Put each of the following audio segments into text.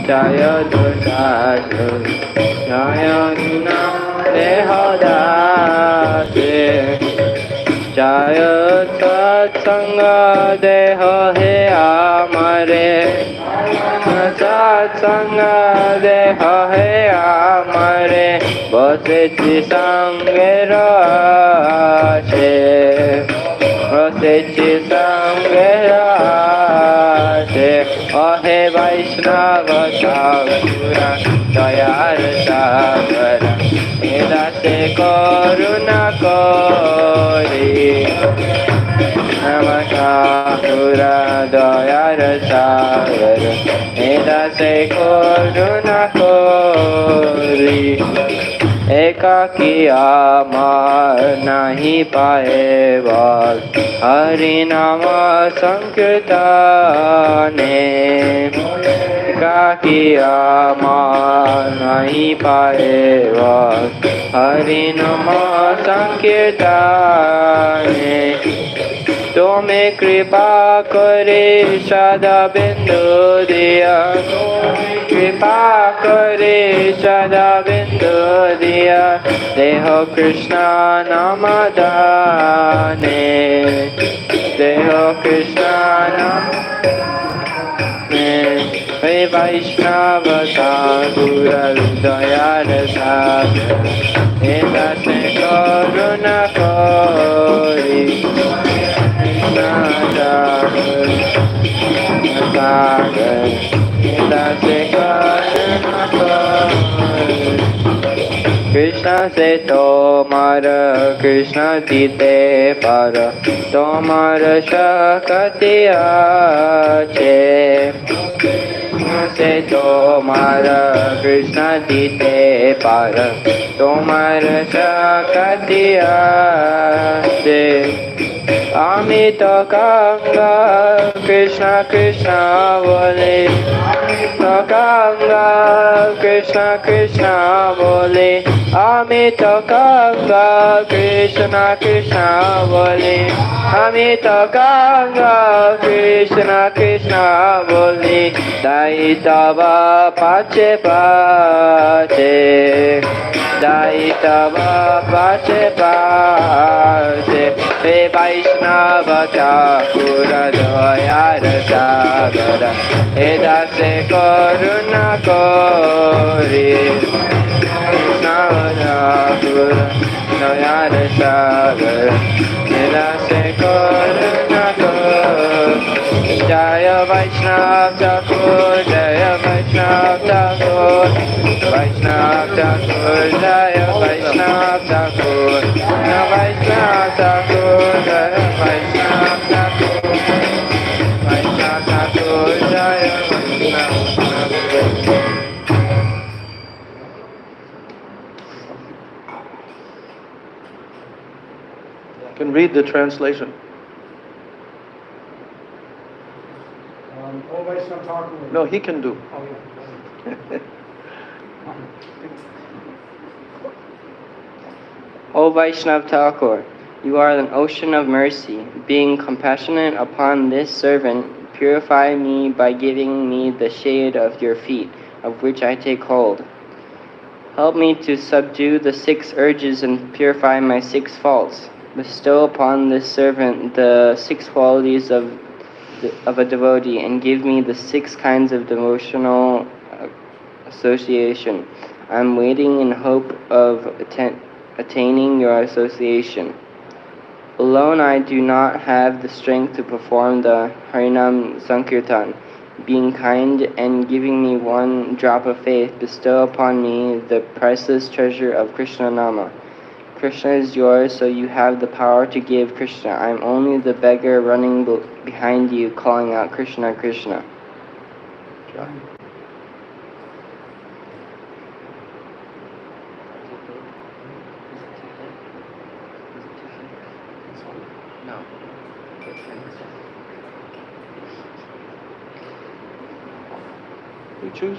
Jaya Dusadu Jaya Nuna Dehodase Jaya Satsanga Deho He Amare Satsanga Deho He Amare Bosechi Sangera She Bosechi Sangera She Ahe Vaishnava Sakura Dayar Sagara Edase Karuna Kori Namasakura Dayar Sagara Edase Karuna Kori Ekaki amar nahi pae bal Hari nama sankirtane Ekaki amar nahi pae bal Hari nama sankirtane Tome kripa kare sada bindu diya Kripa kare sada bindu diya Deho Krishna namadane Deho Krishna namadane Hey Vaishnava Sadhura Dayara Sadhura Edase Karuna Kori Krishna se tomara Krishna dite para tomara shakati ache Krishna se tomara Krishna dite para tomara shakati ache Amita Ganga Krishna Krishna bole Amita Ganga Krishna Krishna bole Amita Ganga Krishna Krishna bole Amita Ganga Krishna Krishna bole Daitava pache pache Daitava pache pache He Vaishnava Thakura Dayara Sagara Edase Karuna Kori Vaishnava Thakura Dayara Sagara Edase Karuna Kori Jaya Vaishnava Thakur Jaya Vaishnava Thakur Vaishnava Thakur Jaya Vaishnava Thakur Jaya Vaishnava Thakur Jaya Vaishnava Thakur Vaishnava Thakur Jaya Vaishnava Thakur. You can read the translation. No, he can do. O Vaishnav Thakur, you are an ocean of mercy. Being compassionate upon this servant, purify me by giving me the shade of your feet, of which I take hold. Help me to subdue the 6 urges and purify my 6 faults. Bestow upon this servant the 6 qualities of a devotee, and give me the 6 kinds of devotional association. I am waiting in hope of attaining your association. Alone I do not have the strength to perform the Harinam Sankirtan. Being kind and giving me 1 drop of faith, bestow upon me the priceless treasure of Krishna Nama. Krishna is yours, so you have the power to give Krishna. I am only the beggar running behind you, calling out Krishna, Krishna. No. You choose.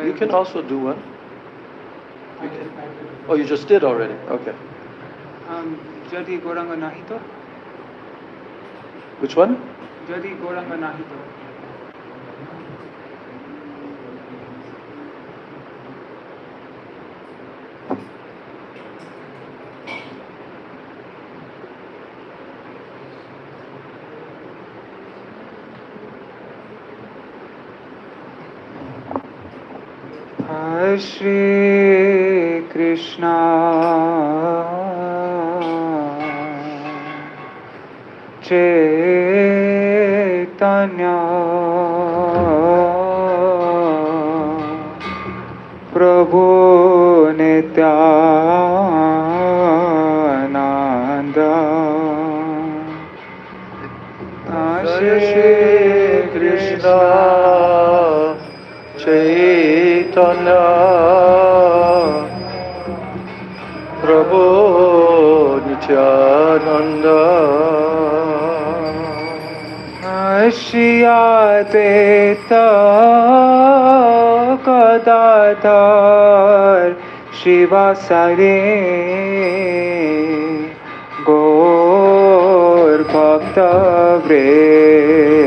You can also do one. Oh, you just did already. Okay. যদি গৌরাঙ্গ নাহি তো Which one? যদি গৌরাঙ্গ নাহি তো Shri Krishna Chaitanya Prabhu Nityananda Shri Krishna Chaitanya Prabhu Nityananda Shri Advaita Gadadhar Shivasari Gaur Bhakta Vrinda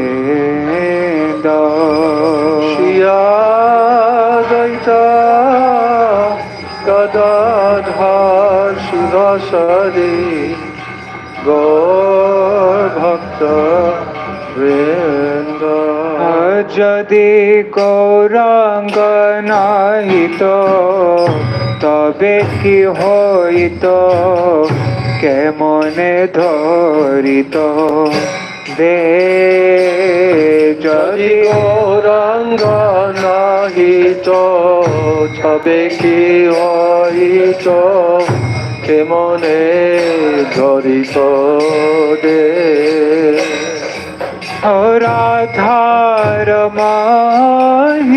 Shri Advaita Gadadhar Shivasari Gaur Bhakta Vrinda যদি গৌরাঙ্গ নাহিত তবে কি হইত কেমনে ধরিত দে যদি গৌরাঙ্গ নাহিত তবে কি হইত কেমনে ধরিত দে রাধার মহিমা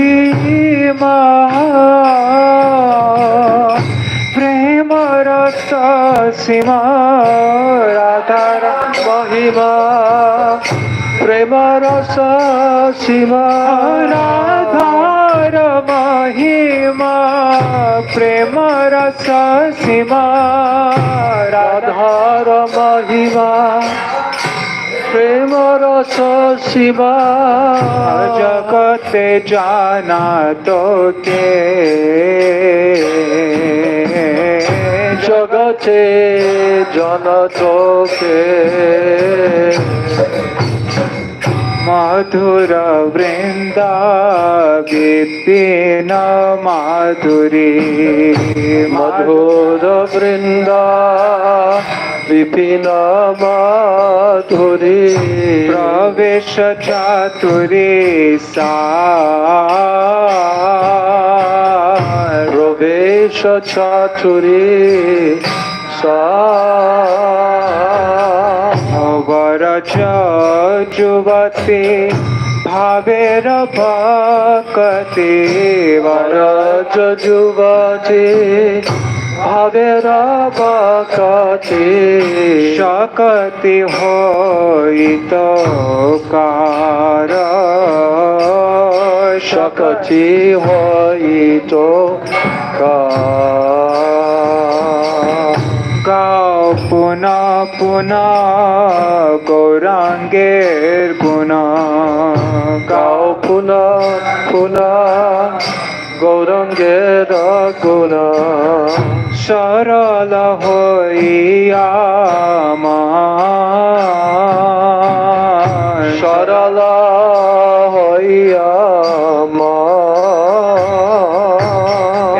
প্রেম রস সীমা রাধার মহিমা প্রেম রস সীমা রাধার মহিমা প্রেম রস সীমা রাধার মহিমা প্রেম রস সীমা জগতে জানা তোকে জগতে জনতোকে মধুর বৃন্দা বিপিন মাধুরী মধুর বৃন্দা বিপিন মাধুরী প্রবেশ চাতুরী সা প্রবেশ চাতুরী সা বরজ যুবতী ভাবের ভকতি বরজ যুবতী ভাবের ভকতি শকতি হইত কার শকতি হইত গাও পুনা পুনা গৌরাঙ্গের গুণা গাও পুনা পুনা গৌরাঙ্গের গুণ সরল হইয়া সরল হইয়া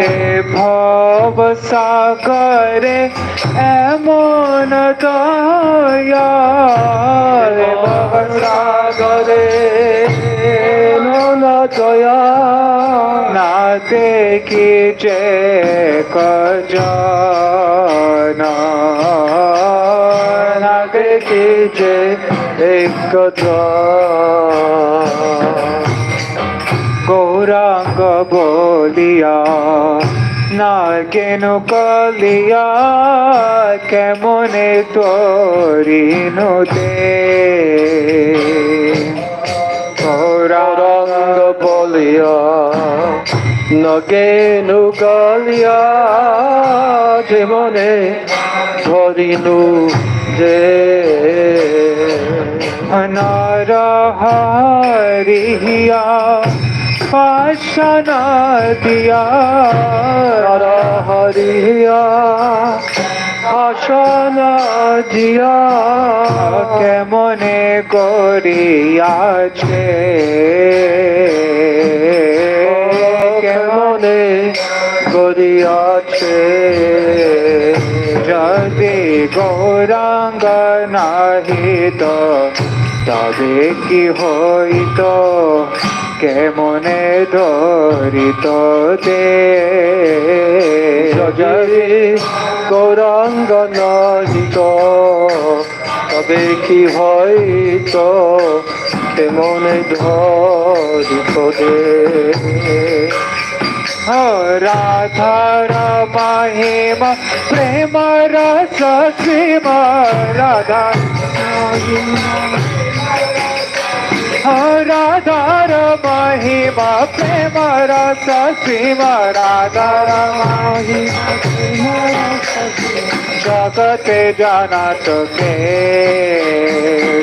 এ ভব সাগরে এমন দয়া ভব সাগরে দয়া না দেখি যে কজনা না দেখি যে এক গৌরাঙ্গ বলিয়া না কেন কলিয়া কেমনে তরিনু দে গৌরাঙ্গ বলিয়া নগেনু গলিয়া যে মনে ধরিনু যে Narahariya Ashanadiya Narahariya Ashanadiya Kemone koriyache Kemone koriyache Jadi Gauranga nahito Tabe ki hoito Kemone dorito de Jadi Gauranga nahito Tabe ki hoito Kemone dorito de Radha Mahima Prema Rasa Sima Radha Radha Mahima Prema Rasa Sima Radha Mahima Jagate Jana Toke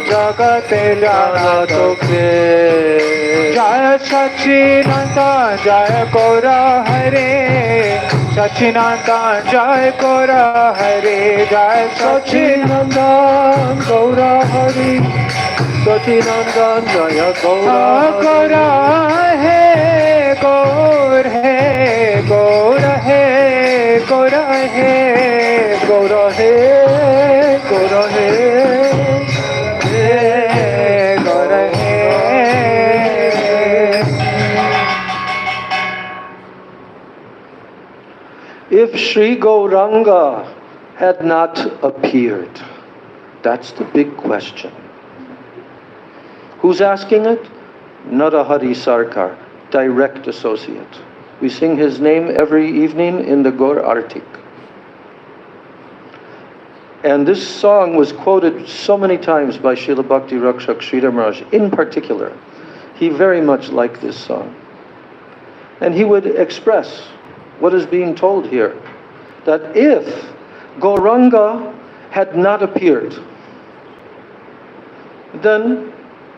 Jagate Jana Toke Jaya Sachinanda Jaya Gaura Hare Sachinanda Jaya Gaura Hare Jaya Sachinanda Gaura Hare Sachinanda Jaya Gaura Hare Gaur He Gaur He Gaur He Gaur He Gaur He Gaur He If Sri Gauranga had not appeared, that's the big question. Who's asking it? Narahari Sarkar, direct associate. We sing his name every evening in the Gaur Artik. And this song was quoted so many times by Srila Bhakti Rakshak Sridhar Maharaj in particular. He very much liked this song. And he would express what is being told here, that if Gauranga had not appeared, then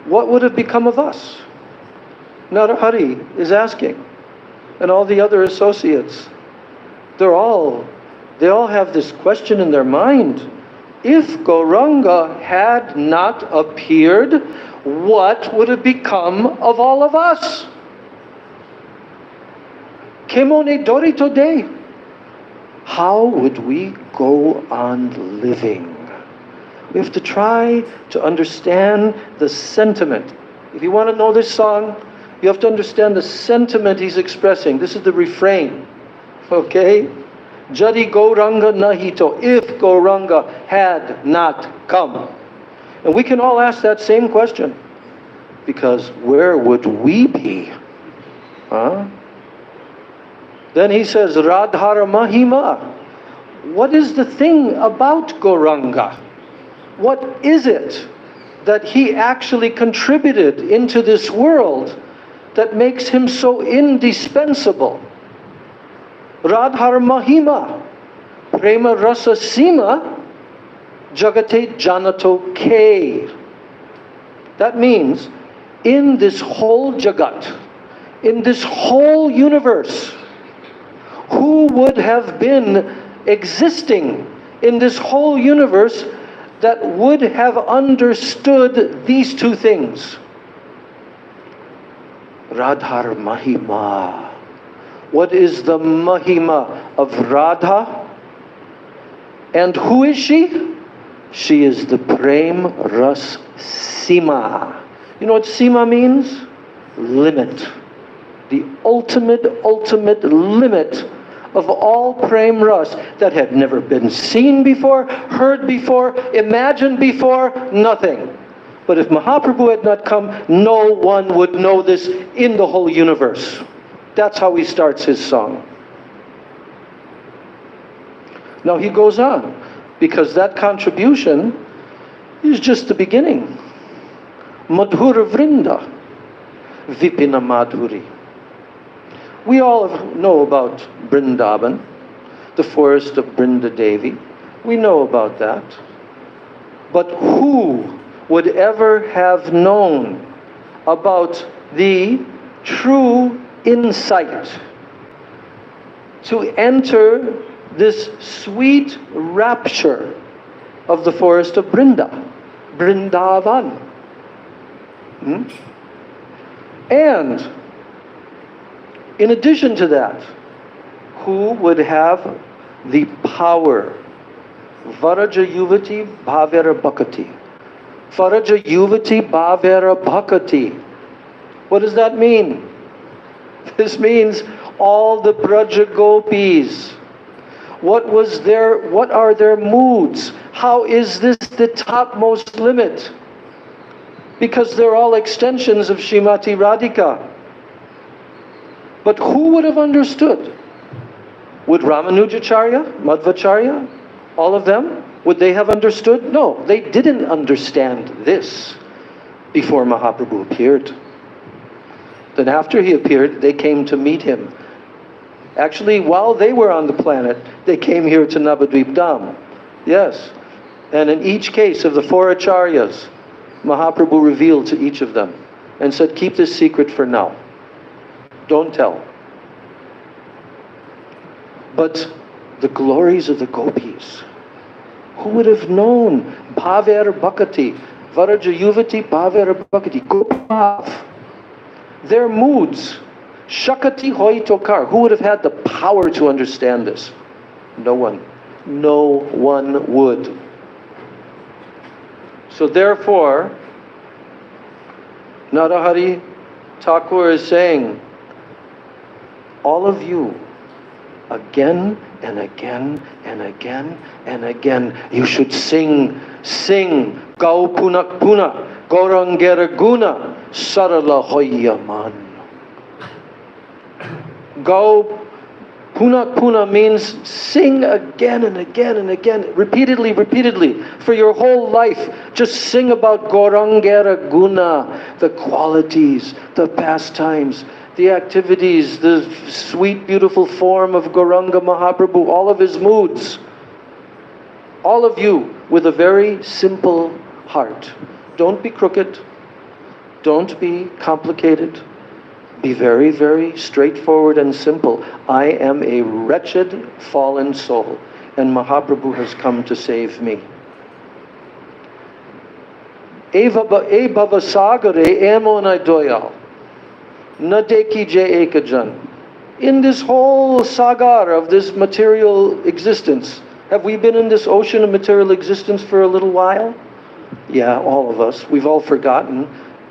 what would have become of us? Narahari is asking, and all the other associates, they all have this question in their mind. If Gauranga had not appeared, what would have become of all of us? Kemone dorito de. How would we go on living? We have to try to understand the sentiment. If you want to know this song, you have to understand the sentiment he's expressing. This is the refrain. Okay? Jadi Gauranga nahito, if Gauranga had not come. And we can all ask that same question. Because where would we be? Huh? Then he says, Radhara Mahima. What is the thing about Gauranga? What is it that he actually contributed into this world that makes him so indispensable? Radhar Mahima, Prema Rasa Sima, Jagate Janato Ke. That means, in this whole Jagat, in this whole universe, who would have been existing in this whole universe that would have understood these two things? Radhar Mahima. What is the Mahima of Radha? And who is she? She is the Prem Ras Sima. You know what Sima means? Limit. The ultimate limit of all Prem Ras that had never been seen before, heard before, imagined before, nothing. But if Mahaprabhu had not come, no one would know this in the whole universe. That's how he starts his song. Now he goes on, because that contribution is just the beginning. Madhura Vrinda, Vipina Madhuri. We all know about Vrindavan, the forest of Vrinda Devi. We know about that. But who would ever have known about the true insight to enter this sweet rapture of the forest of Vrindavan. And in addition to that, who would have the power? Varaja Yuvati Bhavera Bhakati. Varaja Yuvati Bhavera Bhakati. What does that mean? This means all the Braja Gopis. What are their moods? How is this the topmost limit? Because they're all extensions of Srimati Radhika. But who would have understood? Would Ramanujacharya, Madhvacharya, all of them, would they have understood? No, they didn't understand this before Mahaprabhu appeared. Then after he appeared, they came to meet him. Actually, while they were on the planet, they came here to Navadvip Dham. Yes. And in each case of the four acharyas, Mahaprabhu revealed to each of them and said, keep this secret for now. Don't tell. But the glories of the gopis, who would have known? Bhaver Bhakati, Varaja Yuvati Bhaver Bhakati, Gopav. Their moods, Shakati Hoi Tokar. Who would have had the power to understand this? No one. No one would. So therefore, Narahari Thakur is saying, all of you, again and again and again and again, you should sing, Gau Punak Puna, Gaurangera Guna, Sarala Hoyaman. Gau Punak Puna means sing again and again and again, repeatedly, for your whole life. Just sing about Gaurangera Guna, the qualities, the pastimes, the activities, the sweet, beautiful form of Gauranga Mahaprabhu, all of his moods. All of you with a very simple heart. Don't be crooked. Don't be complicated. Be very, very straightforward and simple. I am a wretched, fallen soul, and Mahaprabhu has come to save me. E bhava sagare emonai doyal. Na deki je ekajan. In this whole sagar of this material existence, have we been in this ocean of material existence for a little while? Yeah, all of us. We've all forgotten.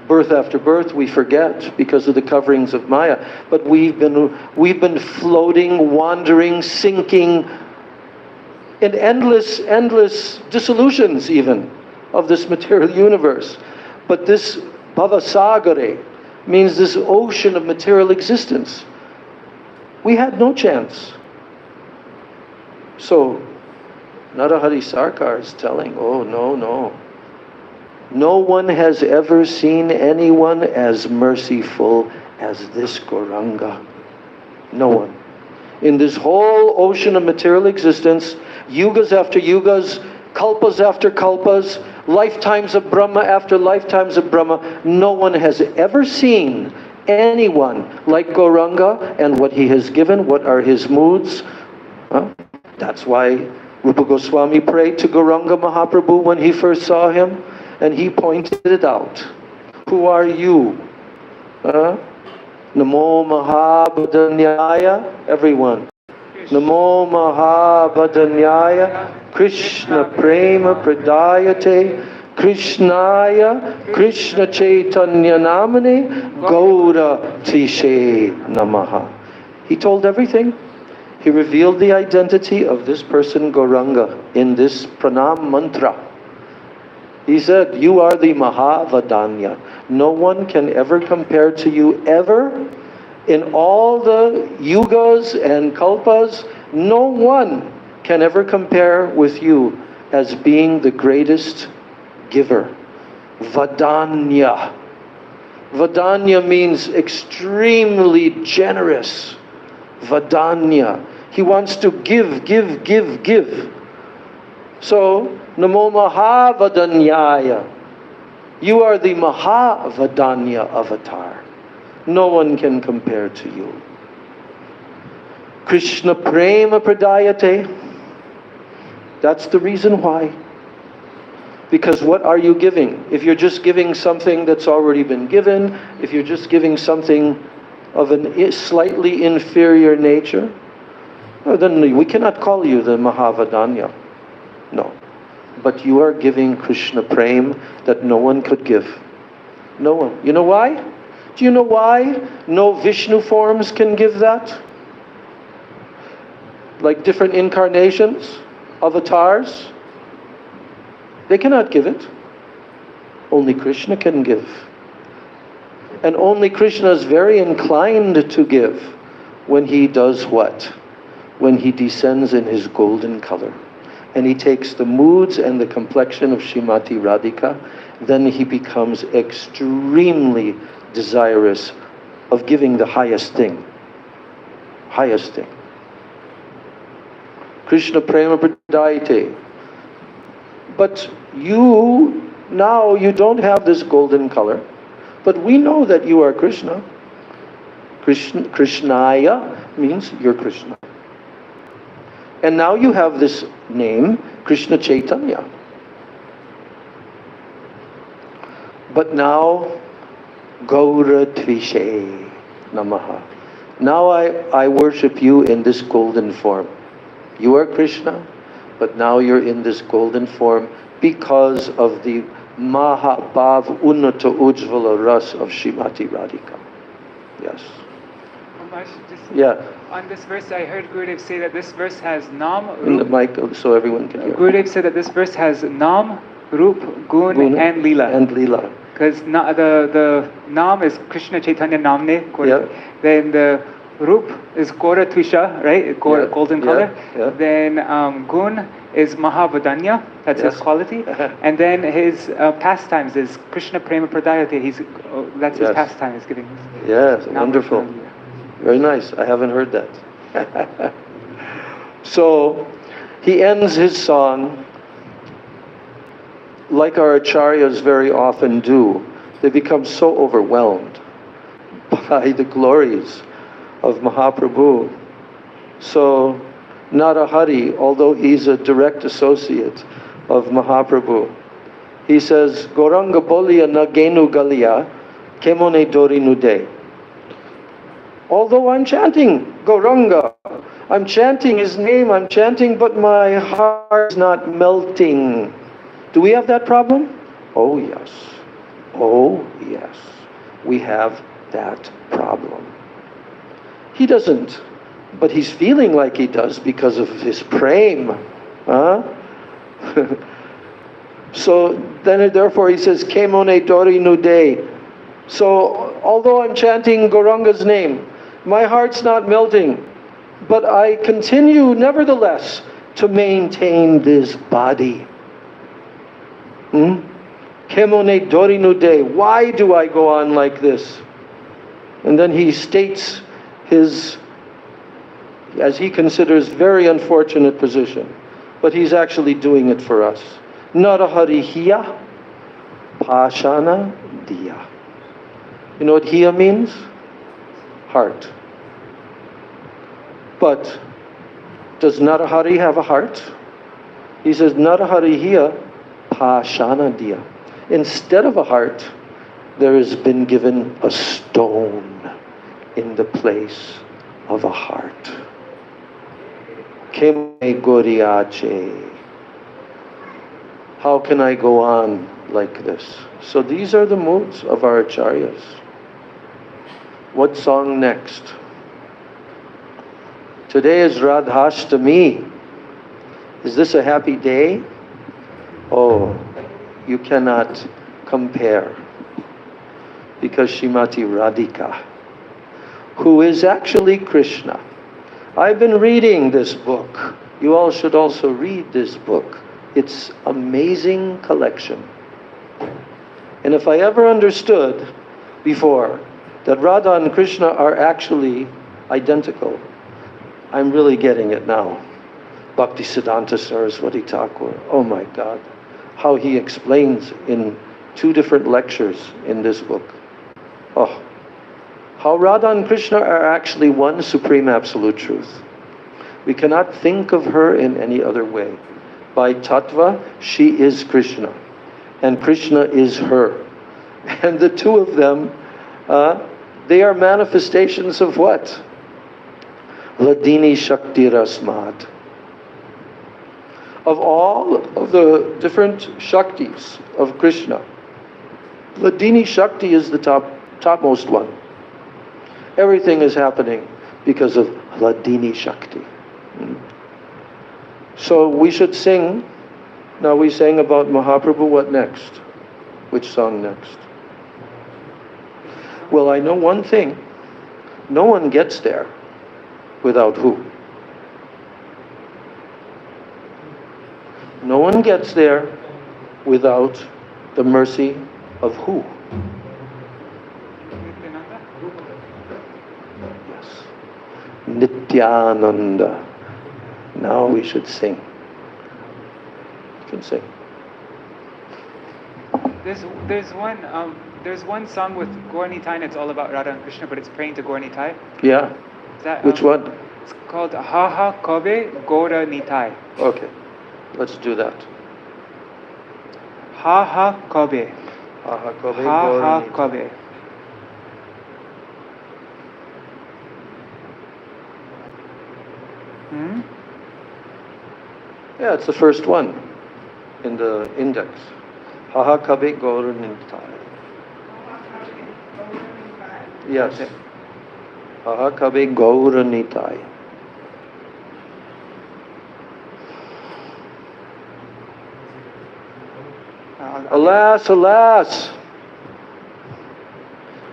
Birth after birth, we forget because of the coverings of Maya. But we've been floating, wandering, sinking in endless dissolutions even of this material universe. But this bhavasagare means this ocean of material existence. We had no chance. So Narahari Sarkar is telling, oh no. No one has ever seen anyone as merciful as this Gauranga. No one. In this whole ocean of material existence, yugas after yugas, kalpas after kalpas, lifetimes of Brahma after lifetimes of Brahma, no one has ever seen anyone like Gauranga and what he has given, what are his moods. That's why Rupa Goswami prayed to Gauranga Mahaprabhu when he first saw him. And he pointed it out. Who are you? Namo Mahabhadanyaya. Everyone. Namo Mahabhadanyaya. Krishna Prema Pradayate. Krishnaya. Krishna Chaitanya Namane. Gaura Tishe Namaha. He told everything. He revealed the identity of this person Gauranga in this pranam mantra. He said, you are the Mahavadanya. No one can ever compare to you ever. In all the yugas and kalpas, no one can ever compare with you as being the greatest giver. Vadanya. Vadanya means extremely generous. Vadanya. He wants to give. So, Namo Mahavadanyaya. You are the Mahavadanya avatar. No one can compare to you. Krishna prema pradayate. That's the reason why. Because what are you giving? If you're just giving something that's already been given, if you're just giving something of a slightly inferior nature, then we cannot call you the Mahavadanya. No. But you are giving Krishna prem that no one could give. No one. You know why? Do you know why no Vishnu forms can give that? Like different incarnations, avatars, they cannot give it. Only Krishna can give. And only Krishna is very inclined to give when he does what? When he descends in his golden color. And he takes the moods and the complexion of Srimati Radhika, then he becomes extremely desirous of giving the highest thing. Highest thing. Krishna prema pradayate. But you, now you don't have this golden color, but we know that you are Krishna. Krishnaya means you're Krishna. And now you have this name, Krishna Chaitanya. But now, Gaura Tvishe Namaha. Now I worship you in this golden form. You are Krishna, but now you're in this golden form because of the Mahabhav Unnata Ujjvala Ras of Srimati Radhika. Yes. Yeah. On this verse, I heard Gurudev say that this verse has Nam, In the mic so everyone can hear. Gurudev said that this verse has Nam, Roop, Gun, and Leela. And Leela. Because the Nam is Krishna Chaitanya Namne. Yeah. Then the Roop is Kora Tvisha, right? Golden color. Yeah. Then Gun is Mahavadanya, that's his quality. And then his pastimes is Krishna Prema Pradayate. That's his pastime he's giving. Yes, wonderful. Very nice. I haven't heard that. So, he ends his song like our acharyas very often do. They become so overwhelmed by the glories of Mahaprabhu. So, Narahari, although he's a direct associate of Mahaprabhu, he says, Goranga Bolia Nagenu Galia Kemone Dori Nude. Although I'm chanting Gauranga, I'm chanting his name, I'm chanting, but my heart is not melting. Do we have that problem? Oh yes. Oh yes. We have that problem. He doesn't, but he's feeling like he does because of his prem. Huh? So then therefore he says, Kemone Dori Nude. So although I'm chanting Gauranga's name, my heart's not melting, but I continue nevertheless to maintain this body. Kemone Dori Nude. Why do I go on like this? And then he states his, as he considers, very unfortunate position. But he's actually doing it for us. Narahari hiya pashana diya. You know what hiya means? Heart. But does Narahari have a heart? He says, Narahari hiya pashana diya. Instead of a heart, there has been given a stone in the place of a heart. Keme goriache. How can I go on like this? So these are the moods of our acharyas. What song next? Today is Radhashtami. Is this a happy day? Oh, you cannot compare. Because Srimati Radhika, who is actually Krishna. I've been reading this book. You all should also read this book. It's amazing collection. And if I ever understood before that Radha and Krishna are actually identical, I'm really getting it now. Bhaktisiddhanta Saraswati Thakur, oh my God, how he explains in 2 different lectures in this book. Oh, how Radha and Krishna are actually one supreme absolute truth. We cannot think of her in any other way. By tattva, she is Krishna, and Krishna is her. And the 2 of them, they are manifestations of what? Ladini Shakti Rasmat. Of all of the different Shaktis of Krishna, Ladini Shakti is the topmost one. Everything is happening because of Ladini Shakti. So we should sing. Now we sang about Mahaprabhu, what next? Which song next? Well, I know one thing. No one gets there without who? No one gets there without the mercy of who? Yes. Nityananda. Now we should sing. You can sing. There's one song with Gaur Nitai and it's all about Radha and Krishna, but it's praying to Gaur Nitai. Yeah. Which one? It's called Ha Ha Kabe Gaura Nitai. Okay. Let's do that. Ha Ha Kabe. Ha Ha Kabe. Ha Ha Kabe. Yeah, it's the first one in the index. Ha Ha Kabe Gaura Nitai. Yes. Ha Ha Kabe Gaura Nitai. Alas, alas!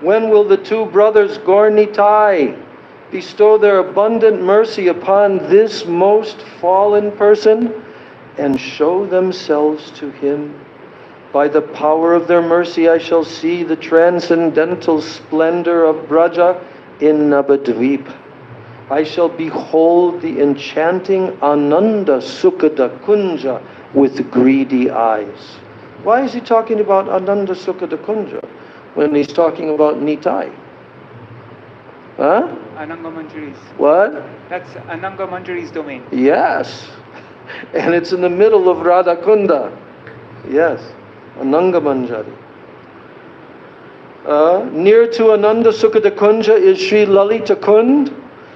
When will the 2 brothers Gaur Nitai bestow their abundant mercy upon this most fallen person and show themselves to him? By the power of their mercy I shall see the transcendental splendor of Braja in Nabadvip. I shall behold the enchanting Ananda Sukhada Kunja with greedy eyes. Why is he talking about Ananda Sukhada Kunja when he's talking about Nitai? Huh? Ananga Manjari's. What? That's Ananga Manjari's domain. Yes. And it's in the middle of Radha Kunda. Yes. Ananga Manjari. Near to Ananda Sukhada Kunja is Sri Lalita Kund,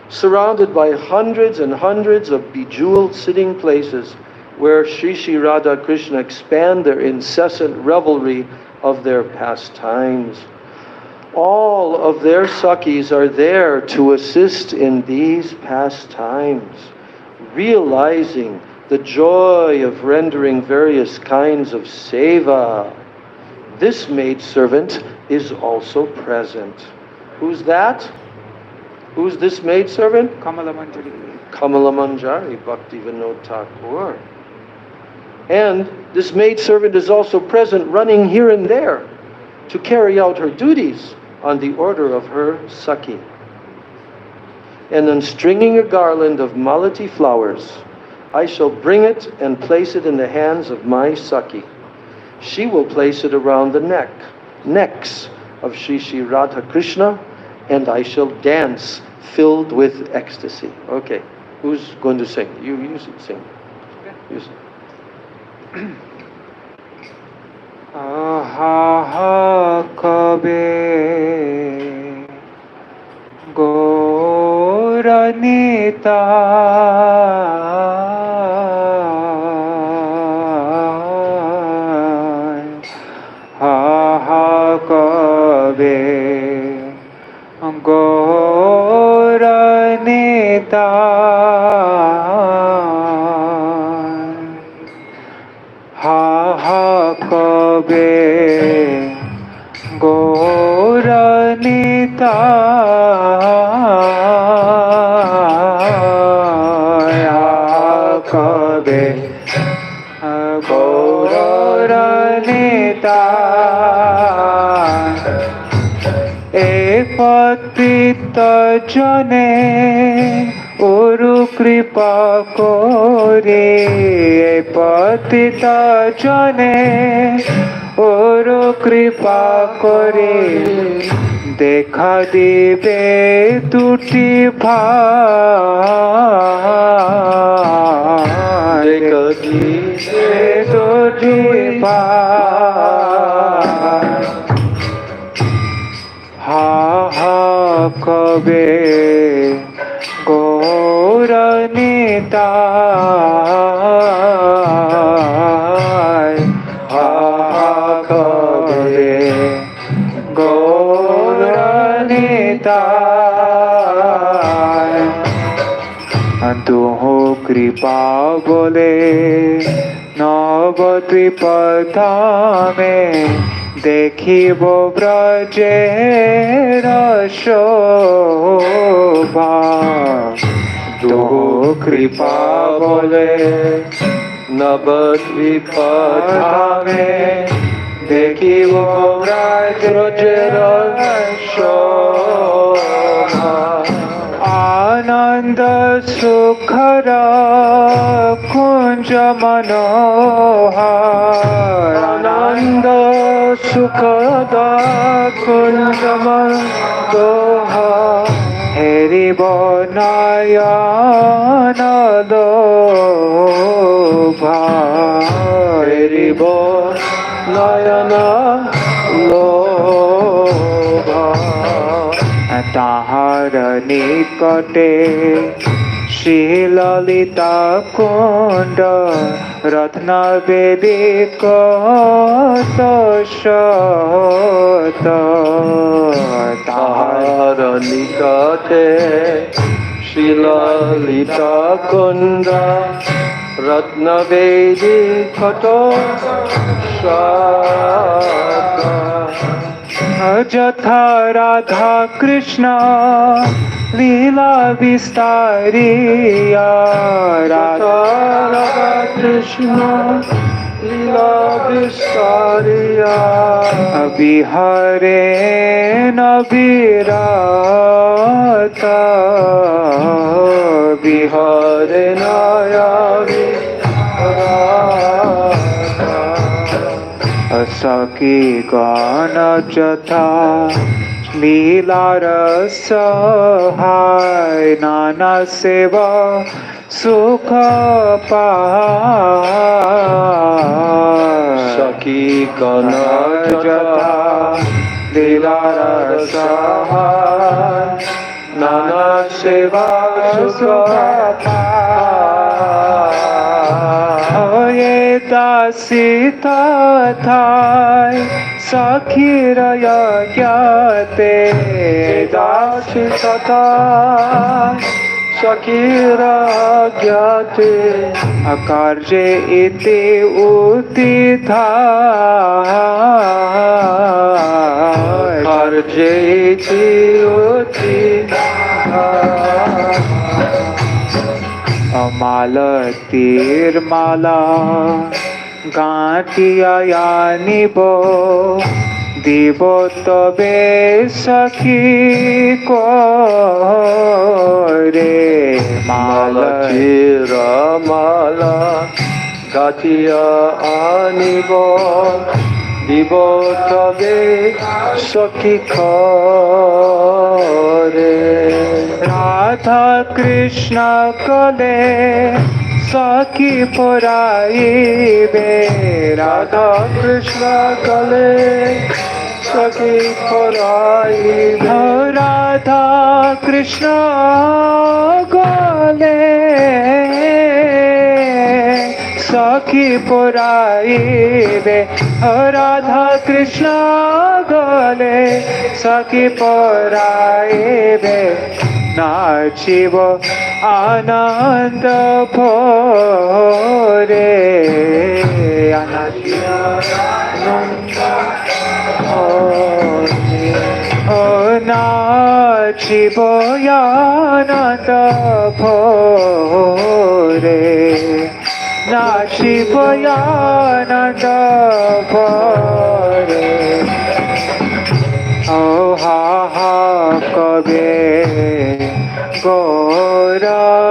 surrounded by hundreds and hundreds of bejeweled sitting places where Shri Radha Krishna expand their incessant revelry of their pastimes. All of their Sakhis are there to assist in these pastimes, realizing the joy of rendering various kinds of seva. This maidservant is also present. Who's that? Who's this maidservant? Kamala Manjari. Kamala Manjari, Bhakti Vinod Thakur. And this maidservant is also present, running here and there to carry out her duties on the order of her Sakhi. And then stringing a garland of malati flowers, I shall bring it and place it in the hands of my Sakhi. She will place it around the necks of Shri Radha Krishna, and I shall dance filled with ecstasy. Okay, who's going to sing? You should sing. You sing. Aha Kabe Gaura Nitai. Aha Kabe Gaura Nitai. Ha ha kabe Gaura Nitai. Ha kabe Gaura Nitai. E patita jane Uru kripa kore patita jane ওর কৃপা করে দেখা দিবে দুটি ভাই, দেখা দিবে দুটি ভাই। হা হা কবে গৌরনিতাই, হা হা কবে গৌরনিতাই। দুহ কৃপা বলে নবদ্বীপধামে দেখিব ব্রজের শোভা। দুহ কৃপা বলে নবদ্বীপধামে দেখিব ব্রজের শোভা। আনন্দ সুখর কুঞ্জ মনোহর, আনন্দ সুখদ কুঞ্জ মনোহর। হেরিব নয়ন লোভা, হেরিব নয়ন লোভা। তাহার নিকটে শ্রীললিতা কুণ্ড রত্ন বেদী কত শত। তাহার নিকটে শ্রীললিতা কুণ্ড রত্নবেদী কত শত। যথা রাধা কৃষ্ণ লীলা বিস্তারিয়া, রাধা রাধা কৃষ্ণ লীলা বিস্তারিয়া। বিহারে নবিরত, বিহারে নয়াবি সখী গণ যথা লীলার সহায়, নানা সেবা সুখ পায়। সখী গণ যথা লীলার সহায়, নানা সেবা সুখ পায়। দাসী তথায় সখীর জ্ঞাতে, দাসী তথায় সখীর জ্ঞাতে। কার্যে ইতি উত্থিতায়, কার্যে ইতি উত্থিতায়। মালতীর মালা গাঁটিয়া নিব, দিব তবে সখী করে। মালতীর মালা গাঁথিয়া আনিব, দিব তবে সখী করে। রাধা কৃষ্ণ কলে সখী পরাইবে, রাধা কৃষ্ণ কলে সখী পরাইবে। রাধা কৃষ্ণ গলে সখী পরাইবে, রাধা কৃষ্ণ গলে সখী পরাইবে। নাচিব আনন্দ ভোরে, নাচিব আনন্দ ভোরে, নাচিব আনন্দ ভোরে। ও হা হা কবে গৌরনিতাই,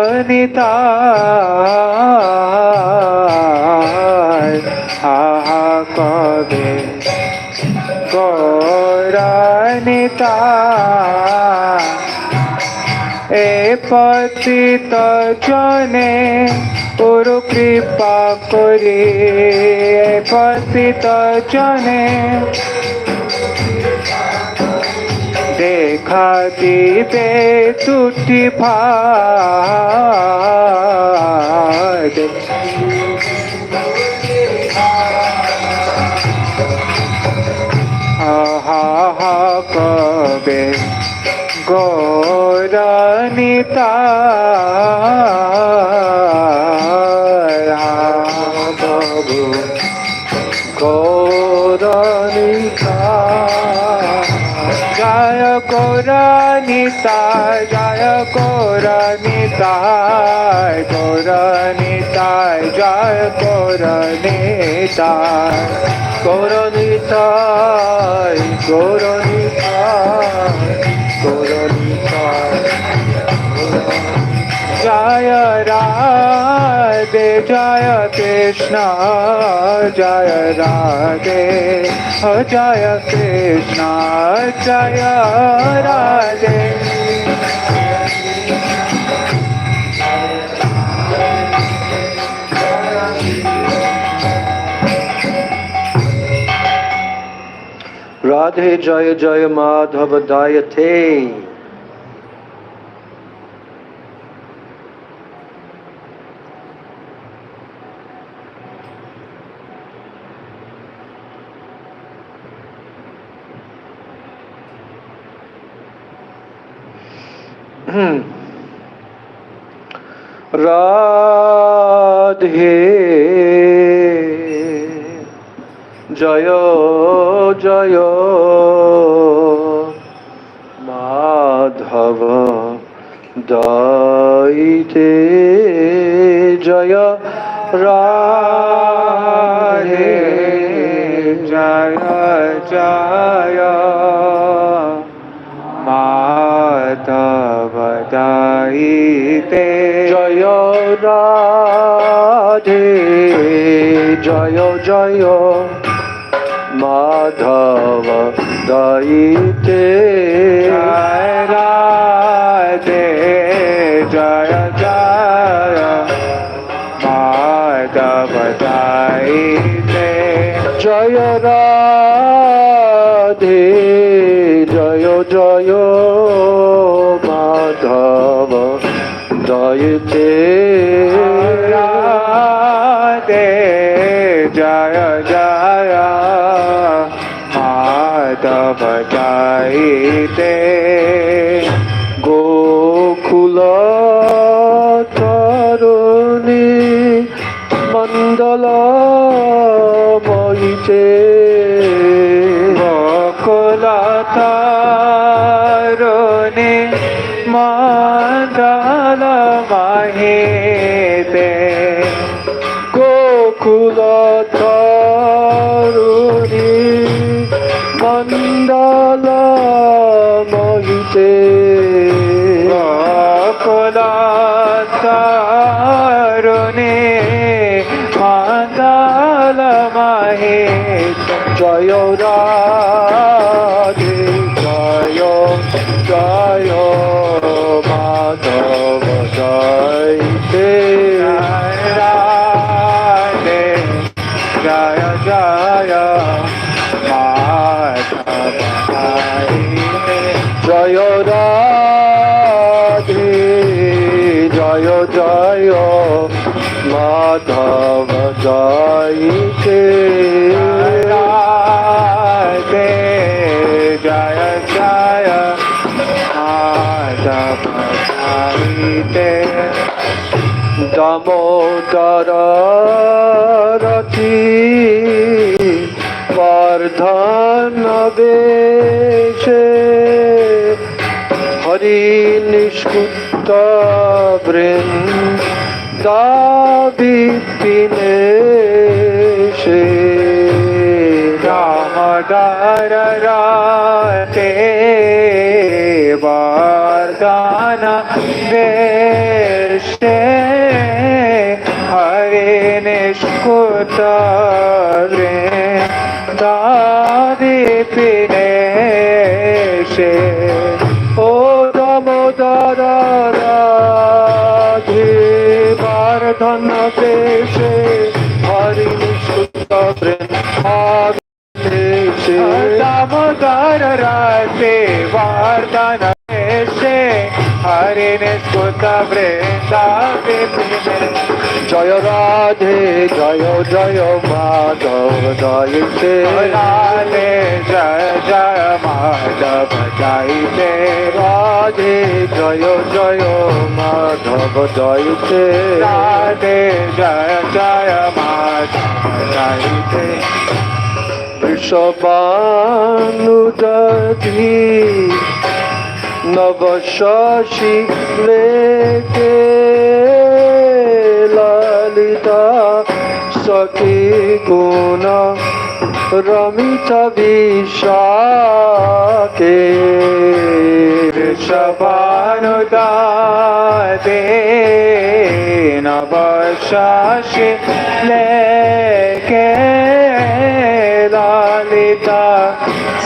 হা হা কবে গৌরনিতাই এ পতিত জনে পুরু কৃপা করি এ পতিত জনে দেখা দিবে দুটি ভাই আহা কবে গৌরনিতাই বাবু গৌরনিতাই জয় গৌরনিতাই জয় গৌরনিতাই গৌরনিতাই জয় গৌরনিতাই গৌরনিতাই গৌরনিতাই গৌরনিতাই জয় রাধে জয় কৃষ্ণ জয় রাধে জয় কৃষ্ণ জয় রাধে রাধে জয় জয় মাধব দায়তে রাধে জয় জয় মাধব দাইতে জয় রাধে জয় জয় মাধব দাইতে জয় রাধে জয় জয় মাধব দাইতে জয় রাধে জয় জয় মাধব দাইতে জয় রাধে জয় জয় মাধব দাইতে রাধে জয় জয় মাধব দাইতে গোকুল তরুণী মণ্ডল মহিতে গোকুল তরুণী মণ্ডল মহিতে গোকুল তরুণী মণ্ডল মহিতে গোকুল তরুণী মণ্ডল মহিতে জয় রাধে জয় জয় মাধব দাইতে রাধে জয় জয় মাধব দাইতে জয় রাধে জয় জয় মাধব দাইতে রাধে জয় জয় মাধব দাইতে দামোদর রথি বর্ধন বেশে হরি নিষ্কুত বৃন্দাবিপিনে সে দামোদর রাতে বর্ধন বেশে হরে নিষ্কুত বৃন্দাবিপিনে দীনেশে ও দামোদর রাধে বর্ধন দেশে হরি নিষ্কুত বৃন্দাবনেশে দামোদর রাধে বর্ধন দেশে হরি নিষ্কুত বৃন্দাবনে জয় রাধে জয় জয় মাধব জয়তে রাধে জয় জয় মাধব জয়তে রাধে জয় জয় মাধব জয়তে রাধে জয় জয় মাধব জয়তে বৃষভানুদধি নবশশী লেকে ললিতা সখী গুণ রমিত বিশাকে ঋষভানুদাতে নবশশী লেকে ললিতা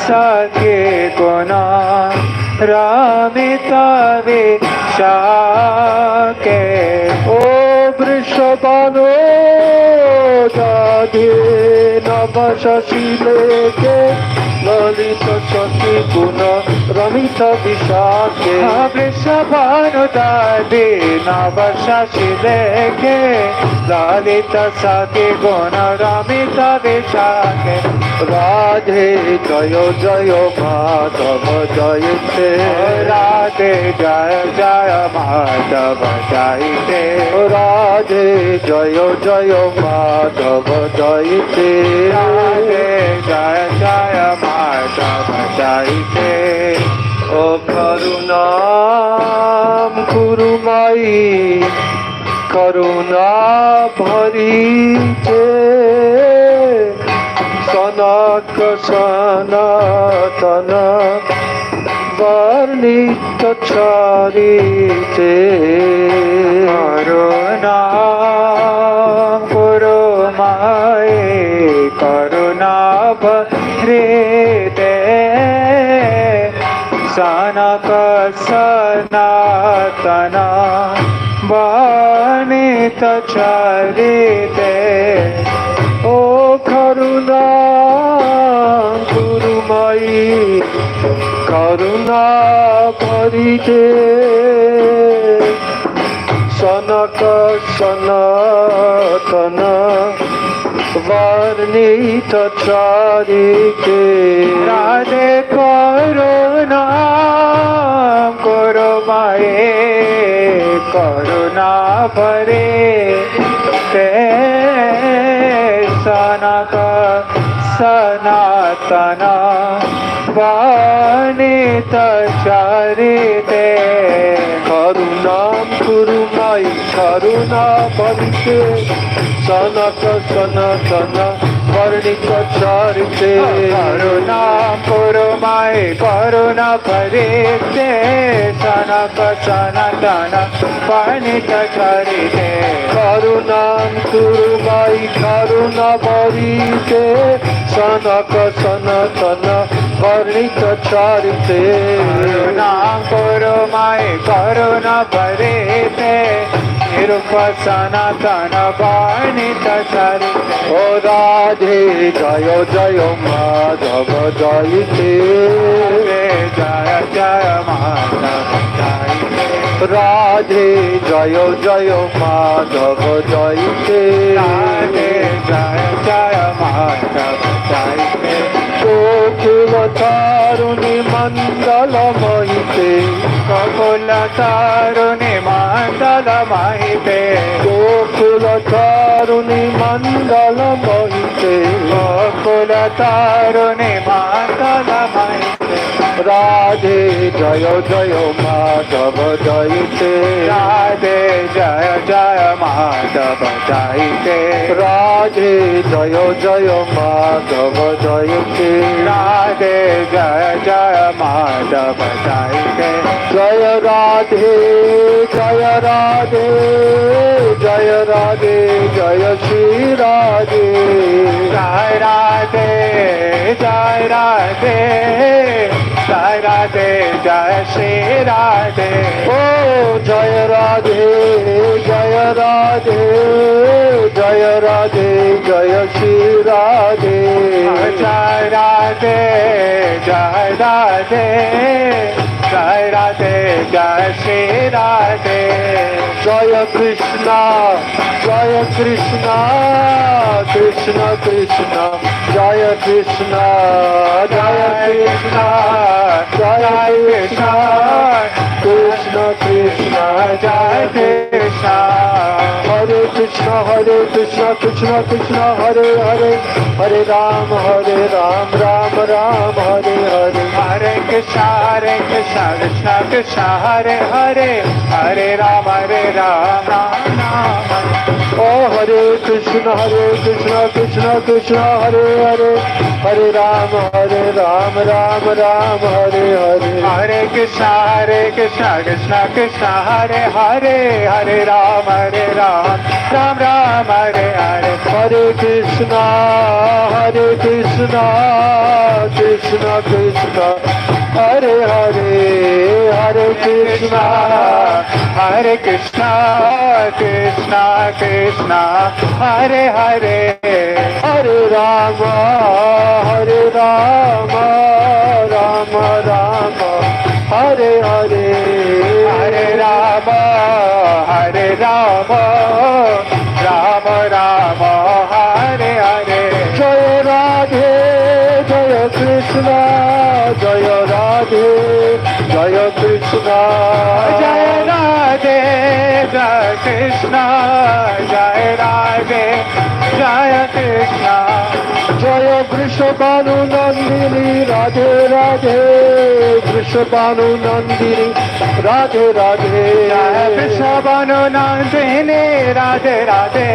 সখী গুণ রমিতা বিশাকে ও বৃষভানুদধি নবশশী লেকে ললিত সখী গুণ রমিত বিশাকে বৃষভানুদাতে নবশশী লেকে ললিত সখী গুণ রমিত বিশাকে রাধে জয় জয় মাধব জয়তে রাধে জয় জয় মাধব জয়তে রাধে জয় জয় মাধব জয়তে রাধে জয় জয় মাধব জয়তে ও করুণাম গুরুমাই করুণা ভরিতে সনক সনাতন বর্ণিত চরিতে করুণা গুরু মায়ে করুণা ভরিতে সনক সনাতন বর্ণিত চরিতে ও করুণা গুরুময়ী করুণা ভরিতে সনক সনাতন বর্ণিত চারিকে রাধে করুণা করো মায়ে করুণা ভরে তে সনক সনাতন বর্ণিত চরিতে করুণাম গুরুমাই করুণা ভরিতে সনক সনাতন বর্ণিত চারিতে করুণা পুরমায় করুণা ভরিতে সনক সনাতন বর্ণিত চরিতে করুণাম গুরুমাই করুণা ভরিতে সনক সনাতন বর্ণিত চারিতে করুণা পুরমায় করুণা ভরিতে নিরূপ সনাতন বর্ণিত চরিতে ও রাধে জয় জয় মাধব জয়তে জয় জয় মাধব জয়তে রাধে জয় জয় মাধব জয়তে রাধে জয় জয় মাধব জয়তে কোকিল তারুণী মণ্ডল মহিতে ককুল তারুণী মণ্ডল মাহিতে কোকিল তারুণী মণ্ডল মহিতে ককুল তারুণী মণ্ডল মাহিতে রাধে জয় জয় মাধব জয়তে রাধে জয় জয় মাধব জয়তে রাধে জয় জয় মাধব জয়তে রাধে জয় জয় মাধব জয়তে জয় Radhe Radhe, Jaya Radhe, Jaya Radhe, Jaya Shri Radhe. Jai Radhe, Jai Radhe, Jai Radhe, Jai Shri Radhe. Oh, Jaya Radhe, Jaya Radhe, Jaya Radhe, Jaya Shri Radhe. Jai Radhe, Jai Radhe, Jai Radhe, Jai Shri Radhe. Jaya Krishna, Jaya Krishna, Krishna Krishna, Jaya Krishna, Jaya Krishna, Jaya Krishna, Krishna Krishna, Jaya Krishna. Hare Krishna, Hare Krishna, Krishna Krishna, Hare Hare, Hare Ram, Ram Ram, Hare Hare. Hare Krishna, Krishna Krishna, Hare Hare, Hare Ram, Ram Ram. Oh, Hare Krishna, Krishna Krishna, Hare Hare, Hare Ram, Ram Ram, Hare Hare. Hare Krishna, Krishna Krishna, Hare Hare, Hare Ram, Ram Ram, Hare Hare. Hare Krishna, Krishna Krishna, Hare Hare, Hare Krishna, Hare Krishna, Krishna Krishna, Hare Hare, Hare Rama, Rama Rama, Hare Hare, Hare Rama, Rama Rama, Hare Hare. Jaya Radhe, Jaya Krishna, Jaya Radhe, Jaya Krishna, Jaya Radhe, Jaya Krishna, Jaya Radhe, Jaya Krishna. Jaya Vrishabhanu Nandini, Radhe Radhe, Vrishabhanu Nandini, Radhe Radhe. Jaya Vrishabhanu Nandini, Radhe Radhe,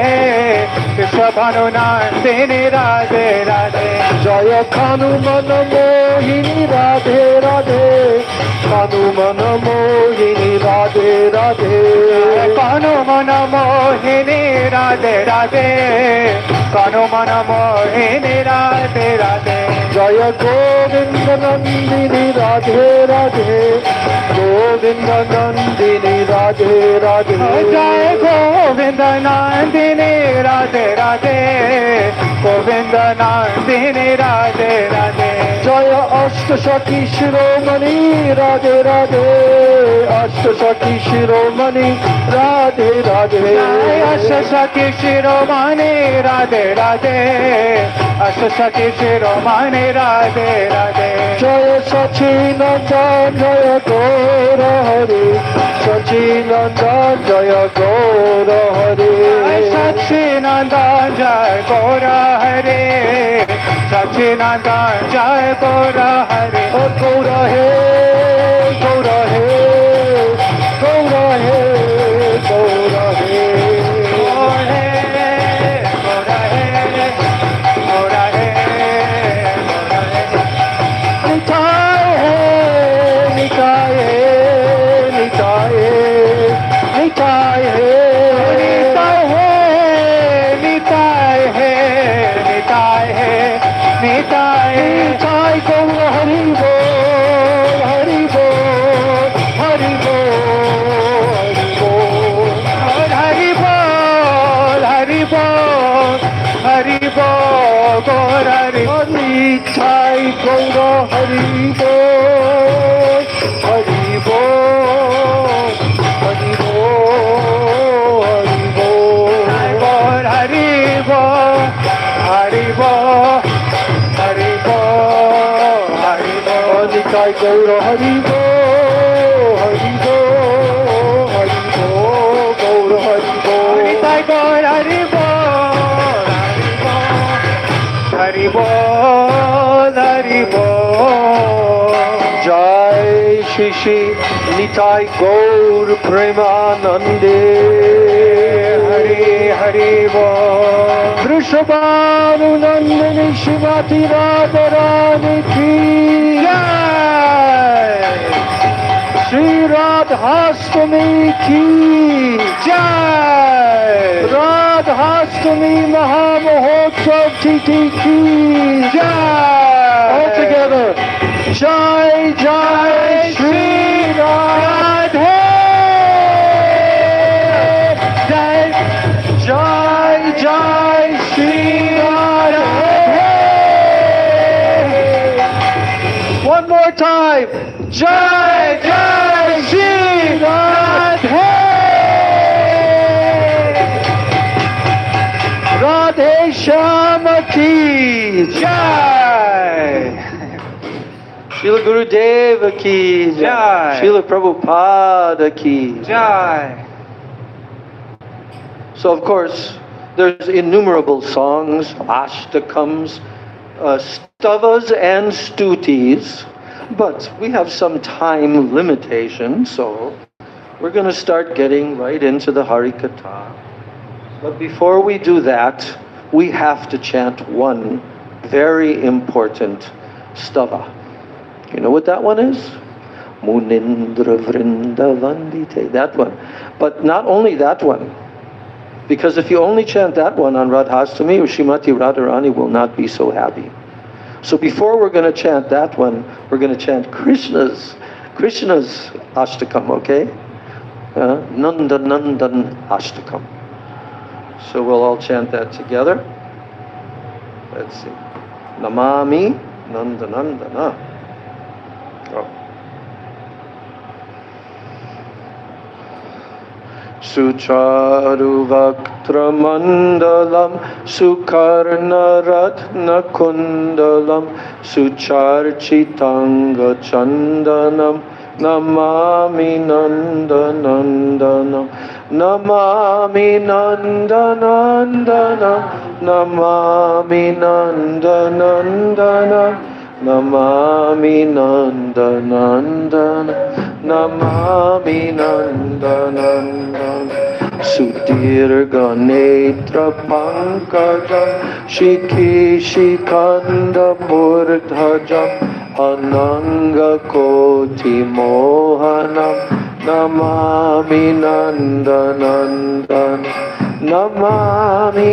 Vrishabhanu Nandini, Radhe Radhe. Jaya Kanumana Mohini, Radhe Radhe, Kanumana Mohini, Radhe Radhe. Kanumana Mohini, Radhe Radhe, Kanumana Mohini, Radhe Radhe. Jaya Govinda Nandini, Radhe Radhe, Govinda Nandini, Radhe Radhe. Jai Govinda Nandini, Radhe Radhe, Govinda Nandini, Radhe Radhe. Jaya Ashtashaki Shiromani, Radhe Radhe, Ashtashaki Shiromani, Radhe Radhe. Jai Ashtashaki Shiromani, Radhe Radhe, Ashtashaki Shiromani, Radhe Radhe. Jaya Sachinandan, Jaya Gaura Hari, Sachinandan, Jaya Gaura Hari. Jai Sachinandan, Jai Gaura Hari, Sachinandan, Jai Gaura Hari. Oh, Gaura He, Gaura He, Gaura He, Gaura He. Nitai Gaura Hari Bol, Hari Bol, Hari Bol, Hari Bol, Hari Bol, Hari Bol, Hari Bol, Hari Bol. Nitai Gaura Hari Bol, Hari Bol, Hari Bol, Gaura Hari Bol. Nitai Gaura Hari Bol, Hari Bol, Hari Bol. Jai Shri Shri Nitai Gaur Premanande. Hari Hari Bol. Vrishabhanu Nandini Shrimati Radharani ki Jai. Shri Radha Radhastami ki Jai! Radhastami Mahamahotsav Titi ki Jai! All together. Jai Jai Shri Radhe. Jai Jai Jai Shri Radhe. One more time. Jai Jai Shri Radhe. Radhe Shama ki Jai! Srila Gurudeva ki Jai. Srila Prabhupada ki Jai! So of course, there's innumerable songs, ashtakams, stavas and stutis, but we have some time limitation, so we're going to start getting right into the Harikatha. But before we do that, we have to chant one very important stava. You know what that one is? Munindra Vrindavandite, that one. But not only that one, because if you only chant that one on Radhastami, Srimati Radharani will not be so happy. So before we're going to chant that one, we're going to chant Krishna's Ashtakam, okay? Nanda Nandan Ashtakam. So we'll all chant that together. Let's see. Namami Nanda Nandana. Oh. Sucharu Vaktra Mandalam Sukarna Ratna Kundalam Sucharchitanga Chandanam Namami Nandanandanam Namami Nandanandanam Namami Nandanandanam Namami Nandanandana Namami Nandanandana Sudirga Netra Pankajam Shiki Shikanda Murdhajam Ananga Koti Mohanam Namami Nandanandana Namami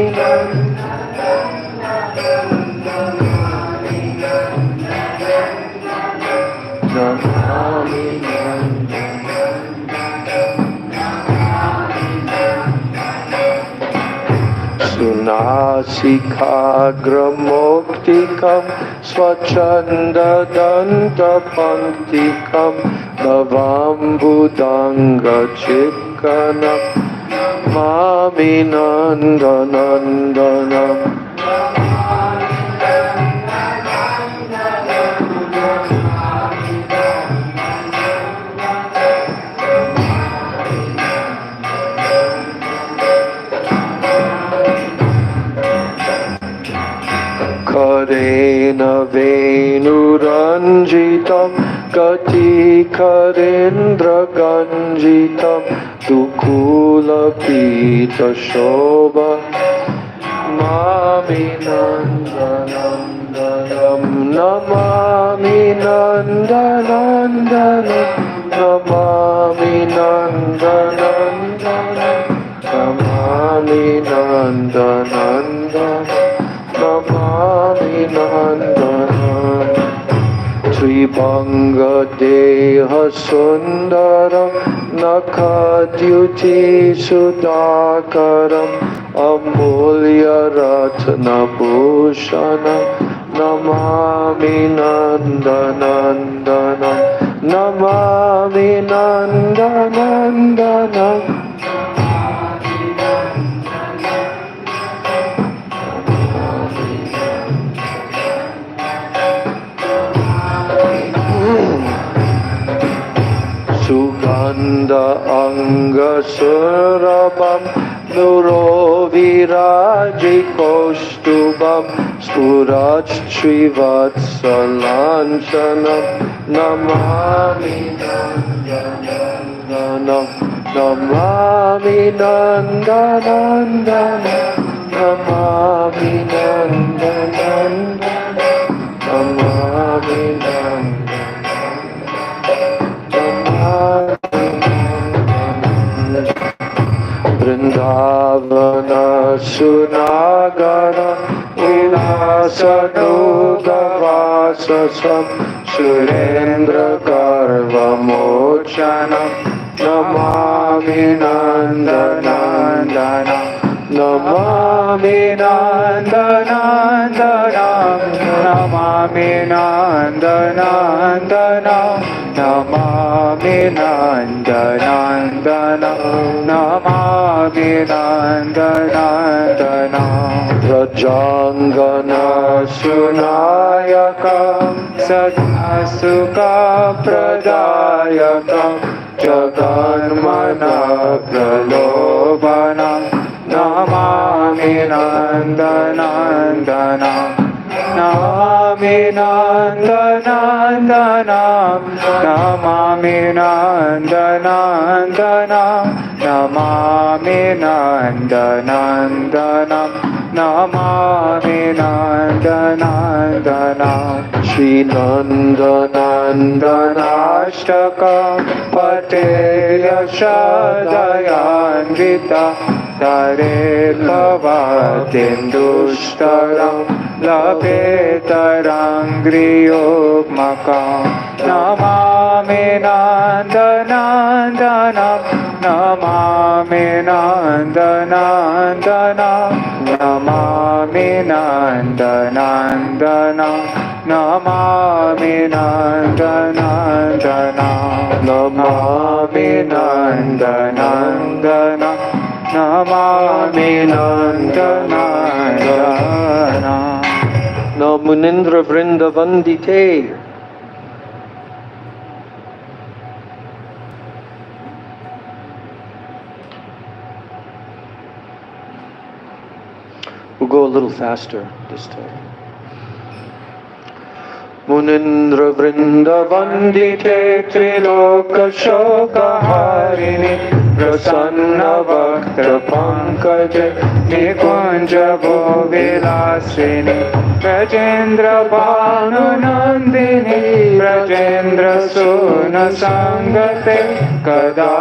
Sunasikagram Swachanda Danta Pantikam Navambudanga Chikkanam Mami Nandanandanam Karena Venuranjitam Gati Karendra Ganjitam Dukula Pita Shobha Mami Nandanandanam Namami Nandanandanam Namami Nandanandanam Namami Nandanandanam Namami Nandanam Tribhanga Deha Sundaram Nakadyuti Sudakaram Amulya Ratna Bhushanam Namami Nandanandanam Namami Nandanandanam Sugandha Anga Surabam Nuro Viraji Kostubam Spuraj Srivatsalanjanam Namami Nandanandanam Namami Nandanandanam Namami Nandanandanam Namami Nandanandanam Sasam Surendra Garvamochanam Namami Nandanandana Namami Nandanandanam Namami Nandanandanam Namami Nandanandanam Namami Nandanandanam Rajangana Sunayakam Sadhasuka Pradayakam Jaganmana Pralobanam Namami Nandanandanam Namami Nandanandanam Namami Nandanandanam Namami Nandanandanam Namami Nandanandanam Shri Nandanandanashtakam Pateya Shadayanvita Tare Bhavatindushtaram Lapetarangriyomakam Namami Nandanandanam Namami Nandanandanam Namami Nandanandanam Namami Nandanandanam Namami Nandanandanam Namami Nandanandanam Namunindra Vrindavandite. We'll go a little faster this time. Munindra Vrindavandite Triloka Shokaharini Prasanna Bhakta Pankaja Nikunja Vilasini Rajendra Bhanu Nandini Rajendra Suna Sangate Kada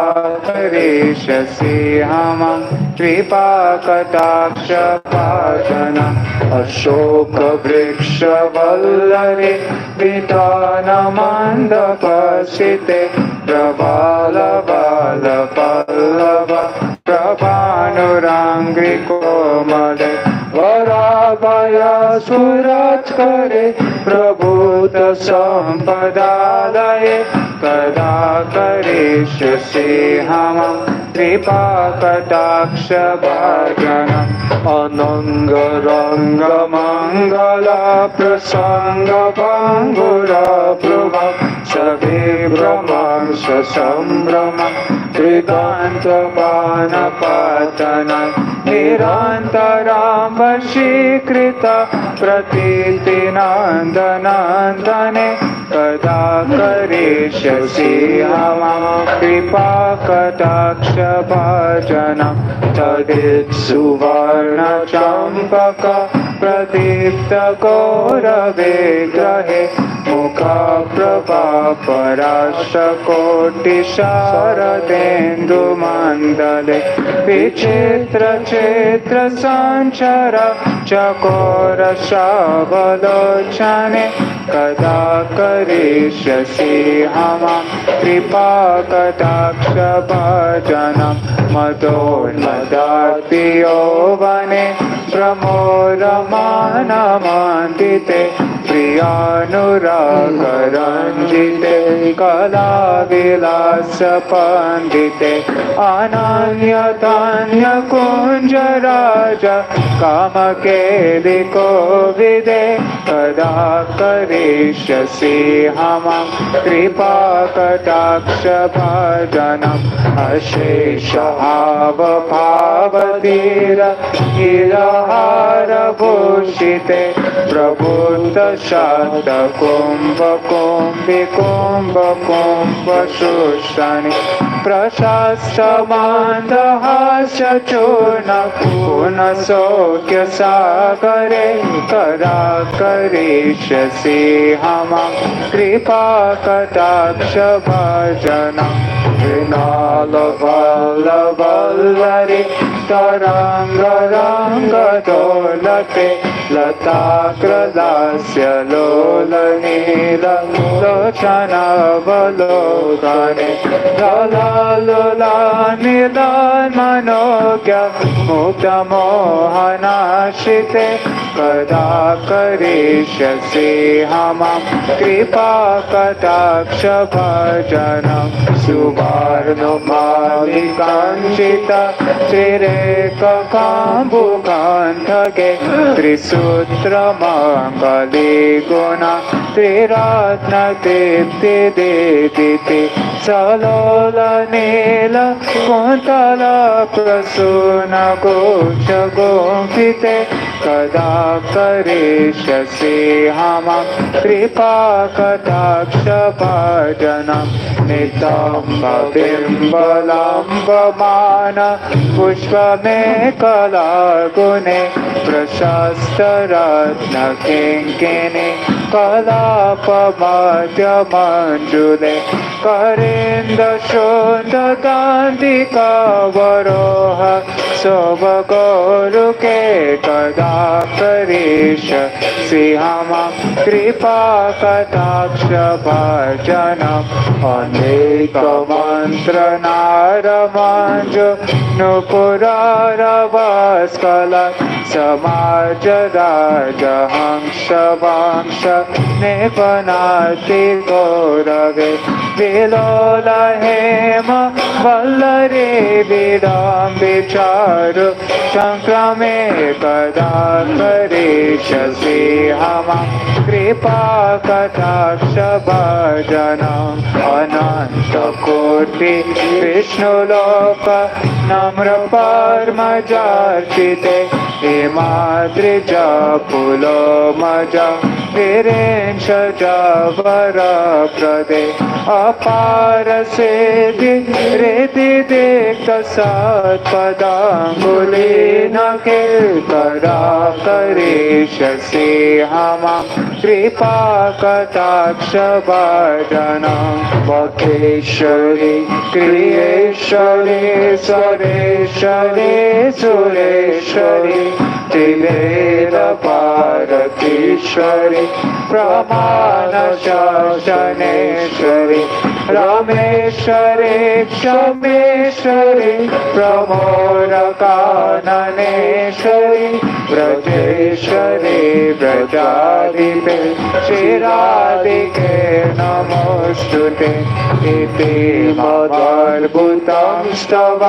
Karishasi Hamam Kripa Kataksha Bhajana Ashoka Vriksha Vallari Vitana Mandapasite Pravala Vala Pallava Prabhanurangri Komale Varabhaya Surat Kare Prabhuta Sampadalaye Kada Karishasi Hamam Kripa Kataksha Bhajanam Ananga Ranga Mangala Prasanga Bangura Prabham Savi Brahman Sasambramam Triganta Panapatana Nirantaram Vashikrita Pratiti Nandanandane Kada Karishasi Hamam Kripa Kataksha Bhajanam Tadit Suvarna Champaka Pradipta Kora Vigrahe Mukha Prabha Parasha Koti Sharadendu Mandale Vichitra Chitra Sanchara Chakora Shavalochane Kada Karishasi Hamam Kripa Kataksha Bhajanam Madon Madati Ovane Pramoramana Mandite Priyanuragaranjite Kala Vilasa Pandite Ananya Tanya Kunjaraja Kamakeli Kovide Kada Karishasi Hamam Kripa Kataksha Bhajanam Ashesha Hava Bhavatira Ilahara Bhushite Prabhuta Shata Kumbha Kumbhi Kumbha Kumbha Shushani प्रशस्तमन्दहास्यचूर्ण पूर्णसौख्यसागरे कराकरिष्यसि हमां कृपाकटाक्षभजनं मृणालवल्लवल्लरि तरङ्गरङ्गदोलते लताग्रदास्य लोलनीललोचनावलोकने ललालुलानिलमनोज्ञ मुग्धमोहनाश्रिते कदा करिष्यसि हमां कृपाकटाक्षभजनं सुवर्णमालिकाञ्चित त्रिरेककाम्बुकान्धगे त्रिसूत्रमङ्गले गुण त्रिरत्नदीप्तिदिदिति सलोलनील कुन्तलप्रसूनगोचगोम्फिते कदा करिष्यसि हमां कृपाकटाक्षभजनं नितम्बबिम्बलम्बमान पुष्पमेकलागुणे प्रशस्तरत्नकिङ्किणी कलापमध्यमञ्जुले करेन्दशोदकान्तिकावरोह सोमगोरुके कदा करिष्यसि हमां कृपाकटाक्षभजनम् अनेकमन्त्रनारमञ्जु नुपुरारवस्कल समाजराजहंसवंश निपनाति गौरवे विलोल हेम वल्लरे विडम्बिचारु संक्रमे कदा करिष्यसि हमां कृपाकटाक्षभजनम् अनन्तकोटि विष्णुलोक नम्रपर्मजार्चिते हेमाद्रिजपुलो मजा वीरेशजवरप्रदे अपार सिद्धि रिद्धि दिक्तसत्पदाङ्गुलीनके कदा करिष्यसि हमां कृपाकटाक्षभजनं वक्रेश्वरि क्रियेश्वरि स्वरेश्वरि सुरेश्वरि त्रिवेदपारतीश्वरि प्रमाणशासनेश्वरि रामेश्वरि क्षमेश्वरि प्रमोदकाननेश्वरि व्रजेश्वरि व्रजाधिपे श्रीराधिके नमोऽस्तुते इति मदद्भुतं स्तव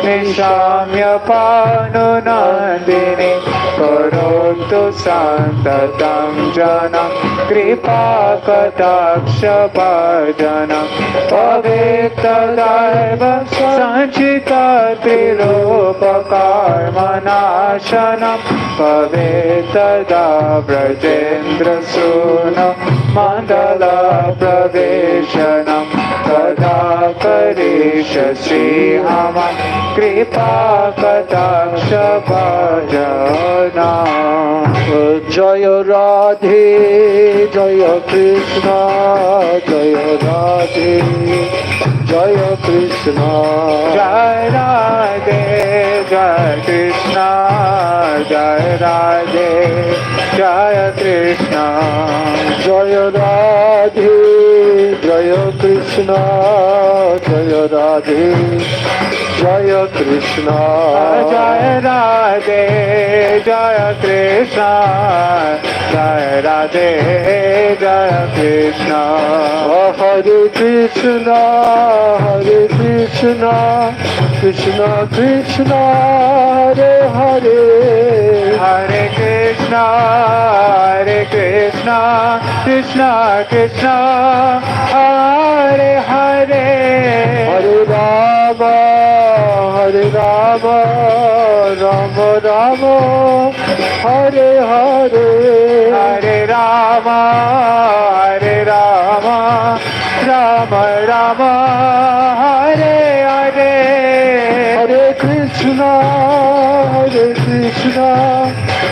निशाम्य पानुनन्दिनी करोतु सन्ततं जनं कृपाकटाक्षभजनं पवित्रदैव सञ्चितत्रिलोककर्मनाशनं पवित्रदा व्रजेन्द्रसूनो मण्डलप्रवेशनं कदा करिष्यसि हमां कृपाकटाक्षभजनं जय राधे जय कृष्ण जय राधे जय कृष्ण जय राधे जय कृष्ण जय राधे जय कृष्ण जय राधे जय कृष्ण जय राधे जय कृष्ण जय राधे जय कृष्ण जय राधे जय कृष्ण हरे कृष्ण कृष्ण कृष्ण हरे हरे हरे कृष्ण कृष्ण कृष्ण हरे हरे हरे राम राम राम हरे हरे हरे राम राम राम हरे Hare Krishna,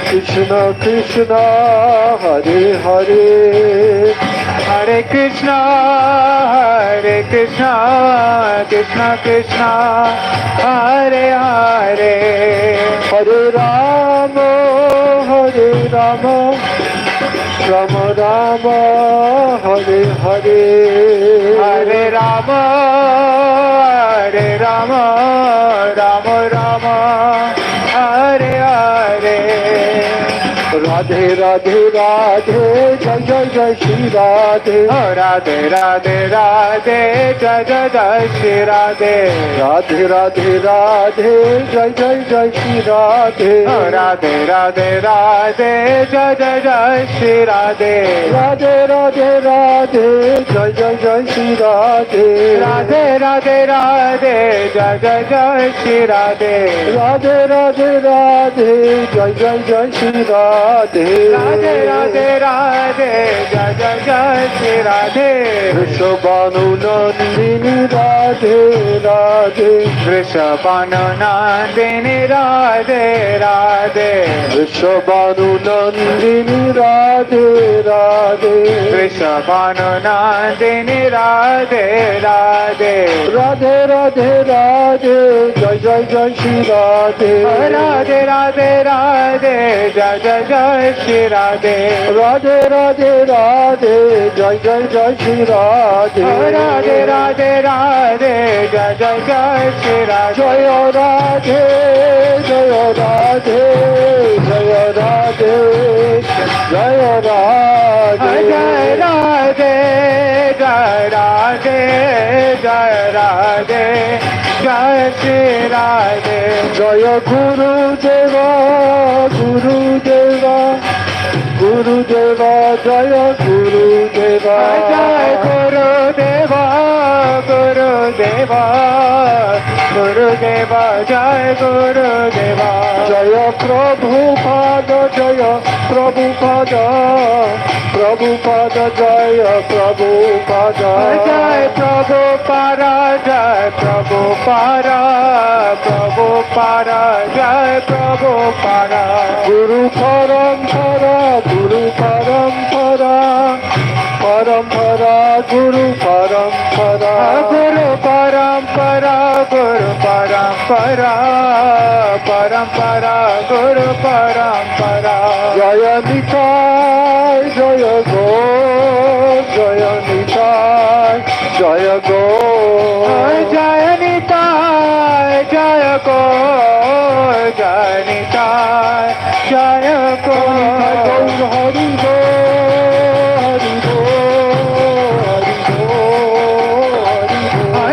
Krishna Krishna, Hare Hare, Hare Krishna, Krishna Krishna, Hare Hare, Hare Rama, Rama Rama, Hare Hare, Hare Rama, Rama Rama, Hare Hare. Radhe Radhe Radhe, Jai Jai Jai Shri Radhe. Radhe Radhe Radhe, Jai Jai Jai Shri Radhe. Radhe Radhe Radhe, Jai Jai Jai Shri Radhe. Radhe Radhe Radhe, Jai Jai Jai Shri Radhe. Radhe Radhe Radhe, Jai Jai Jai Shri Radhe. Radhe Radhe Radhe, Jai Jai Jai Shri Radhe. Radhe Radhe Radhe, Jai Jai Jai Shri Radhe. Radhe Radhe Radhe, Jai Jai Jai Shri Radhe. Vrishabhanu Nandini Radhe Radhe. Vrishabhanu Nandini Radhe Radhe. Vrishabhanu Nandini Radhe Radhe. Vrishabhanu Nandini Radhe Radhe. Radhe Radhe Radhe, Jai Jai Jai Shri Radhe. Radhe Radhe Radhe, Jai Jai Jai Shri Radhe. Radhe Radhe Radhe, Jai Jai Jai Shri Radhe. Radhe Radhe Radhe, Jai Jai Jai Shri Radhe. Jaya Radhe, Jaya Radhe, Jaya Radhe, Jaya Radhe. Jai Radhe, Jai Radhe, Jai Radhe, Jai Shri Radhe. Jaya Guru Deva, Guru Deva, Guru Deva, Jaya Guru Deva. Jai Guru Deva, Guru Deva, Guru Deva, Jai Guru Deva. Jaya Prabhupada, Jaya Prabhupada, Prabhupada, Jaya Prabhupada. Jai Prabhupada, Jai Prabhupada, Prabhupada, Jai Prabhupada. Guru Parampara, Guru Parampara, Parampara, Guru Parampara. Guru Parampara, Guru Parampara, Parampara, Guru Parampara. Jaya Nitai, Jaya Go, Jaya Nitai, Jaya Go. Jaya Nitai, Jaya Go, Jaya Nitai, Jaya Go. Hari Go, Hari Go, Hari Go, Hari Go.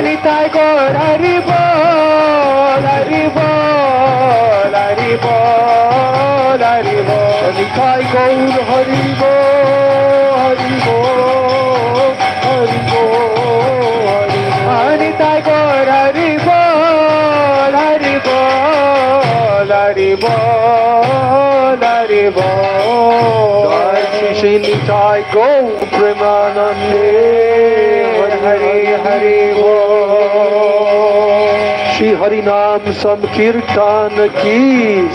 Nitai Gaur Hari Bol, Hari Bol, Hari Bol, Hari Bol. Nitai Gaur Hari Go, Hari Go, Hari Go, Hari Go. Nitai Gaur Hari Bol, Hari Bol, Hari Bol, Hari Bol. Jai Shri Nitai Gaur Premanande, Hari Hari Bol. Shri Harinam Sankirtan ki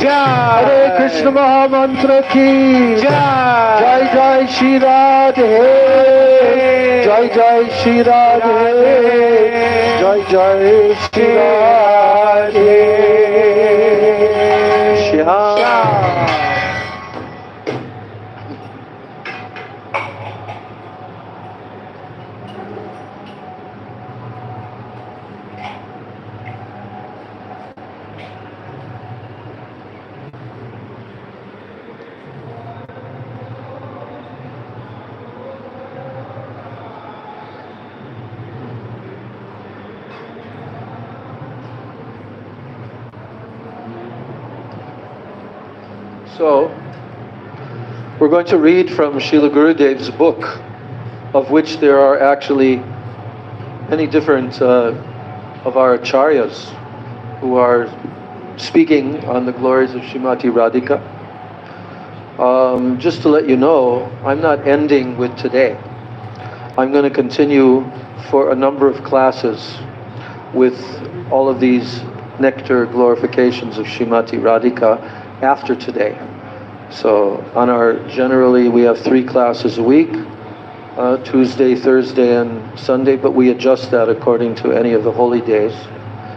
Jai. Hare Krishna Mahamantra ki Jai. Jai Jai Shri Radhe, Jai Jai Shri Radhe, Jai Jai Shri Radhe. Shyam. So, we're going to read from Srila Gurudev's book, of which there are actually many different of our acharyas who are speaking on the glories of Srimati Radhika. Just to let you know, I'm not ending with today. I'm going to continue for a number of classes with all of these nectar glorifications of Srimati Radhika after today. So generally we have 3 classes a week, Tuesday, Thursday, and Sunday, but we adjust that according to any of the holy days.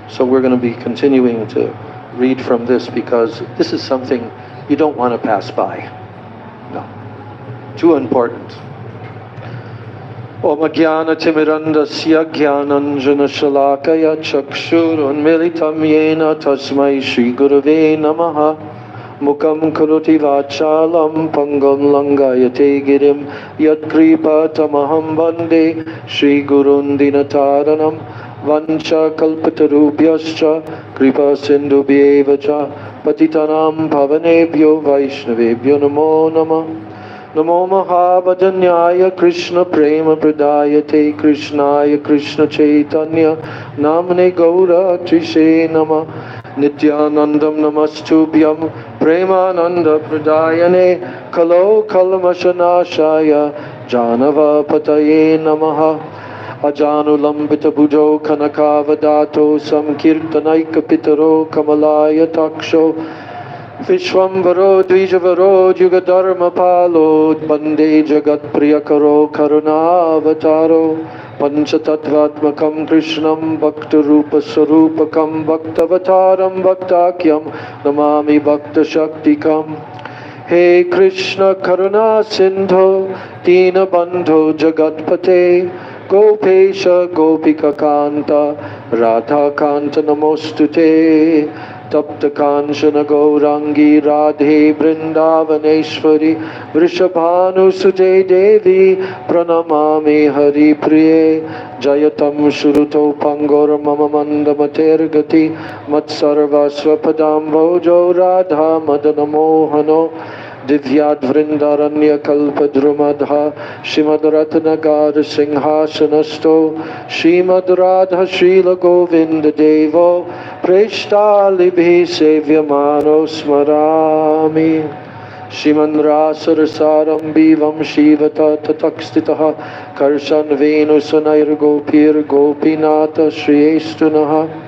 So we're going to be continuing to read from this because this is something you don't want to pass by. No. Too important. Om Jnana Timirandasya Jnananjana Shalakaya Chakshurunmilitam Yena Tasmai Shri Gurave Namaha Mukam Karoti Vachalam Pangam Langayate Girim Yat Kripa Tamaham Bande Shri Gurun Dinataranam Vancha Kalpatarubhyascha Kripa Sindhubhyevacha Patitanam Pavanebhyo Vaishnavebhyo Namo Namah Namo Mahabhajanyaya Krishna Prema Pradayate Krishnaya Krishna Chaitanya Namne Gaura Trishe Nama Nityanandam Namastubhyam Premananda Pradayane Kalo Kalmashanashaya Janava Pataye Namaha Ajanulambita Bhujo Kanakavadato Samkirtanaika Pitaro Kamalaya Taksho Vishwambaro Dvijavaro Yugadharma Palo Bande Jagat Priyakaro Karunavataro Panchatattvatmakam Krishnam Bhaktarupa Sarupakam Bhaktavataram Bhaktakyam Namami Bhakta Shaktikam He Krishna Karuna Sindho Dina Bandho Jagatpate Gopesha Gopika Kanta Radha Kanta Namostute Tapta Kanchana Gaurangi Radhe Vrindavaneshwari Vrishabhanu Suje Devi Pranamami Hari Priye Jayatam Shuruto Pangor Mama Mandamater Gati Matsarva Swapadam Vojo Radha Madana Mohano Divyad Vrindaranya Kalpadrumadha Shrimad Ratnagar Singhasanasto Shrimad Radha Srila Govinda Devo Preshta Libhi Sevyamano Smarami Shriman Rasarasaram Bivam Shivata Tatakstitaha Karshan Venu Sunair Gopir Gopinata Shriyestunaha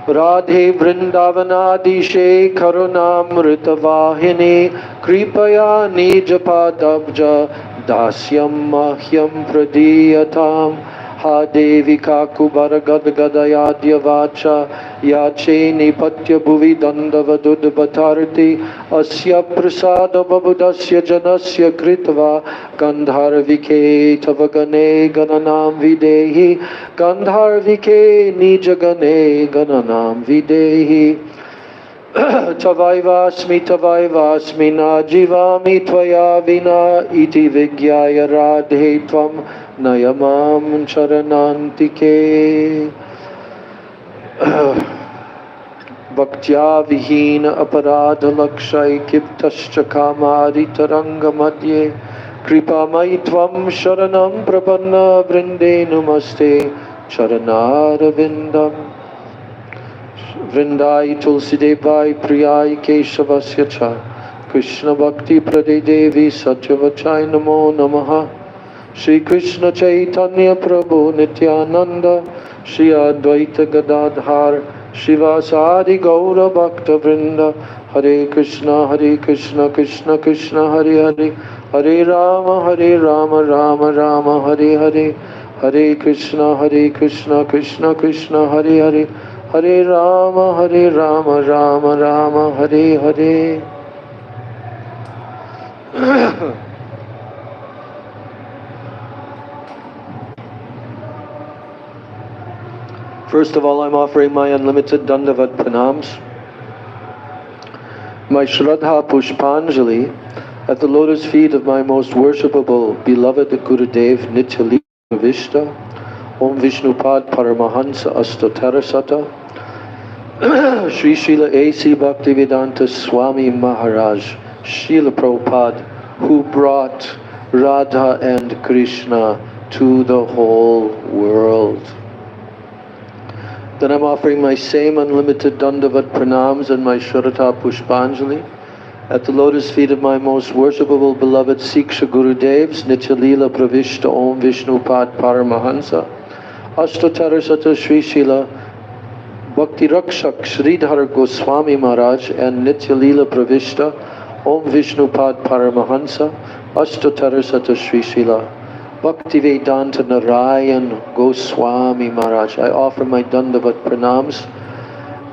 Radhe Vrindavanadishe Karunamrita Vahini Kripaya Nijapadabja Dasyam Mahyam Pradiyatam Ha Devi Kakubara Gadgadayadya Vacha Yache Nipatya Bhuvi Dandavadud Bhatarti Asya Prasada Babudasya Janasya Kritva Gandharvike Tavagane Gananam Videhi Gandharvike Nijagane Gananam Videhi Tavaivasmi Tavaivasmi Najivami Tvaya Vina Iti Vigyaya Radhe Tvam Nayamam Charanantike Bhaktya Vihina Aparadha Lakshay Kiptascha Kamari Taranga Madhye Kripa Maitvam Sharanam Prapanna Vrinde Namaste Charanara Vindam Vrindai Tulsidevai Priyai Keshavasya Cha Krishna Bhakti Prade Devi Satyavachai Namo Namaha Shri Krishna Chaitanya Prabhu Nityananda Shri Advaita Gadadhar Shivasadi Gaura Bhakta Vrinda Hare Krishna Krishna Krishna Hare Hare Hare Rama Rama Rama Hare Hare Hare Krishna Krishna Krishna Hare Hare Hare Rama Rama Rama Hare Hare First of all, I'm offering my unlimited Dandavat Pranams, my Shraddha Pushpanjali at the lotus feet of my most worshipable, beloved Gurudev Nityalila Vishta, Om Vishnupad Paramahansa Astotarasata, Sri Srila A.C. Bhaktivedanta Swami Maharaj, Srila Prabhupada, who brought Radha and Krishna to the whole world. Then I'm offering my same unlimited Dandavat Pranams and my Shraddha Pushpanjali at the lotus feet of my most worshipable beloved Siksha Gurudevs, Nityalila Pravishta Om Vishnupad Paramahansa, Ashtotarasata Sri Srila Bhakti Rakshak Sridhar Goswami Maharaj and Nitya Leela Pravishta Om Vishnupad Paramahansa Ashtottara Sata Sri Srila Bhaktivedanta Narayan Goswami Maharaj. I offer my Dandavat Pranams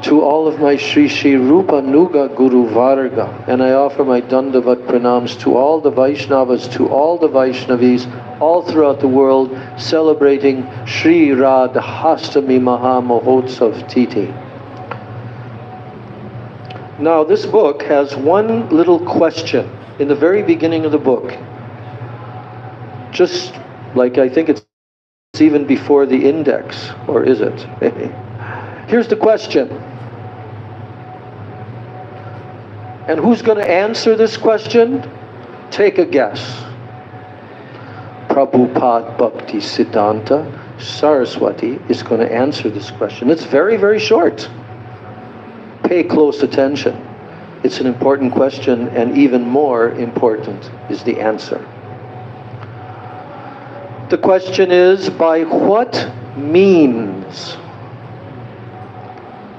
to all of my Sri Sri Rupa Nuga Guru Varga, and I offer my Dandavat Pranams to all the Vaishnavas, to all the Vaishnavis, all throughout the world, celebrating Sri Radhastami Maha Mahotsav Titi. Now this book has one little question in the very beginning of the book. Just like I think it's even before the index, or is it? Here's the question. And who's going to answer this question? Take a guess. Prabhupada Bhakti Siddhanta Saraswati is going to answer this question. It's very, very short. Pay close attention. It's an important question, and even more important is the answer. The question is, by what means?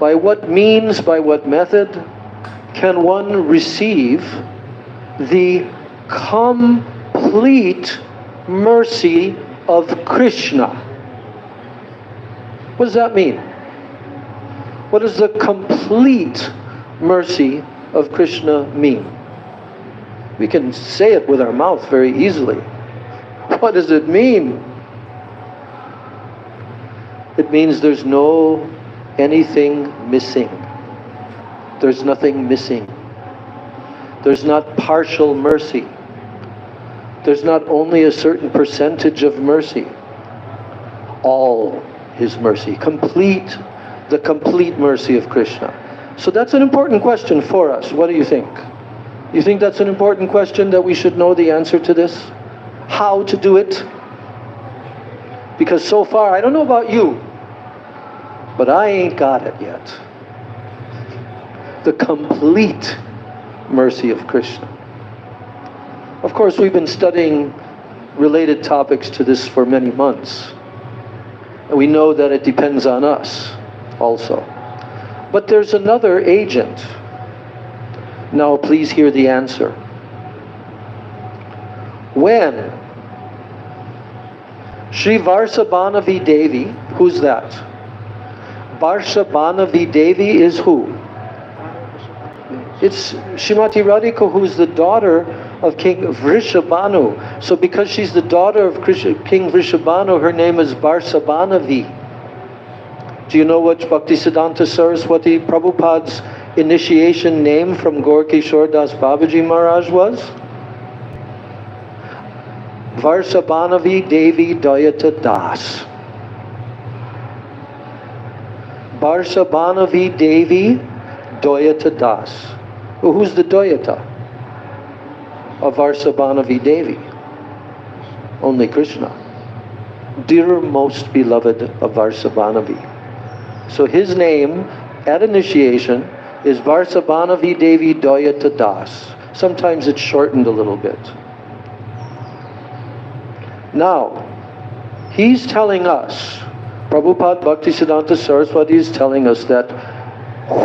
By what means, by what method can one receive the complete mercy of Krishna? What does that mean? What does the complete mercy of Krishna mean? We can say it with our mouth very easily. What does it mean? It means there's no anything missing. There's nothing missing. There's not partial mercy. There's not only a certain percentage of mercy. All His mercy. The complete mercy of Krishna. So that's an important question for us. What do you think? You think that's an important question, that we should know the answer to this? How to do it? Because so far, I don't know about you, but I ain't got it yet. The complete mercy of Krishna. Of course, we've been studying related topics to this for many months. And we know that it depends on us also. But there's another agent. Now please hear the answer. When Sri Varsabhanavi Devi, who's that? Varsabhanavi Devi is who? It's Srimati Radhika, who's the daughter of King Vrishabhanu. So because she's the daughter of King Vrishabhanu, her name is Varsabhanavi. Do you know what Bhaktisiddhanta Saraswati Prabhupada's initiation name from Gaur Kishore Das Babaji Maharaj was? Varsabhanavi Devi Dayata Das. Varsabhanavi Devi Dayata Das. Well, who's the Dayata of Varsabhanavi Devi? Only Krishna. Dear most beloved of Varsabhanavi. So his name at initiation is Varsabhanavi Devi Dayata Das. Sometimes it's shortened a little bit. Now, he's telling us, Prabhupada Bhaktisiddhanta Saraswati is telling us that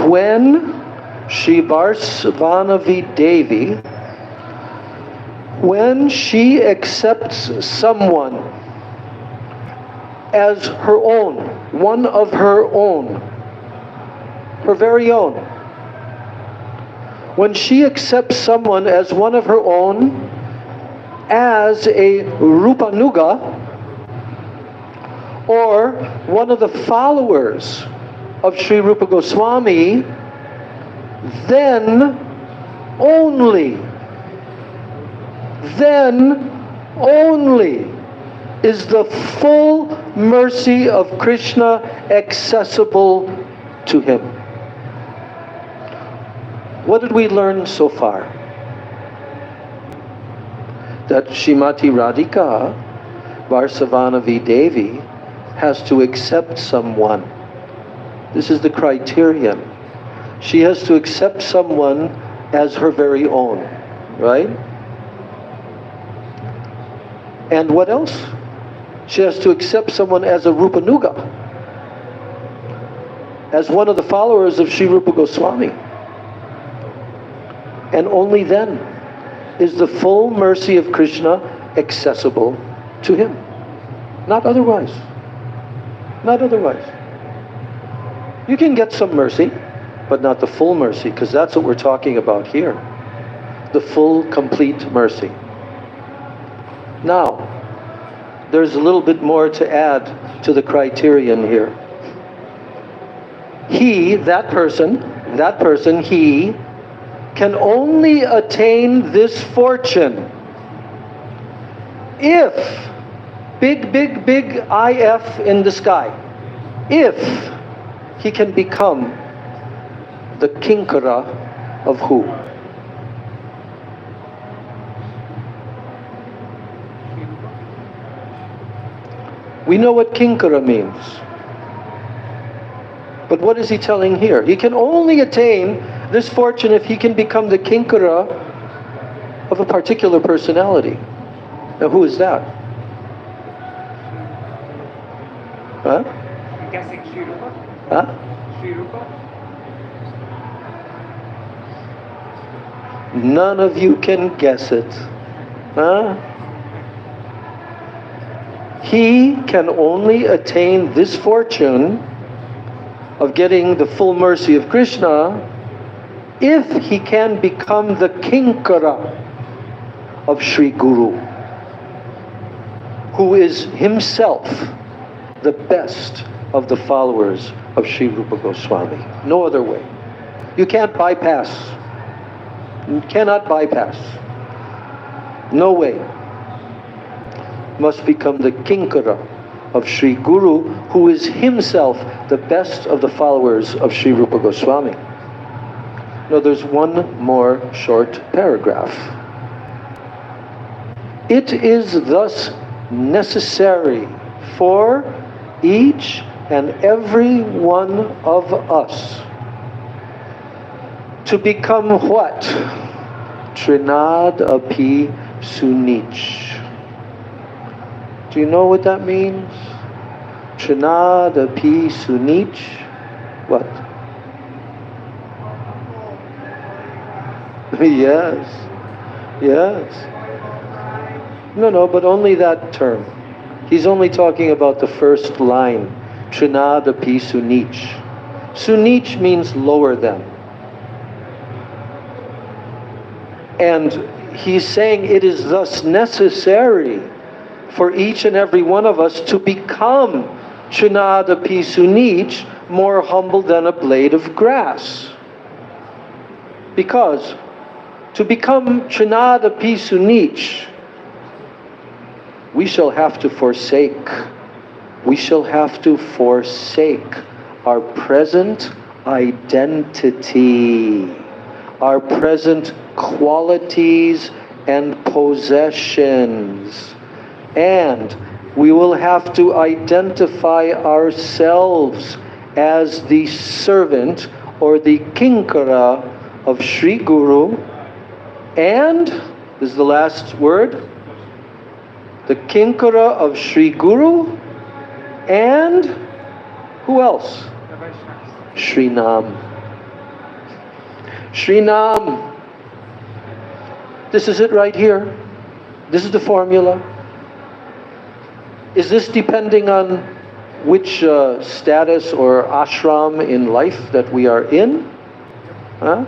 when Sri Varsabhanavi Devi, when she accepts someone as her own, one of her own, her very own, when she accepts someone as one of her own, as a Rupanuga, or one of the followers of Sri Rupa Goswami, then only is the full mercy of Krishna accessible to him. What did we learn so far? That Srimati Radhika, Varsabhanavi Devi, has to accept someone. This is the criterion. She has to accept someone as her very own, right? And what else? She has to accept someone as a Rupanuga. as one of the followers of Sri Rupa Goswami. And only then is the full mercy of Krishna accessible to him. Not otherwise. Not otherwise. You can get some mercy, but not the full mercy, because that's what we're talking about here. The full, complete mercy. Now, there's a little bit more to add to the criterion here. He, that person, he can only attain this fortune if, big IF in the sky, if he can become the kinkara of who? We know what kinkara means. But what is he telling here? He can only attain this fortune if he can become the kinkara of a particular personality. Now who is that? Huh? I'm guessing Sri Rupa. Huh? Sri Rupa. None of you can guess it. Huh? He can only attain this fortune of getting the full mercy of Krishna if he can become the kinkara of Sri Guru, who is himself the best of the followers of Sri Rupa Goswami. No other way. You can't bypass. You cannot bypass. No way. Must become the kinkara of Sri Guru, who is himself the best of the followers of Sri Rupa Goswami. Now there's one more short paragraph. It is thus necessary for each and every one of us to become what? Trinad api sunich. Do you know what that means? Trinad api sunich. What? Yes. Yes. No, but only that term. He's only talking about the first line. Trinad api sunich. Sunich means lower than. And he's saying it is thus necessary for each and every one of us to become Trinad api sunich, more humble than a blade of grass. Because to become Trinad api sunich, we shall have to forsake our present identity, our present qualities and possessions. And we will have to identify ourselves as the servant or the kinkara of Sri Guru. And, this is the last word, the kinkara of Sri Guru, and who else? Sri Nam. Sri Nam. This is it right here. This is the formula. Is this depending on which status or ashram in life that we are in? Huh?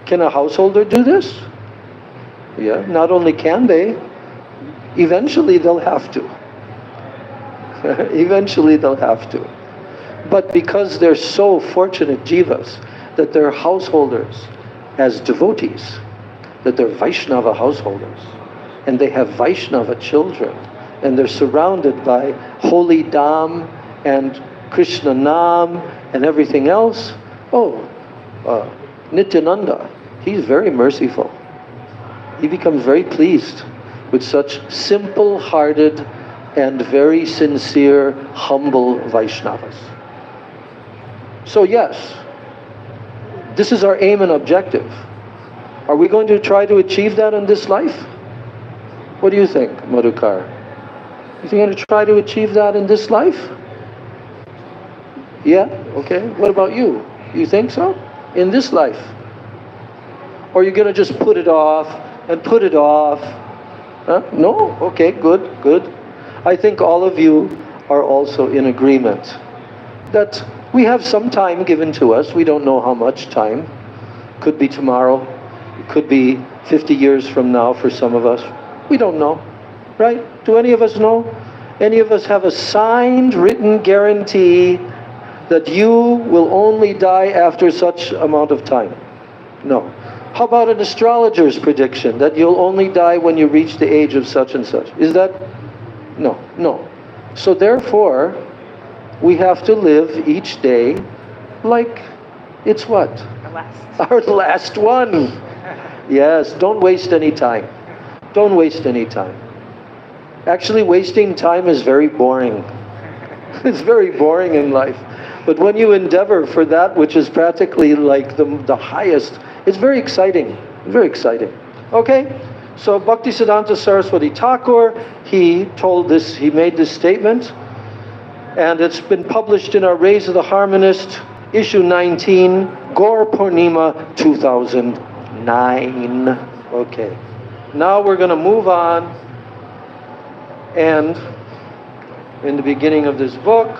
Can a householder do this? Yeah, not only can they, eventually they'll have to. Eventually they'll have to. But because they're so fortunate jivas that they're householders as devotees, that they're Vaishnava householders, and they have Vaishnava children, and they're surrounded by holy Dham and Krishna Nam and everything else. Nityananda, he's very merciful. He becomes very pleased with such simple-hearted and very sincere, humble Vaishnavas. So yes, this is our aim and objective. Are we going to try to achieve that in this life? What do you think, Madhukar? You think you're going to try to achieve that in this life? Yeah? Okay. What about you? You think so? In this life? Or are you going to just put it off and put it off? Huh? No? Okay, good, good. I think all of you are also in agreement that we have some time given to us. We don't know how much time. Could be tomorrow. It could be 50 years from now for some of us. We don't know. Right? Do any of us know? Any of us have a signed, written guarantee that you will only die after such amount of time? No. How about an astrologer's prediction that you'll only die when you reach the age of such and such? Is that? No, no. So therefore, we have to live each day like it's what? Our last one. Yes, don't waste any time. Don't waste any time. Actually, wasting time is very boring. It's very boring in life. But when you endeavor for that which is practically like the highest, it's very exciting. Very exciting. Okay? So Bhaktisiddhanta Saraswati Thakur, he made this statement, and it's been published in our Rays of the Harmonist, issue 19, Gaur Purnima 2009. Okay. Now we're going to move on, and in the beginning of this book,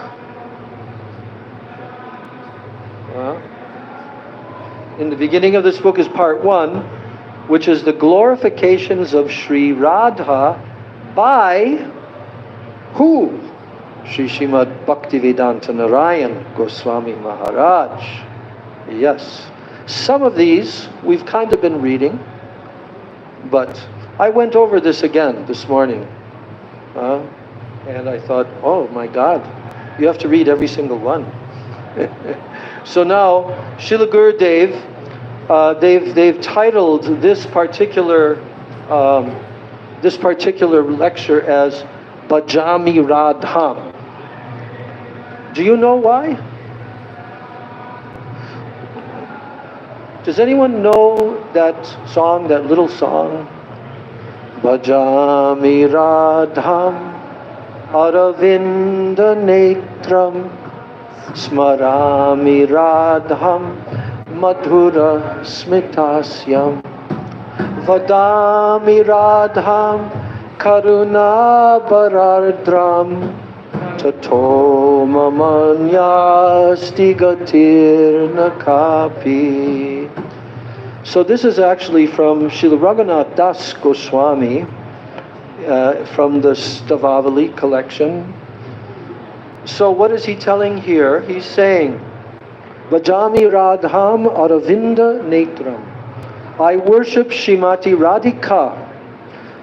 in the beginning of this book is part 1, which is the glorifications of Sri Radha by who? Sri Srimad Bhaktivedanta Narayan Goswami Maharaj. Yes. Some of these we've kind of been reading, but I went over this again this morning. And I thought, oh my God, you have to read every single one. So now, Srila Gurudev, they've titled this particular lecture as Bhajami Radham. Do you know why? Does anyone know that song, that little song? Bhajami Radham Aravinda Netram Smarami Radham Madhura Smitasyam Vadami Radham Karuna Barardram Tato Mamanyasti Gatir Nakapi. So this is actually from Srila Raghunath Das Goswami, from the Stavavali collection. So what is he telling here? He's saying, Bhajami Radham Aravinda Netram. I worship Srimati Radhika,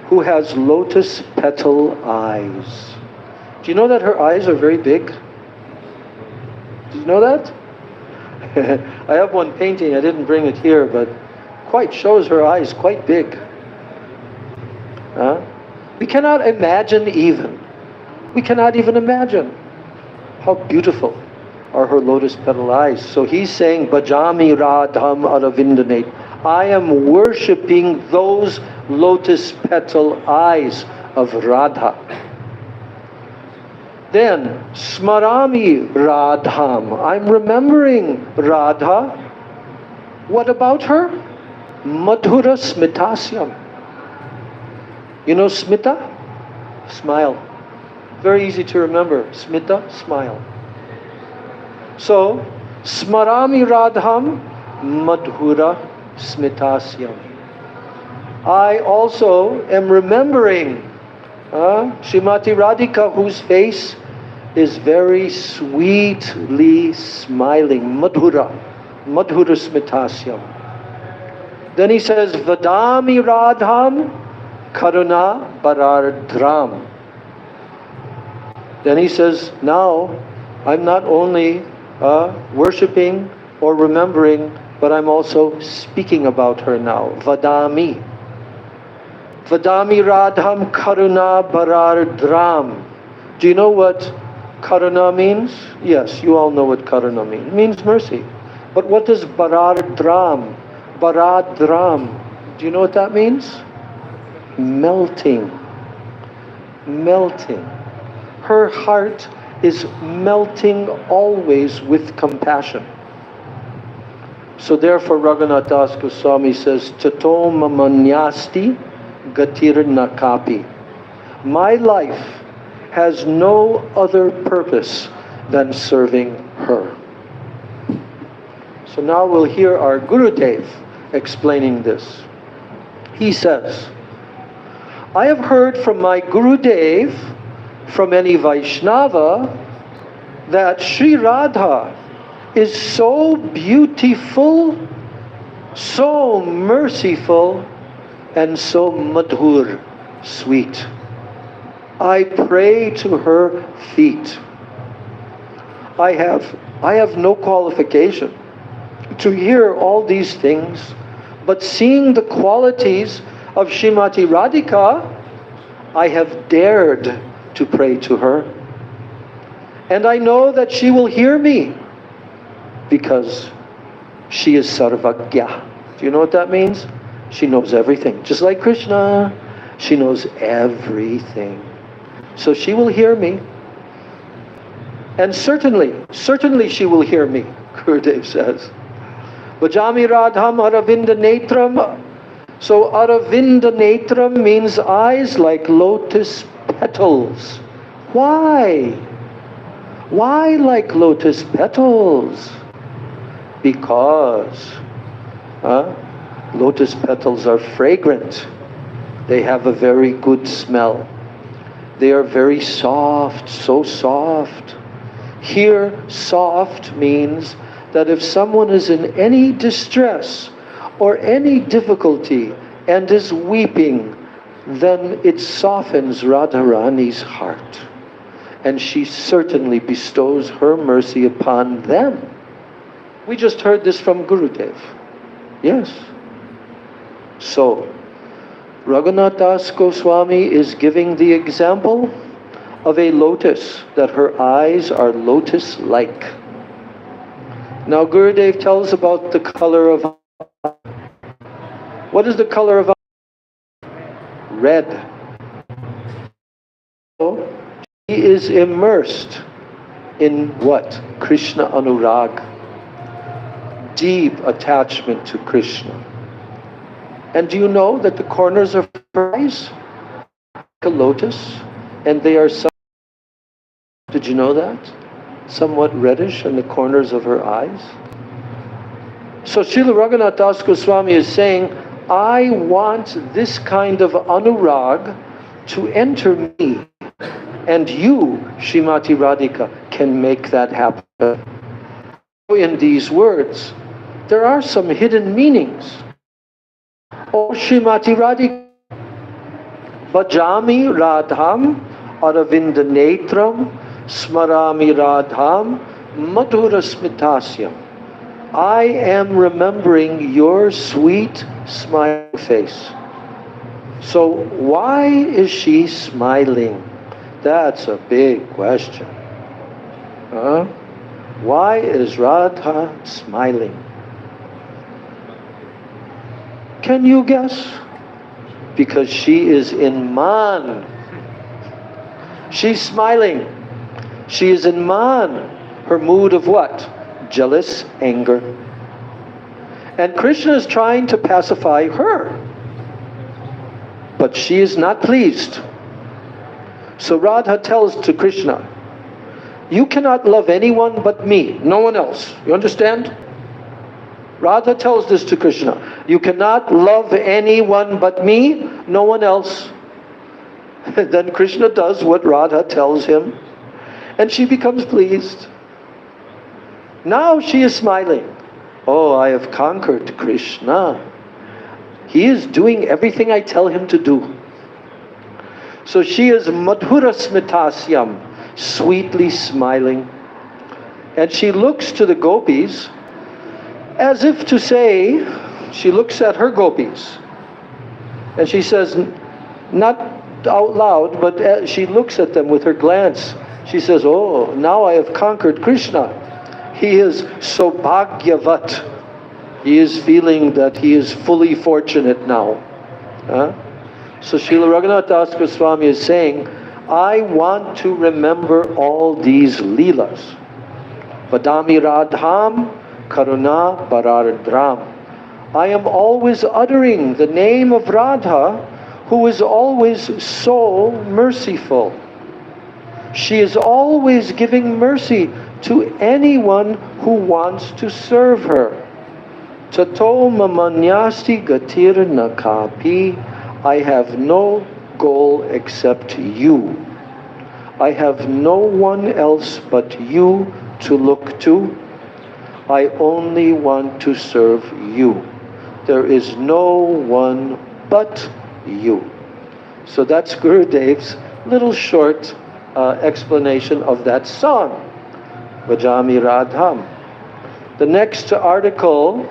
who has lotus petal eyes. Do you know that her eyes are very big? Did you know that? I have one painting, I didn't bring it here, but quite shows her eyes quite big. We cannot imagine even. We cannot even imagine how beautiful are her lotus petal eyes. So he's saying, Bhajami Radham Aravindanate. I am worshipping those lotus petal eyes of Radha. Then, Smarami Radham. I'm remembering Radha. What about her? Madhura Smitasyam. You know Smita? Smile. Very easy to remember. Smita, smile. So, Smarami Radham Madhura Smitasyam. I also am remembering Srimati Radhika, whose face is very sweetly smiling. Madhura. Madhura Smitasyam. Then he says, Vadami Radham Karuna Barardram. Then he says, now I'm not only worshipping or remembering, but I'm also speaking about her now. Vadami. Vadami Radham Karuna Barardram. Do you know what Karuna means? Yes, you all know what Karuna means. It means mercy. But what does Barardram? Baradram. Do you know what that means? Melting. Melting. Her heart is melting always with compassion. So therefore Raghunath Das Goswami says, Tato mamanyasti gatir nakapi. My life has no other purpose than serving her. So now we'll hear our Gurudev explaining this. He says, I have heard from my Gurudev, from any Vaishnava, that Sri Radha is so beautiful, so merciful, and so madhur, sweet. I pray to her feet. I have no qualification to hear all these things, but seeing the qualities of Srimati Radhika, I have dared to pray to her. And I know that she will hear me because she is Sarvagya. Do you know what that means? She knows everything. Just like Krishna, she knows everything. So she will hear me. And certainly she will hear me, Gurudev says. Bhajami Radham Aravinda Netram. So Aravinda Netram means eyes like lotus petals. Why? Why like lotus petals? Because lotus petals are fragrant. They have a very good smell. They are very soft, so soft. Here, soft means that if someone is in any distress or any difficulty and is weeping, then it softens Radharani's heart. And she certainly bestows her mercy upon them. We just heard this from Gurudev. Yes. So, Raghunath Das Goswami is giving the example of a lotus, that her eyes are lotus-like. Now Gurudev tells about the color of eye. What is the color of eye? Red. So, he is immersed in what? Krishna Anurag. Deep attachment to Krishna. And do you know that the corners of her eyes are like a lotus? And they are did you know that? Somewhat reddish in the corners of her eyes. So Srila Raghunath Das Goswami is saying, I want this kind of anurag to enter me. And you, Srimati Radhika, can make that happen. In these words, there are some hidden meanings. O Srimati Radhika, Bhajami Radham Aravinda Netram Smarami Radham Madhura Smitasyam. I am remembering your sweet smiling face. So why is she smiling? That's a big question. Why is Radha smiling? Can you guess? Because she is in man. She's smiling. She is in man. Her mood of what? Jealous anger. And Krishna is trying to pacify her. But she is not pleased. So Radha tells to Krishna, you cannot love anyone but me, no one else. You understand? Radha tells this to Krishna. You cannot love anyone but me, no one else. Then Krishna does what Radha tells him. And she becomes pleased. Now she is smiling. Oh, I have conquered Krishna. He is doing everything I tell him to do. So she is madhura smitasyam, sweetly smiling. And she looks to the gopis as if to say, she looks at her gopis. And she says, not out loud, but she looks at them with her glance. She says, oh, now I have conquered Krishna. He is so bhagyavat. He is feeling that he is fully fortunate now. So Srila Raghunath Das Goswami is saying, I want to remember all these leelas. Vadami Radham Karuna Barardram. I am always uttering the name of Radha, who is always so merciful. She is always giving mercy to anyone who wants to serve her. Tato mamanyasti gatir nakapi. I have no goal except you. I have no one else but you to look to. I only want to serve you. There is no one but you. So that's Gurudev's little short explanation of that song, Vajami Radham. The next article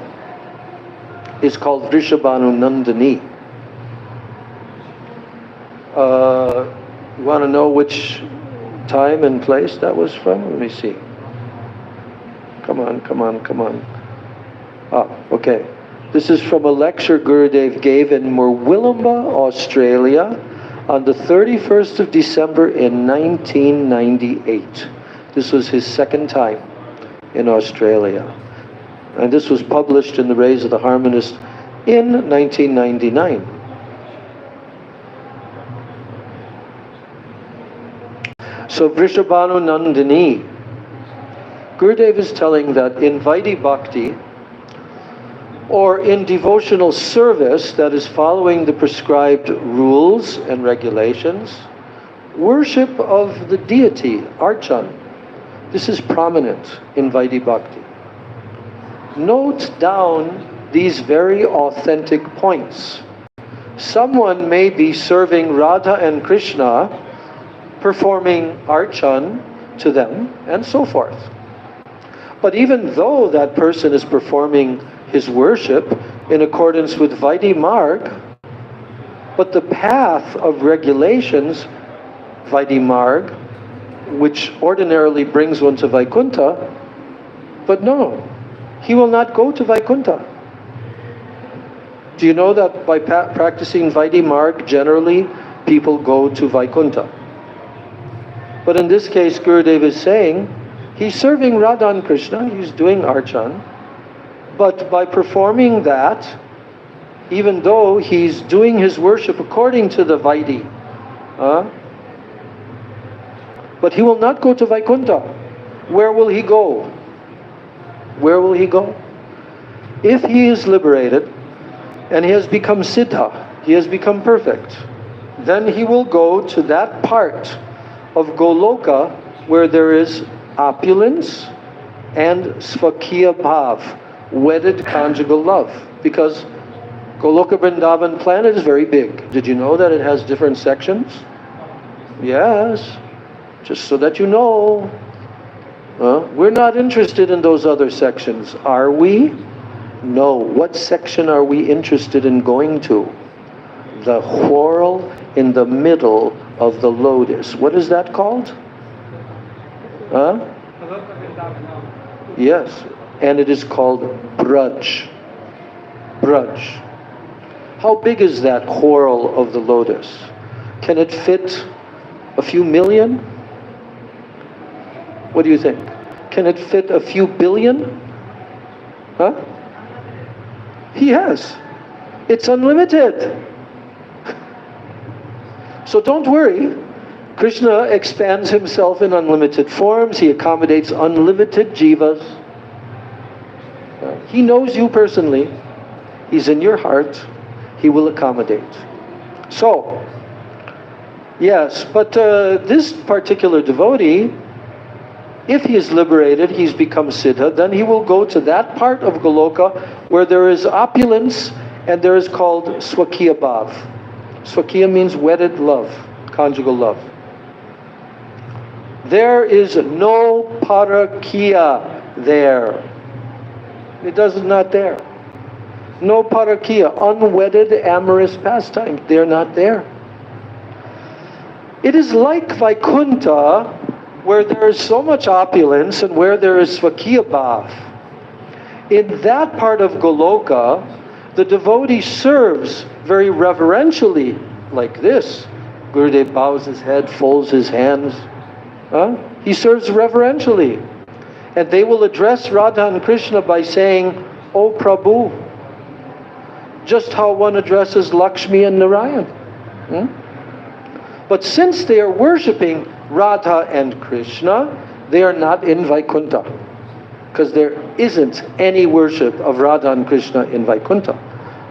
is called Vrishabhanu Nandini. You want to know which time and place that was from? Let me see. Come on. Ah, okay. This is from a lecture Gurudev gave in Murwillumbah, Australia, on the 31st of December in 1998. This was his second time in Australia. And this was published in the Rays of the Harmonist in 1999. So Vrishabhanu Nandini, Gurudev is telling that in Vaidhi Bhakti, or in devotional service that is following the prescribed rules and regulations, worship of the deity, Archan, this is prominent in Vaidhi Bhakti. Note down these very authentic points. Someone may be serving Radha and Krishna, performing Archan to them, and so forth. But even though that person is performing his worship in accordance with Vaidhi Marg, but the path of regulations, Vaidhi Marg, which ordinarily brings one to Vaikuntha, but no, he will not go to Vaikuntha. Do you know that by practicing Vaidhi Marg, generally people go to Vaikuntha? But in this case, Gurudev is saying, he's serving Radha and Krishna, he's doing Archan, but by performing that, even though he's doing his worship according to the Vaidhi, but he will not go to Vaikuntha. Where will he go? Where will he go? If he is liberated and he has become Siddha, he has become perfect, then he will go to that part of Goloka where there is opulence and Svakiya Bhav, wedded conjugal love, because Goloka Vrindavan planet is very big. Did you know that it has different sections? Yes, just so that you know. We're not interested in those other sections, are we? No. What section are we interested in going to? The whorl in the middle of the lotus. What is that called? Yes. And it is called Braj. Braj. How big is that whorl of the lotus? Can it fit a few million? What do you think? Can it fit a few billion? Yes. It's unlimited. So don't worry. Krishna expands himself in unlimited forms. He accommodates unlimited jivas. He knows you personally. He's in your heart. He will accommodate. So, yes, but this particular devotee, if he is liberated, he's become Siddha, then he will go to that part of Goloka where there is opulence and there is called Swakiya Bhav. Swakiya means wedded love, conjugal love. There is no parakiya there. It does not there. No parakiya, unwedded amorous pastime. They're not there. It is like Vaikuntha, where there is so much opulence and where there is Swakiya Bhav. In that part of Goloka, the devotee serves very reverentially like this. Gurudev bows his head, folds his hands. He serves reverentially. And they will address Radha and Krishna by saying, "O Prabhu," just how one addresses Lakshmi and Narayan. But since they are worshipping Radha and Krishna, they are not in Vaikuntha, because there isn't any worship of Radha and Krishna in Vaikuntha.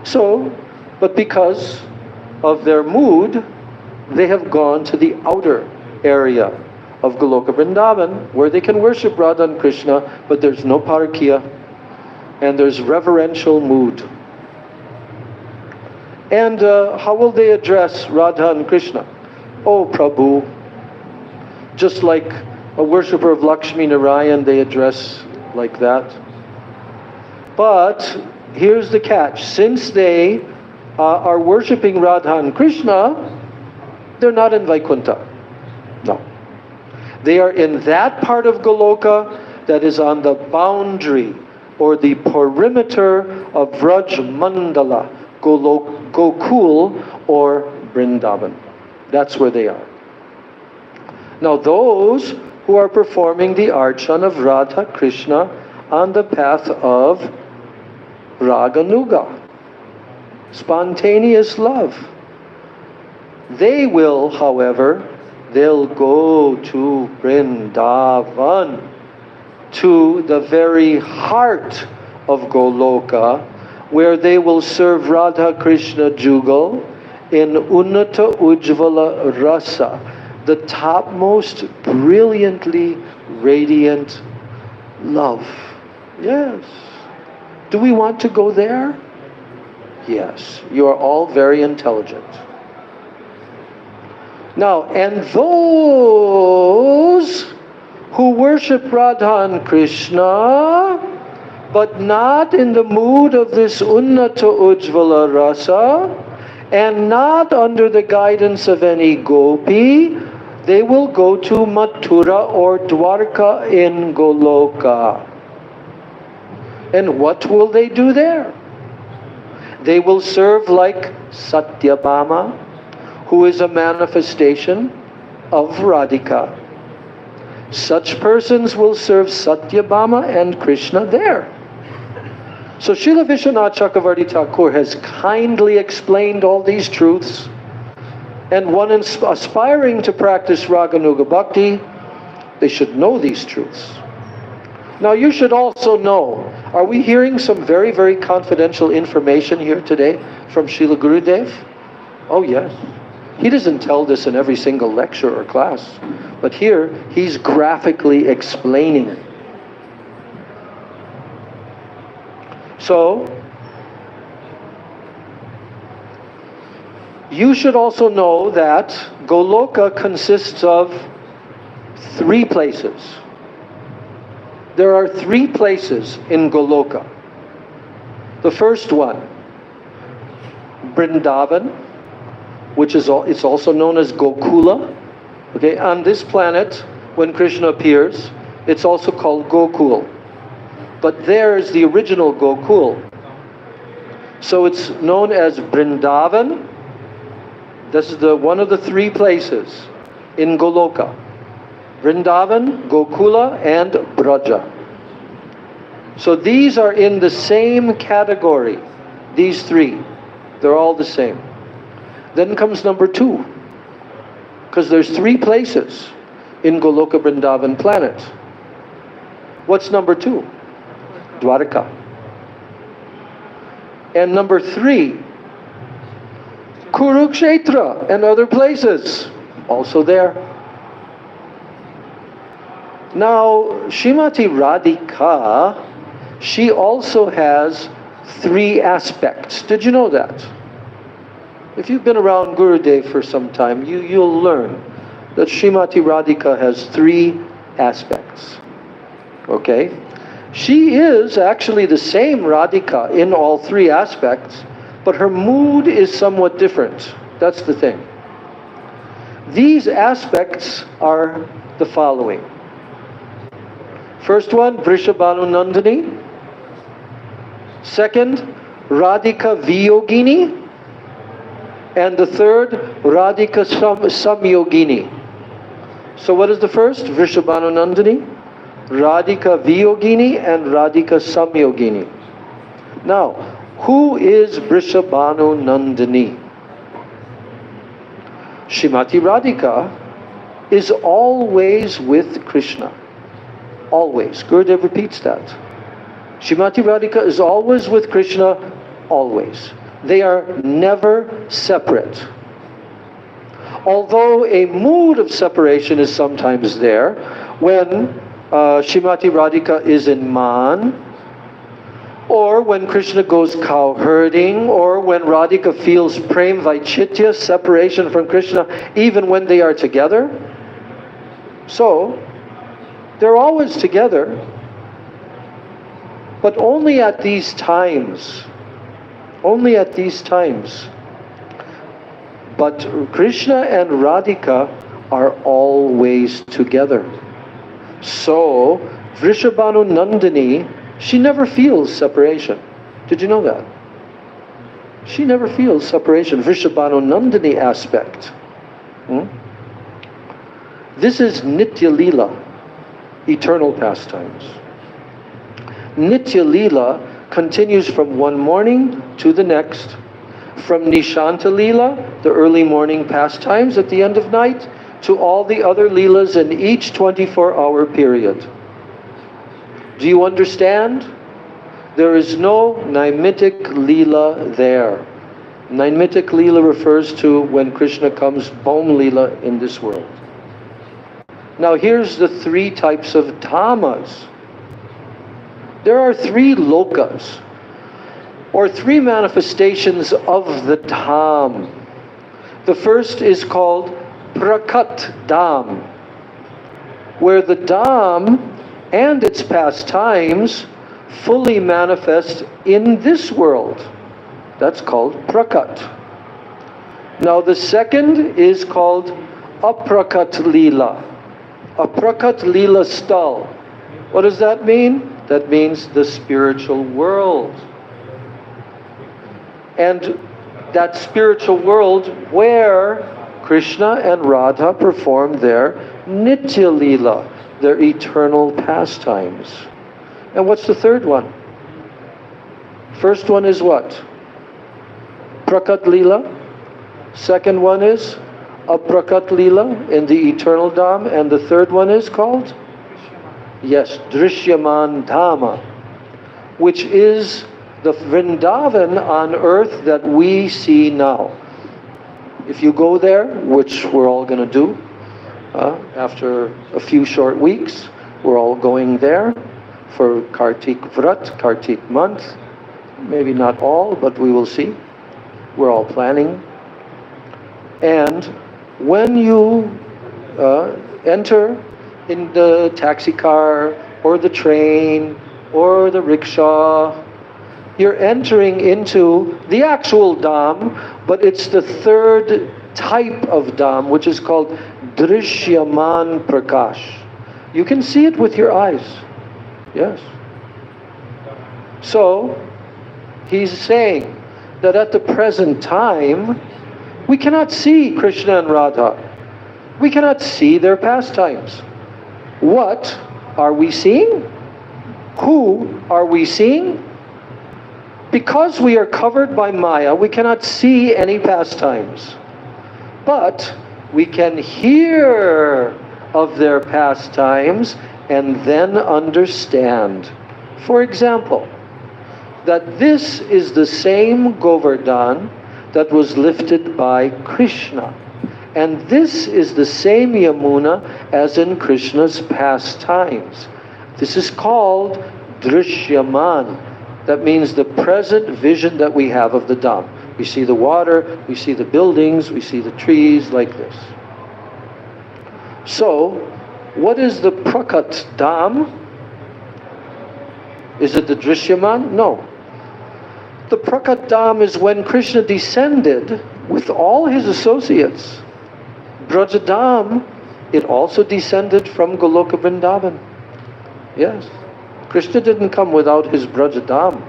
So, but because of their mood, they have gone to the outer area of Goloka Vrindavan, where they can worship Radha and Krishna, but there's no parakya, and there's reverential mood. And how will they address Radha and Krishna? "Oh Prabhu," just like a worshipper of Lakshmi Narayan, they address like that. But here's the catch: since they are worshipping Radha and Krishna, they're not in Vaikuntha. No. They are in that part of Goloka that is on the boundary or the perimeter of Vraj Mandala, Gokul or Vrindavan. That's where they are. Now those who are performing the archan of Radha Krishna on the path of Raganuga, spontaneous love, they will, however, they'll go to Vrindavan, to the very heart of Goloka, where they will serve Radha Krishna Jugal in Unnata Ujvala Rasa, the topmost brilliantly radiant love. Yes. Do we want to go there? Yes. You are all very intelligent. Now, and those who worship Radha and Krishna, but not in the mood of this Unnata Ujvala Rasa, and not under the guidance of any gopi, they will go to Mathura or Dwarka in Goloka. And what will they do there? They will serve like Satyabhama, who is a manifestation of Radhika. Such persons will serve Satyabhama and Krishna there. So Srila Vishwanath Chakravarti Thakur has kindly explained all these truths, and one aspiring to practice Raganuga Bhakti, they should know these truths. Now you should also know, are we hearing some very, very confidential information here today from Srila Gurudev? Oh yes. He doesn't tell this in every single lecture or class, but here he's graphically explaining it. So, you should also know that Goloka consists of 3 places. There are 3 places in Goloka. The first one, Vrindavan, which is it's also known as Gokula. Okay, on this planet, when Krishna appears, it's also called Gokul. But there is the original Gokul. So it's known as Vrindavan. This is one of the 3 places in Goloka. Vrindavan, Gokula, and Braja. So these are in the same category. These 3. They're all the same. Then comes number 2. Because there's 3 places in Goloka Vrindavan planet. What's number 2? Dwarka. And number 3, Kurukshetra and other places, also there. Now, Srimati Radhika, she also has 3 aspects. Did you know that? If you've been around Gurudev for some time, you'll learn that Srimati Radhika has 3 aspects. Okay? She is actually the same Radhika in all 3 aspects, but her mood is somewhat different. That's the thing. These aspects are the following. First one, Vrishabhanu Nandini. Second, Radhika Viyogini. And the third, Radhika Samyogini. So what is the first? Vrishabhanu Nandini, Radhika Viyogini, and Radhika Samyogini. Now, who is Vrishabhanu Nandini? Srimati Radhika is always with Krishna. Always. Gurudev repeats that. Srimati Radhika is always with Krishna, always. They are never separate. Although a mood of separation is sometimes there, when Srimati Radhika is in Man, or when Krishna goes cow herding, or when Radhika feels prem vaichitya, separation from Krishna, even when they are together. So, they're always together, but only at these times. Only at these times. But Krishna and Radhika are always together. So, Vrishabhanu Nandini, she never feels separation. Did you know that? She never feels separation. Vrishabhanu Nandini aspect. This is Nitya Leela, eternal pastimes. Nitya Leela continues from one morning to the next. From Nishanta Leela, the early morning pastimes at the end of night, to all the other Leelas in each 24-hour period. Do you understand? There is no Naimitic Leela there. Naimitic Leela refers to when Krishna comes Bhom Leela in this world. Now here's the three types of dhammas. There are three lokas, or three manifestations of the dham. The first is called prakat dham, where the dham and its pastimes fully manifest in this world. That's called prakat. Now the second is called aprakat leela. Aprakat leela stal. What does that mean? That means the spiritual world. And that spiritual world where Krishna and Radha perform their Nitya Leela, their eternal pastimes. And what's the third one? First one is what? Prakat Leela. Second one is Aprakat Leela in the eternal Dham. And the third one is called? Yes, Drishyaman Dhamma, which is the Vrindavan on earth that we see now. If you go there, which we're all going to do, after a few short weeks, we're all going there for Kartik Vrat, Kartik month. Maybe not all, but we will see. We're all planning. And when you enter in the taxi car or the train or the rickshaw, you're entering into the actual Dham, but it's the third type of Dham, which is called Drishyaman Prakash. You can see it with your eyes. Yes. So, he's saying that at the present time, we cannot see Krishna and Radha. We cannot see their pastimes. What are we seeing? Who are we seeing? Because we are covered by Maya, we cannot see any pastimes. But we can hear of their pastimes and then understand. For example, that this is the same Govardhan that was lifted by Krishna. And this is the same Yamuna as in Krishna's pastimes. This is called Drishyaman. That means the present vision that we have of the Dham. We see the water, we see the buildings, we see the trees like this. So, what is the Prakat Dham? Is it the Drishyaman? No. The Prakat Dham is when Krishna descended with all his associates. Brajadam, it also descended from Goloka Vrindavan. Yes. Krishna didn't come without his Brajadam.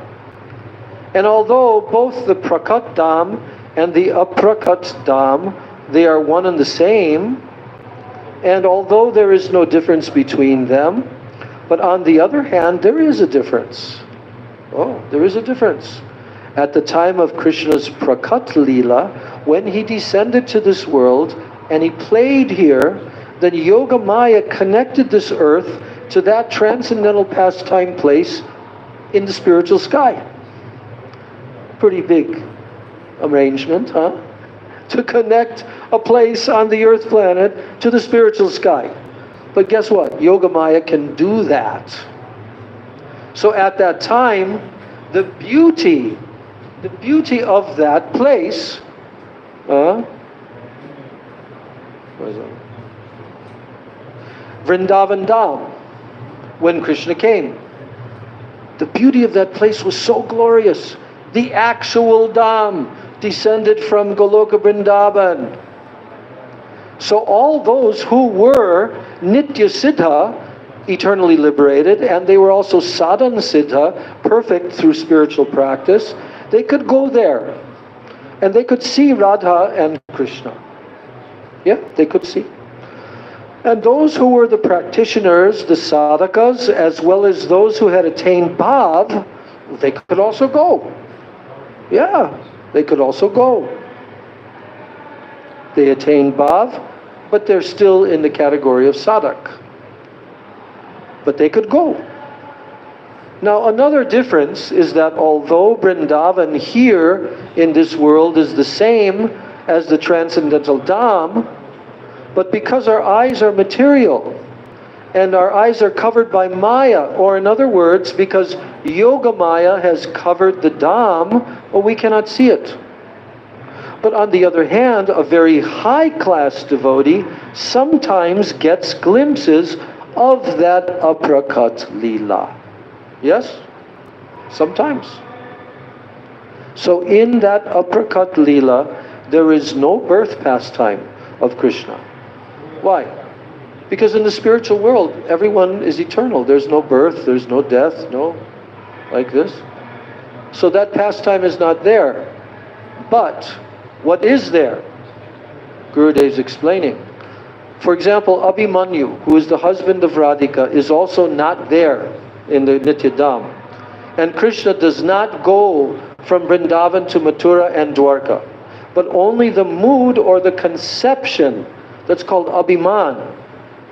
And although both the Prakat Dham and the Aprakat Dham, they are one and the same. And although there is no difference between them, but on the other hand, there is a difference. Oh, there is a difference. At the time of Krishna's Prakat Leela, when he descended to this world and he played here, then Yoga Maya connected this earth to that transcendental pastime place in the spiritual sky. Pretty big arrangement, huh? To connect a place on the earth planet to the spiritual sky. But guess what? Yoga Maya can do that. So at that time, the beauty of that place, Vrindavan Dham, when Krishna came, the beauty of that place was so glorious. The actual Dham descended from Goloka Vrindavan. So all those who were Nitya Siddha, eternally liberated, and they were also Sadhana Siddha, perfect through spiritual practice, they could go there and they could see Radha and Krishna. Yeah, they could see. And those who were the practitioners, the sadhakas, as well as those who had attained bhav, they could also go. Yeah, they could also go. They attained bhav, but they're still in the category of sadhak. But they could go. Now another difference is that although Vrindavan here in this world is the same as the Transcendental Dham, but because our eyes are material and our eyes are covered by Maya, or in other words, because Yoga Maya has covered the Dham, well, we cannot see it. But on the other hand, a very high-class devotee sometimes gets glimpses of that Aprakat Leela. Yes? Sometimes. So in that Aprakat Leela, there is no birth pastime of Krishna. Why? Because in the spiritual world, everyone is eternal. There's no birth, there's no death, no, like this. So that pastime is not there. But what is there? Gurudev's explaining. For example, Abhimanyu, who is the husband of Radhika, is also not there in the Nityadham. And Krishna does not go from Vrindavan to Mathura and Dwarka. But only the mood or the conception, that's called Abhiman,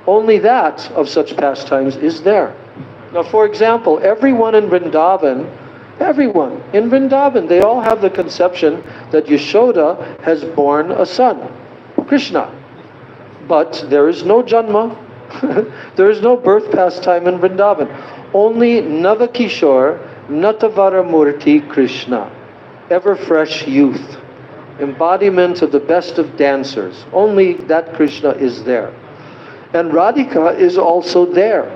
only that of such pastimes is there. Now for example, everyone in Vrindavan, they all have the conception that Yashoda has born a son, Krishna. But there is no janma, there is no birth pastime in Vrindavan. Only Navakishore, Natavara Murti Krishna, ever fresh youth, embodiment of the best of dancers. Only that Krishna is there. And Radhika is also there.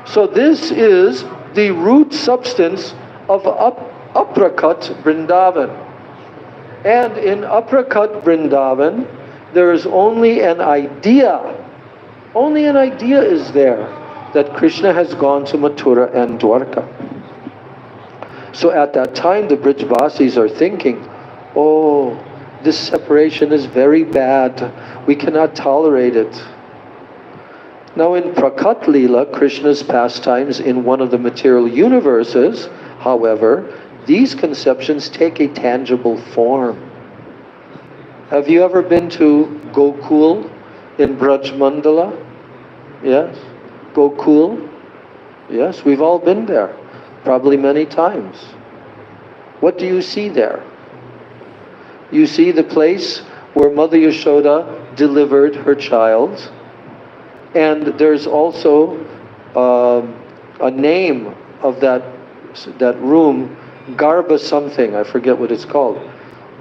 So this is the root substance of Aprakat Vrindavan. And in Aprakat Vrindavan, there is only an idea is there that Krishna has gone to Mathura and Dwarka. So at that time the Brijvasis are thinking, oh, this separation is very bad, we cannot tolerate it. Now in Prakat Leela, Krishna's pastimes in one of the material universes, however, these conceptions take a tangible form. Have you ever been to Gokul in Braj Mandala? Yes? Gokul? Yes, we've all been there, probably many times. What do you see there? You see the place where Mother Yashoda delivered her child, and there's also a name of that room, Garbha something, I forget what it's called.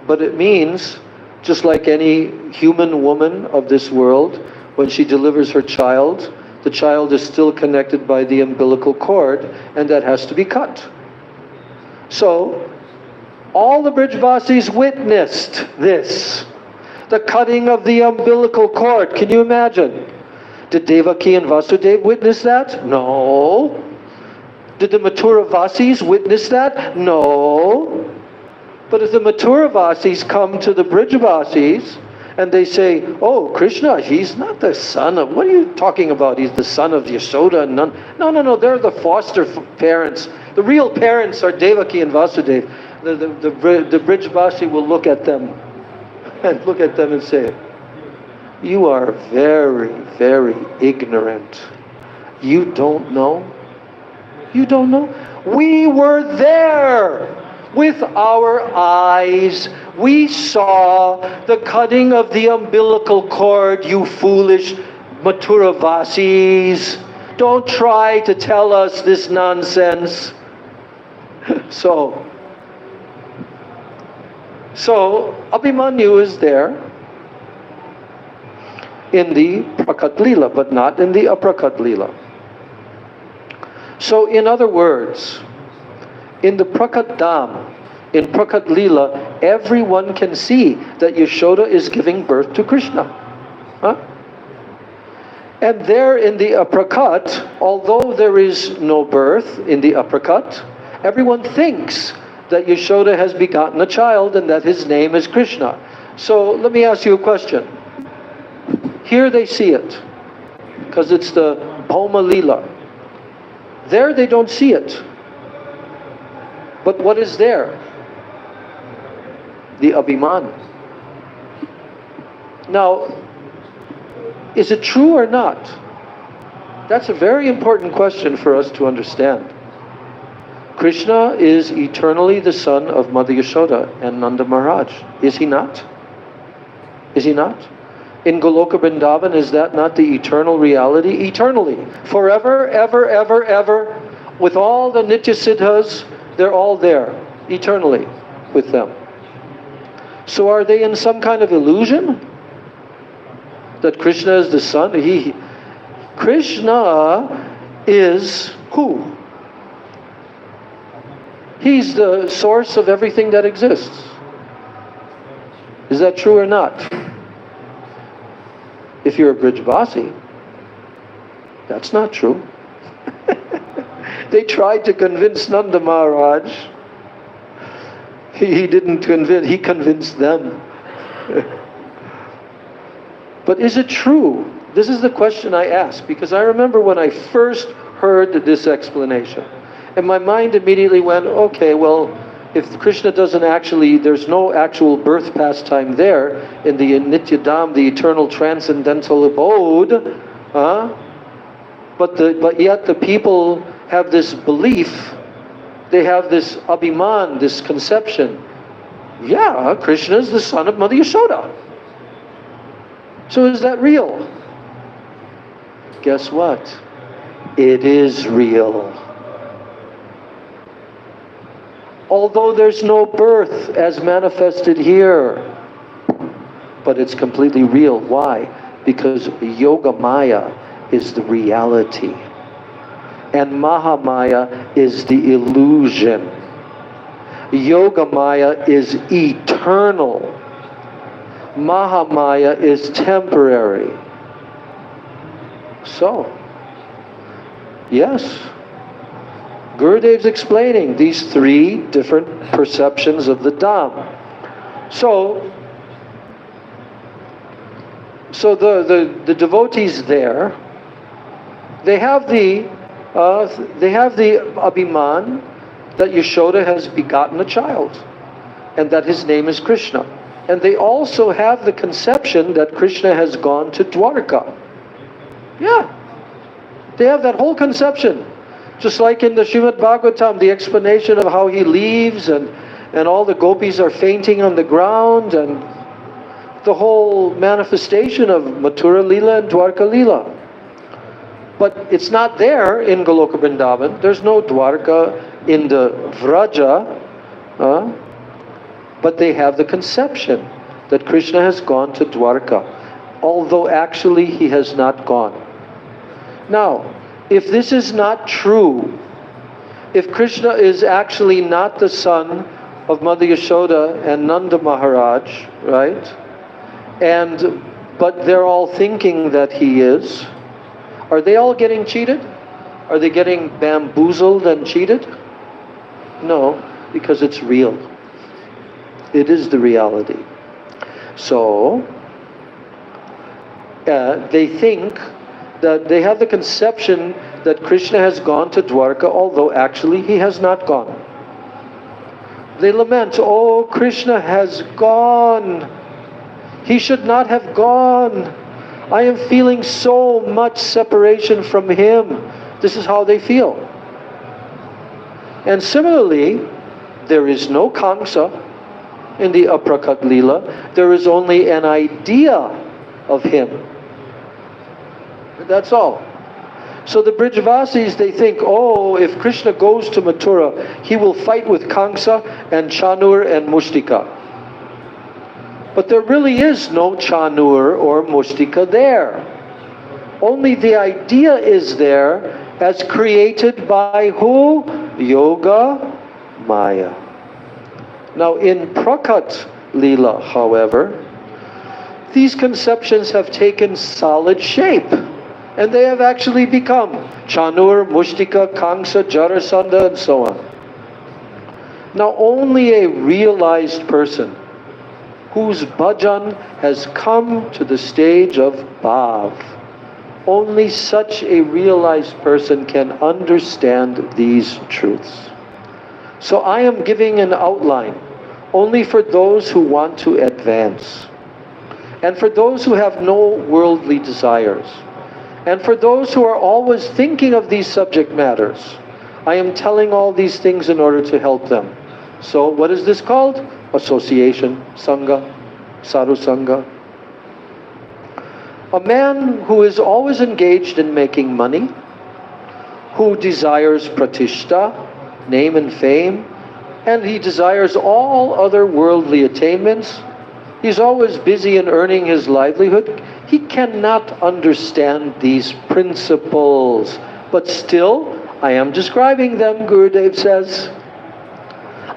But it means, just like any human woman of this world, when she delivers her child, the child is still connected by the umbilical cord, and that has to be cut. So, all the Brijvasis witnessed this, the cutting of the umbilical cord. Can you imagine? Did Devaki and Vasudev witness that? No. Did the Mathura Vasis witness that? No. But if the Mathuravasis come to the Brijavasis and they say, oh, Krishna, he's not the son of, what are you talking about? He's the son of Yashoda and none. No, they're the foster parents. The real parents are Devaki and Vasudeva. The Brijavasi will look at them and say, you are very, very ignorant. You don't know? You don't know? We were there with our eyes. We saw the cutting of the umbilical cord, you foolish Mathuravasis. Don't try to tell us this nonsense. So Abhimanyu is there in the Prakat Lila, but not in the Aprakat Lila. So in other words, in the Prakat Dham, in Prakat Lila, everyone can see that Yashoda is giving birth to Krishna. Huh? And there in the Aprakat, although there is no birth in the Aprakat, everyone thinks that Yashoda has begotten a child and that his name is Krishna. So let me ask you a question. Here they see it, because it's the Bhoma Lila. There they don't see it. But what is there? The Abhiman. Now, is it true or not? That's a very important question for us to understand. Krishna is eternally the son of Mother Yashoda and Nanda Maharaj. Is he not? Is he not? In Goloka Vrindavan, is that not the eternal reality? Eternally. Forever, ever, ever, ever. With all the Nitya Siddhas, they're all there. Eternally with them. So are they in some kind of illusion? That Krishna is the son? Krishna is who? He's the source of everything that exists. Is that true or not? If you're a Brijavasi, that's not true. They tried to convince Nanda Maharaj. He didn't convince, he convinced them. But is it true? This is the question I ask, because I remember when I first heard this explanation, and my mind immediately went, okay, well, if Krishna doesn't actually, there's no actual birth pastime there in the Nityadam, the eternal transcendental abode, but yet the people have this belief, they have this abhiman, this conception. Yeah, Krishna is the son of Mother Yashoda. So is that real? Guess what? It is real. Although there's no birth as manifested here, but it's completely real. Why? Because Yoga Maya is the reality, and Mahamaya is the illusion. Yoga Maya is eternal. Mahamaya is temporary. So, yes, Gurudev's explaining these three different perceptions of the Dham. So the devotees there, they have the Abhiman that Yashoda has begotten a child and that his name is Krishna. And they also have the conception that Krishna has gone to Dwarka. Yeah, they have that whole conception. Just like in the Srimad Bhagavatam, the explanation of how he leaves and all the gopis are fainting on the ground, and the whole manifestation of Mathura Lila and Dwarka Lila. But it's not there in Goloka Vrindavan. There's no Dwarka in the Vraja, but they have the conception that Krishna has gone to Dwarka, although actually he has not gone. Now, if this is not true, if Krishna is actually not the son of Mother Yashoda and Nanda Maharaj, right? But they're all thinking that he is, are they all getting cheated? Are they getting bamboozled and cheated? No, because it's real. It is the reality. So, they think that they have the conception that Krishna has gone to Dwarka, although actually he has not gone. They lament, oh, Krishna has gone. He should not have gone. I am feeling so much separation from him. This is how they feel. And similarly, there is no Kamsa in the Aprakat Leela. There is only an idea of him. That's all. So the Brijavasis, they think, oh, if Krishna goes to Mathura, he will fight with Kamsa and Chanur and Mushtika. But there really is no Chanur or Mushtika there. Only the idea is there as created by who? Yoga Maya. Now in Prakat Leela, however, these conceptions have taken solid shape. And they have actually become Chanur, Mushtika, Kamsa, Jarasandha, and so on. Now only a realized person whose bhajan has come to the stage of bhav, only such a realized person can understand these truths. So I am giving an outline only for those who want to advance, and for those who have no worldly desires. And for those who are always thinking of these subject matters, I am telling all these things in order to help them. So what is this called? Association, Sangha, Sadhu Sangha. A man who is always engaged in making money, who desires pratishta, name and fame, and he desires all other worldly attainments, he's always busy in earning his livelihood. He cannot understand these principles. But still, I am describing them, Gurudev says.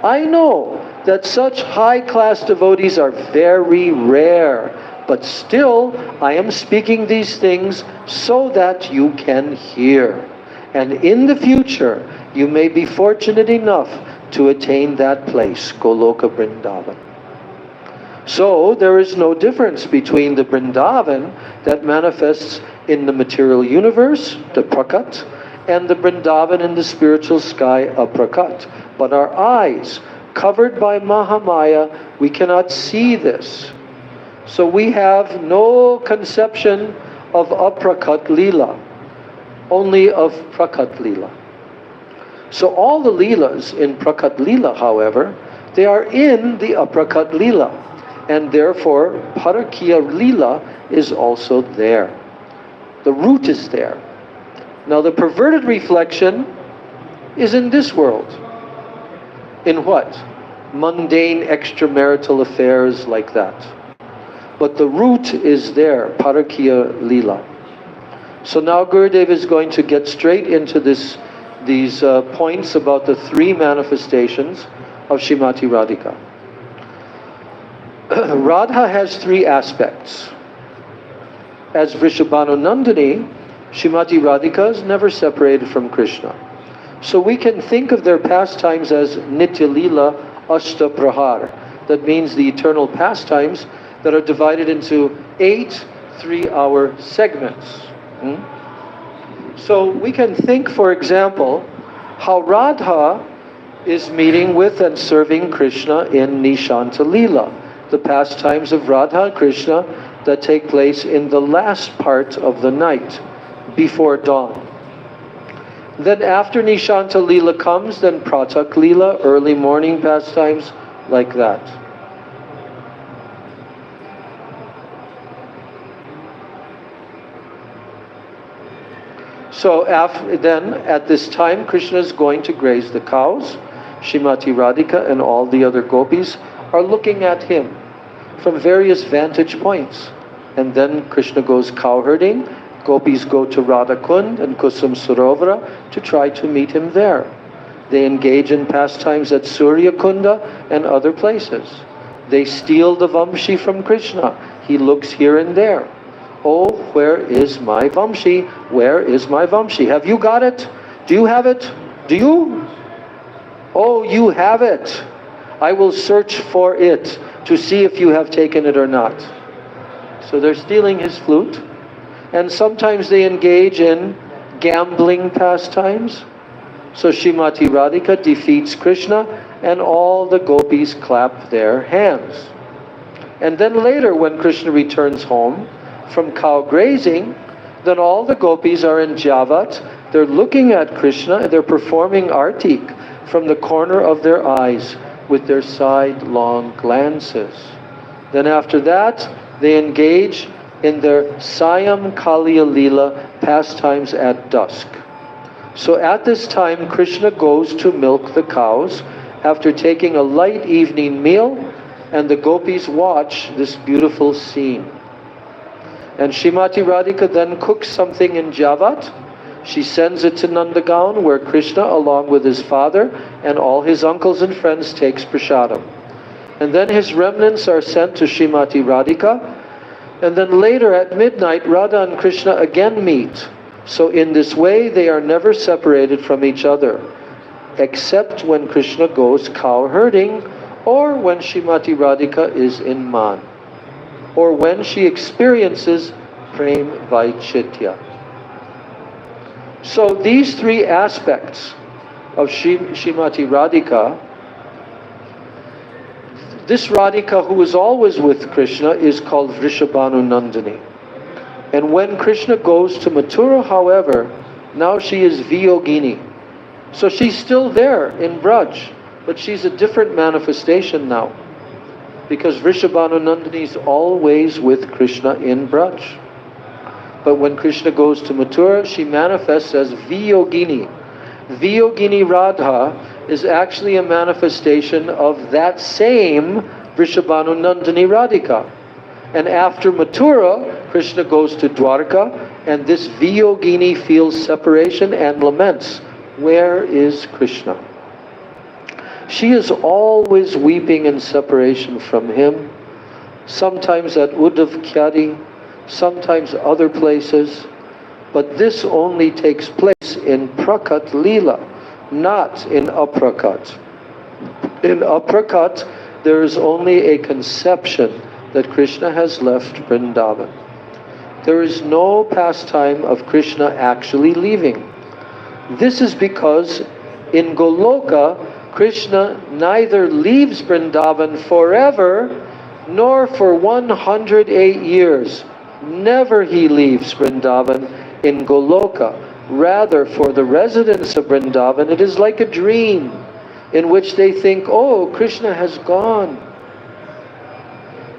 I know that such high-class devotees are very rare. But still, I am speaking these things so that you can hear. And in the future, you may be fortunate enough to attain that place, Goloka Vrindavan. So there is no difference between the Vrindavan that manifests in the material universe, the Prakat, and the Vrindavan in the spiritual sky, Aprakat. But our eyes, covered by Mahamaya, we cannot see this. So we have no conception of Aprakat Leela, only of Prakat Leela. So all the Leelas in Prakat Leela, however, they are in the Aprakat Leela. And therefore, Parakiya Leela is also there. The root is there. Now the perverted reflection is in this world. In what? Mundane extramarital affairs like that. But the root is there, Parakiya Leela. So now Gurudev is going to get straight into these points about the three manifestations of Srimati Radhika. Radha has three aspects. As Vrishabhanu Nandini, Srimati Radhika is never separated from Krishna. So we can think of their pastimes as Nitya Leela Ashta Prahar. That means the eternal pastimes that are divided into 8 3-hour segments. So we can think, for example, how Radha is meeting with and serving Krishna in Nishanta Leela, the pastimes of Radha and Krishna that take place in the last part of the night, before dawn. Then after Nishanta Leela comes, then Pratak Leela, early morning pastimes, like that. So then, at this time, Krishna is going to graze the cows. Srimati Radhika and all the other gopis are looking at him from various vantage points. And then Krishna goes cow herding. Gopis go to Radha Kund and Kusum Sarovara to try to meet him there. They engage in pastimes at Surya Kunda and other places. They steal the Vamshi from Krishna. He looks here and there. Oh, where is my Vamshi? Where is my Vamshi? Have you got it? Do you have it? Do you? Oh, you have it. I will search for it to see if you have taken it or not. So they're stealing his flute. And sometimes they engage in gambling pastimes. So Srimati Radhika defeats Krishna and all the gopis clap their hands. And then later when Krishna returns home from cow grazing, then all the gopis are in Javat. They're looking at Krishna and they're performing artik from the corner of their eyes with their sidelong glances. Then after that, they engage in their Sayam Kaliya Leela pastimes at dusk. So at this time, Krishna goes to milk the cows after taking a light evening meal, and the gopis watch this beautiful scene. And Srimati Radhika then cooks something in Javat. She sends it to Nandagaon, where Krishna, along with his father and all his uncles and friends, takes prasadam. And then his remnants are sent to Srimati Radhika. And then later at midnight, Radha and Krishna again meet. So in this way, they are never separated from each other, except when Krishna goes cow herding, or when Srimati Radhika is in Man, or when she experiences Prem Vaichitya. So these three aspects of Srimati Radhika, this Radhika who is always with Krishna is called Vrishabhanu Nandini. And when Krishna goes to Mathura, however, now she is Viyogini. So she's still there in Braj, but she's a different manifestation now. Because Vrishabhanu Nandini is always with Krishna in Braj. But when Krishna goes to Mathura, she manifests as Viyogini. Viyogini Radha is actually a manifestation of that same Vrishabhanu Nandini Radhika. And after Mathura, Krishna goes to Dwarka, and this Viyogini feels separation and laments. Where is Krishna? She is always weeping in separation from him, sometimes at Uddhav Kyari, sometimes other places, but this only takes place in Prakat Leela, not in Aprakat. In Aprakat, there is only a conception that Krishna has left Vrindavan. There is no pastime of Krishna actually leaving. This is because in Goloka, Krishna neither leaves Vrindavan forever, nor for 108 years. Never he leaves Vrindavan in Goloka. Rather, for the residents of Vrindavan, it is like a dream in which they think, oh, Krishna has gone.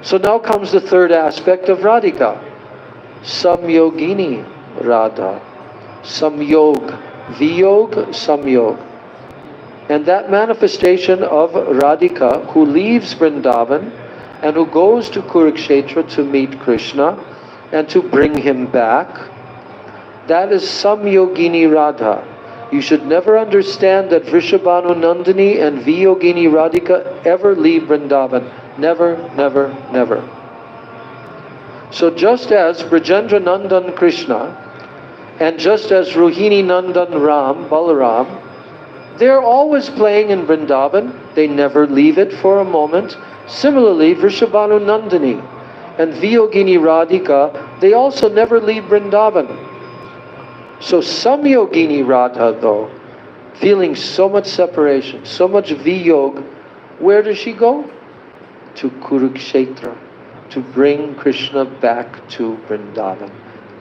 So now comes the third aspect of Radhika. Samyogini Radha. Samyog. Viyog, Samyog. And that manifestation of Radhika, who leaves Vrindavan and who goes to Kurukshetra to meet Krishna and to bring him back, that is Samyogini Radha. You should never understand that Vrishabhanu Nandini and Viyogini Radhika ever leave Vrindavan. Never, never, never. So just as Brajendra Nandan Krishna and just as Rohini Nandan Ram, Balaram, they're always playing in Vrindavan. They never leave it for a moment. Similarly, Vrishabhanu Nandini and Viyogini Radhika, they also never leave Vrindavan. So Samyogini Radha, though, feeling so much separation, so much Viyog, where does she go? To Kurukshetra, to bring Krishna back to Vrindavan.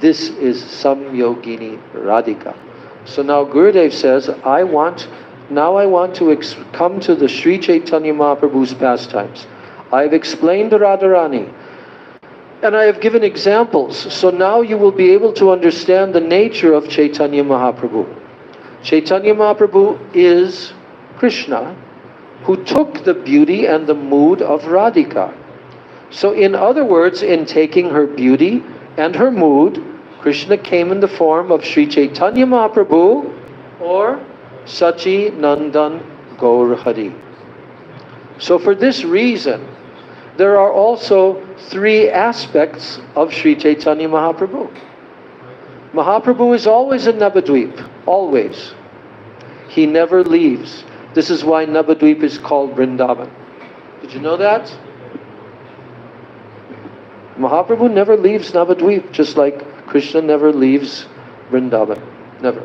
This is Samyogini Radhika. So now Gurudev says, I want to come to the Sri Chaitanya Mahaprabhu's pastimes. I've explained the Radharani, and I have given examples. So now you will be able to understand the nature of Chaitanya Mahaprabhu. Chaitanya Mahaprabhu is Krishna, who took the beauty and the mood of Radhika. So in other words, in taking her beauty and her mood, Krishna came in the form of Sri Chaitanya Mahaprabhu or Sachi Nandan Gaur Hari. So for this reason, there are also three aspects of Sri Chaitanya Mahaprabhu. Mahaprabhu is always in Navadvip, always. He never leaves. This is why Navadvip is called Vrindavan. Did you know that? Mahaprabhu never leaves Navadvip, just like Krishna never leaves Vrindavan. Never.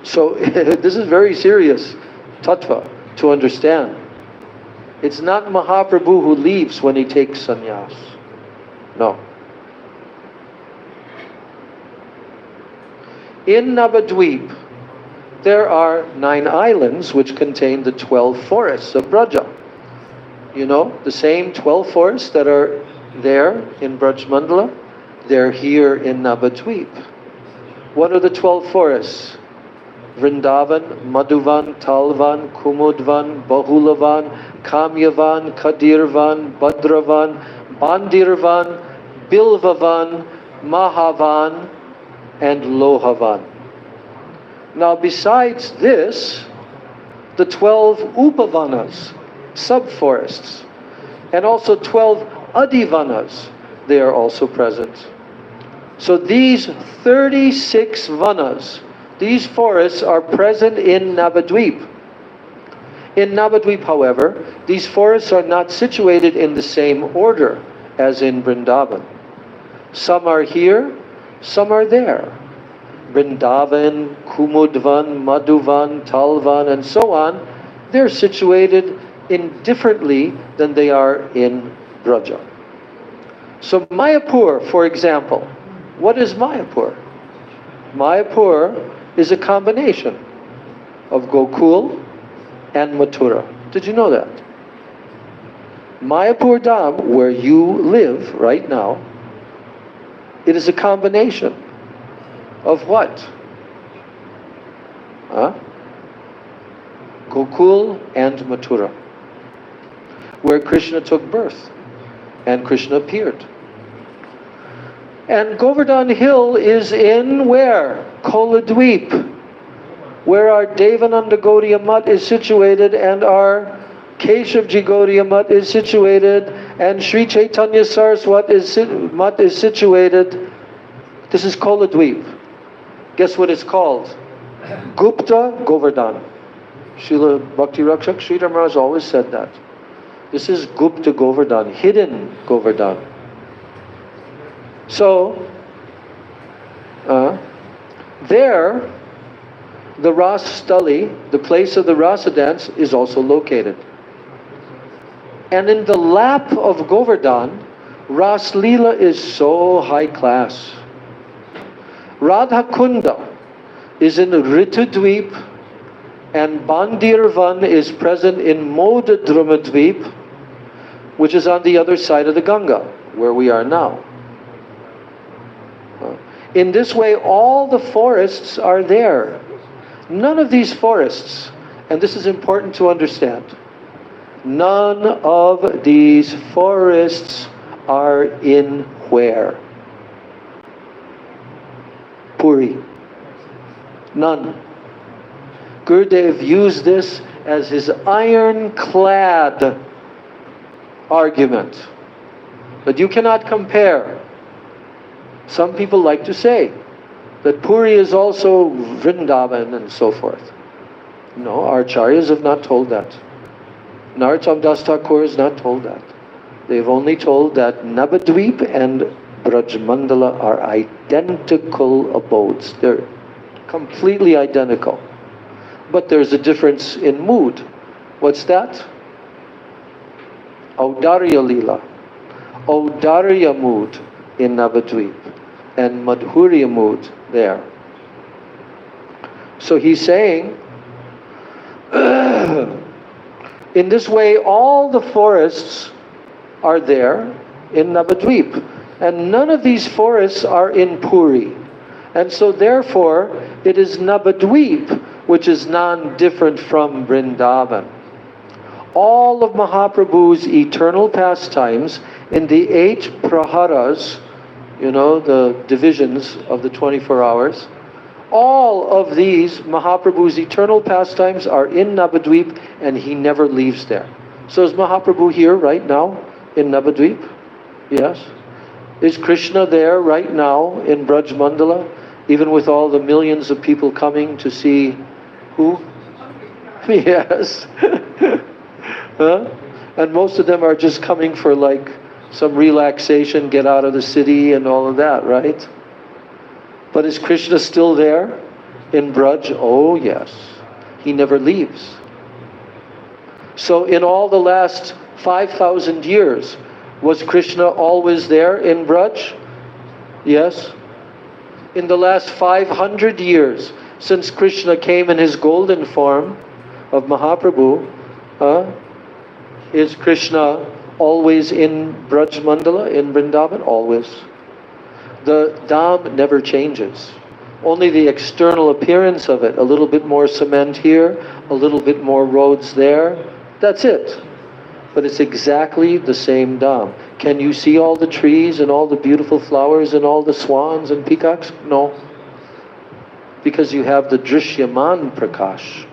So this is very serious tattva to understand. It's not Mahaprabhu who leaves when he takes sannyas. No. In Navadvip, there are 9 islands which contain the 12 forests of Braja. You know, the same 12 forests that are there in Braj Mandala, they're here in Navadvip. What are the 12 forests? Vrindavan, Madhuvan, Talvan, Kumudvan, Bahulavan, Kamyavan, Kadirvan, Badravan, Bandirvan, Bilvavan, Mahavan, and Lohavan. Now besides this, the 12 Upavanas, sub-forests, and also 12 Adivanas, they are also present. So these 36 vanas, these forests are present in Navadvip. In Navadvip, however, these forests are not situated in the same order as in Vrindavan. Some are here, some are there. Vrindavan, Kumudvan, Madhuvan, Talvan, and so on, they're situated indifferently than they are in Braja. So Mayapur, for example, what is Mayapur? Mayapur is a combination of Gokul and Mathura. Did you know that? Mayapur Dham, where you live right now, it is a combination of what? Gokul and Mathura, where Krishna took birth and Krishna appeared. And Govardhan Hill is in where? Koladweep, where our Devananda Gaudiya Mutt is situated and our Keshavji Gaudiya Mutt is situated and Sri Chaitanya Saraswat Mutt is situated. This is Koladweep. Guess what it's called? Gupta Govardhan. Srila Bhakti Rakshak Sridhar Maharaj always said that. This is Gupta Govardhan, hidden Govardhan. So, there, the Ras Stali, the place of the Rasa dance, is also located. And in the lap of Govardhan, Ras Leela is so high class. Radha Kunda is in Ritudweep, and Bandirvan is present in Modadramadweep, which is on the other side of the Ganga, where we are now. In this way, all the forests are there. None of these forests, and this is important to understand, none of these forests are in where? Puri. None. Gurudev used this as his ironclad argument. But you cannot compare. Some people like to say that Puri is also Vrindavan and so forth. No, our acharyas have not told that. Narottam Das Thakur has not told that. They've only told that Navadvip and Braj Mandala are identical abodes. They're completely identical. But there's a difference in mood. What's that? Audarya Leela. Audarya mood in Navadvip and Madhurya mood there. So he's saying, in this way, all the forests are there in Navadvip. And none of these forests are in Puri. And so therefore, it is Navadvip which is non-different from Vrindavan. All of Mahaprabhu's eternal pastimes in the 8 praharas, you know, the divisions of the 24 hours, all of these Mahaprabhu's eternal pastimes are in Navadvip and he never leaves there. So is Mahaprabhu here right now in Navadvip? Yes. Is Krishna there right now in Braj Mandala, even with all the millions of people coming to see who? Yes. Huh? And most of them are just coming for like some relaxation, get out of the city and all of that, right? But is Krishna still there in Braj? Oh yes. He never leaves. So in all the last 5,000 years, was Krishna always there in Braj? Yes. In the last 500 years, since Krishna came in his golden form of Mahaprabhu, is Krishna always in Braj Mandala, in Vrindavan? Always. The Dham never changes. Only the external appearance of it, a little bit more cement here, a little bit more roads there, that's it. But it's exactly the same Dham. Can you see all the trees and all the beautiful flowers and all the swans and peacocks? No. Because you have the Drishyaman Prakash.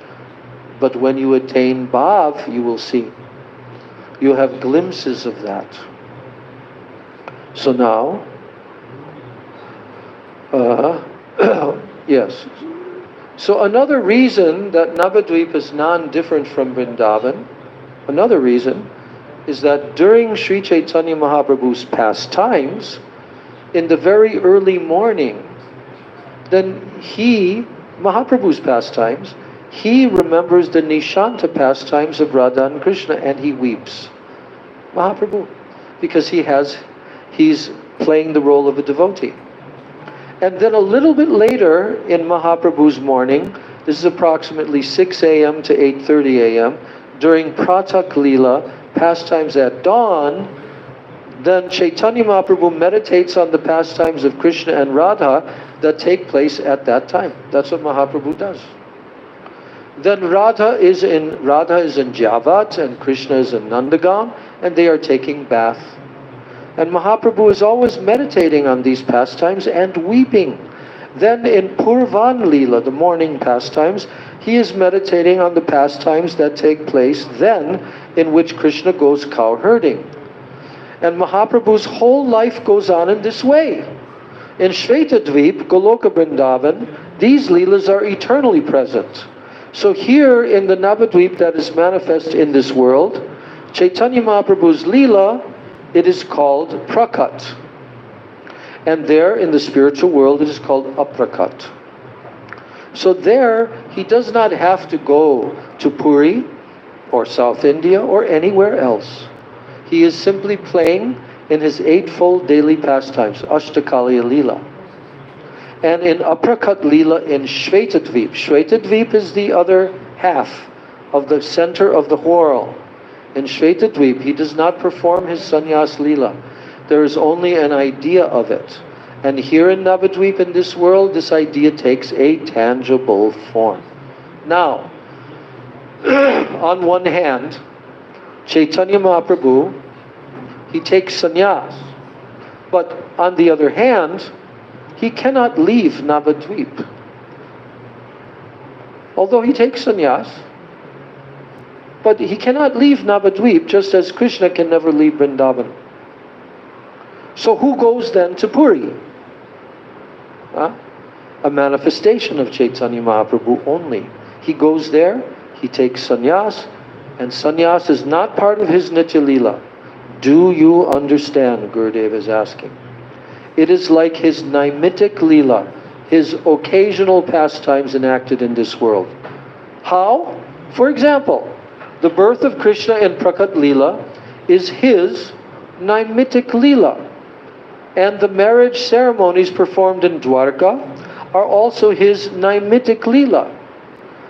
But when you attain Bhav, you will see. You have glimpses of that. So now, yes. So another reason that Navadvip is non-different from Vrindavan, another reason is that during Sri Chaitanya Mahaprabhu's pastimes, in the very early morning, then Mahaprabhu's pastimes, he remembers the Nishanta pastimes of Radha and Krishna and he weeps. Mahaprabhu, because he's playing the role of a devotee. And then a little bit later in Mahaprabhu's morning, this is approximately 6 a.m. to 8:30 a.m., during Pratak Leela, pastimes at dawn, then Chaitanya Mahaprabhu meditates on the pastimes of Krishna and Radha that take place at that time. That's what Mahaprabhu does. Then Radha is in Javat and Krishna is in Nandagam, and they are taking bath. And Mahaprabhu is always meditating on these pastimes and weeping. Then in Purvan Leela, the morning pastimes, he is meditating on the pastimes that take place then in which Krishna goes cow herding. And Mahaprabhu's whole life goes on in this way. In Shvetadvip, Goloka Vrindavan, these Leelas are eternally present. So here in the Navadvip that is manifest in this world, Chaitanya Mahaprabhu's Leela, it is called Prakat. And there in the spiritual world it is called Aprakat. So there he does not have to go to Puri or South India or anywhere else. He is simply playing in his eightfold daily pastimes, Ashtakaliya Leela. And in Aprakat Leela in Shvetadvip. Shvetadvip is the other half of the center of the whorl. In Shvetadvip, he does not perform his sannyas Leela. There is only an idea of it. And here in Navadvip, in this world, this idea takes a tangible form. Now, on one hand, Chaitanya Mahaprabhu, he takes sannyas. But on the other hand, he cannot leave Navadvip. Although he takes sannyas, but he cannot leave Navadvip just as Krishna can never leave Vrindavan. So who goes then to Puri? A manifestation of Chaitanya Mahaprabhu only. He goes there, he takes sannyas, and sannyas is not part of his Nitya Leela. Do you understand, Gurudev is asking? It is like his Naimitic Leela, his occasional pastimes enacted in this world. How? For example, the birth of Krishna in Prakat Leela is his Naimitic Leela. And the marriage ceremonies performed in Dwarka are also his Naimitic Leela.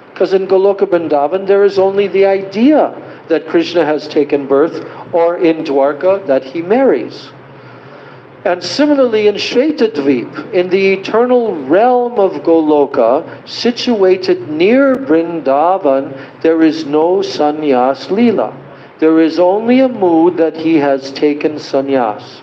Because in Goloka Vrindavan there is only the idea that Krishna has taken birth, or in Dwarka that he marries. And similarly in Shvetadvip, in the eternal realm of Goloka, situated near Vrindavan, there is no sannyas Leela. There is only a mood that he has taken sannyas.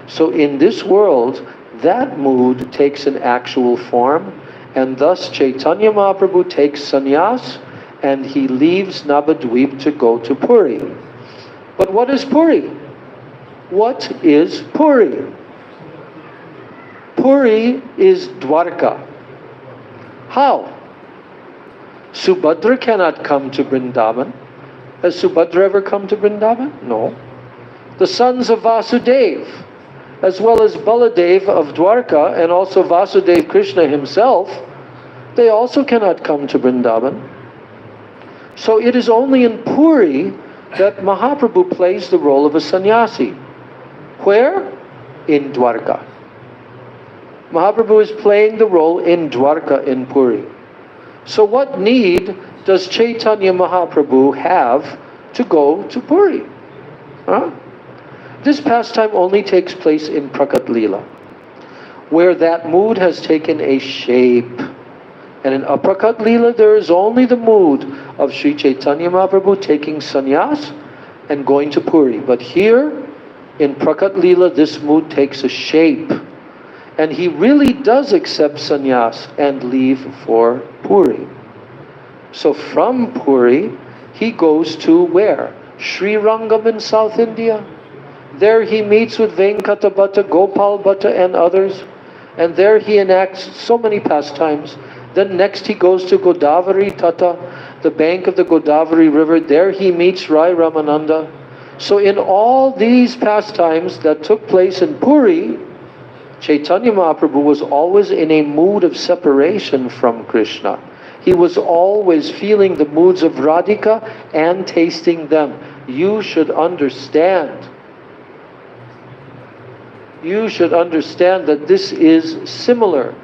So in this world, that mood takes an actual form, and thus Chaitanya Mahaprabhu takes sannyas, and he leaves Navadvip to go to Puri. But what is Puri? What is Puri? Puri is Dwarka. How? Subhadra cannot come to Vrindavan. Has Subhadra ever come to Vrindavan? No. The sons of Vasudev, as well as Baladev of Dwarka and also Vasudev Krishna himself, they also cannot come to Vrindavan. So it is only in Puri that Mahaprabhu plays the role of a sannyasi. Where? In Dwarka. Mahaprabhu is playing the role in Dwarka in Puri. So what need does Chaitanya Mahaprabhu have to go to Puri? Huh? This pastime only takes place in Prakat Leela, where that mood has taken a shape. And in Aprakat Leela, there is only the mood of Sri Chaitanya Mahaprabhu taking sannyas and going to Puri. But here, in Prakat Leela, this mood takes a shape. And he really does accept sannyas and leave for Puri. So from Puri, he goes to where? Sri Rangam in South India. There he meets with Venkata Bhatta, Gopal Bhatta and others. And there he enacts so many pastimes. Then next he goes to Godavari Tata, the bank of the Godavari River. There he meets Rai Ramananda. So in all these pastimes that took place in Puri, Chaitanya Mahaprabhu was always in a mood of separation from Krishna. He was always feeling the moods of Radhika and tasting them. You should understand. You should understand that this is similar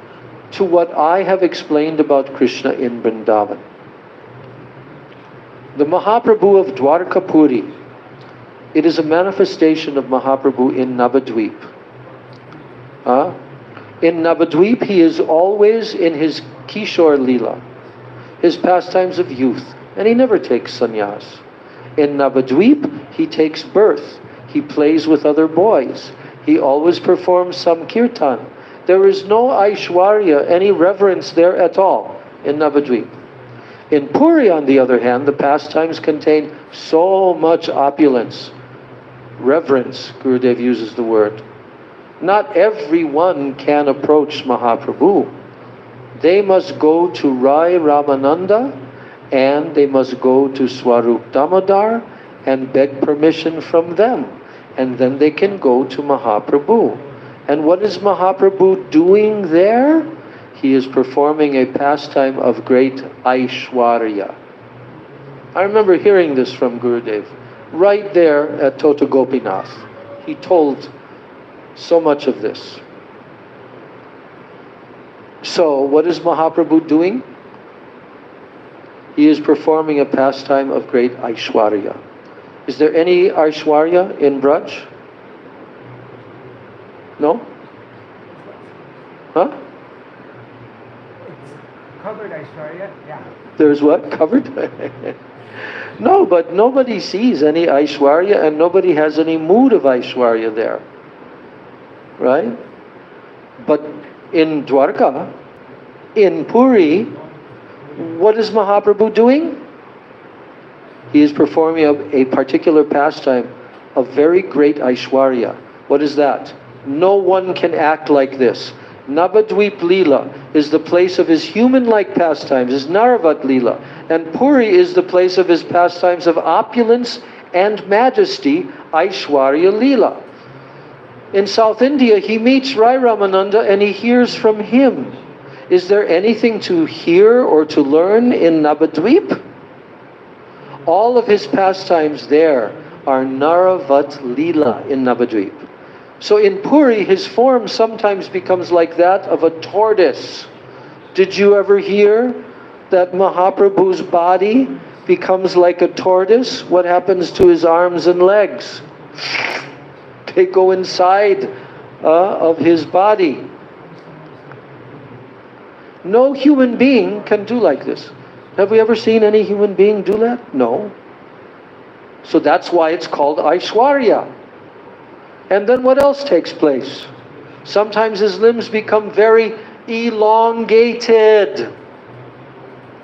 to what I have explained about Krishna in Vrindavan. The Mahaprabhu of Dwarka Puri, it is a manifestation of Mahaprabhu in Navadvip. In Navadvip, he is always in his Kishore Leela, his pastimes of youth, and he never takes sannyas. In Navadvip, he takes birth. He plays with other boys. He always performs some kirtan. There is no Aishwarya, any reverence there at all in Navadvip. In Puri, on the other hand, the pastimes contain so much opulence. Reverence, Gurudev uses the word. Not everyone can approach Mahaprabhu. They must go to Rai Ramananda and they must go to Swarup Damodar and beg permission from them. And then they can go to Mahaprabhu. And what is Mahaprabhu doing there? He is performing a pastime of great Aishwarya. I remember hearing this from Gurudev, right there at Tota Gopinath. He told so much of this. So, what is Mahaprabhu doing? He is performing a pastime of great Aishwarya. Is there any Aishwarya in Braj? No? Huh? It's covered Aishwarya, yeah. There's what? Covered? No, but nobody sees any Aishwarya and nobody has any mood of Aishwarya there. Right? But in Dwarka, in Puri, what is Mahaprabhu doing? He is performing a particular pastime of very great Aishwarya. What is that? No one can act like this. Navadvip Leela is the place of his human-like pastimes, his Naravat Leela. And Puri is the place of his pastimes of opulence and majesty, Aishwarya Leela. In South India, he meets Rai Ramananda and he hears from him. Is there anything to hear or to learn in Navadvip? All of his pastimes there are Naravat Leela in Navadvip. So in Puri, his form sometimes becomes like that of a tortoise. Did you ever hear that Mahaprabhu's body becomes like a tortoise? What happens to his arms and legs? They go inside of his body. No human being can do like this. Have we ever seen any human being do that? No. So that's why it's called Aishwarya. And then what else takes place? Sometimes his limbs become very elongated.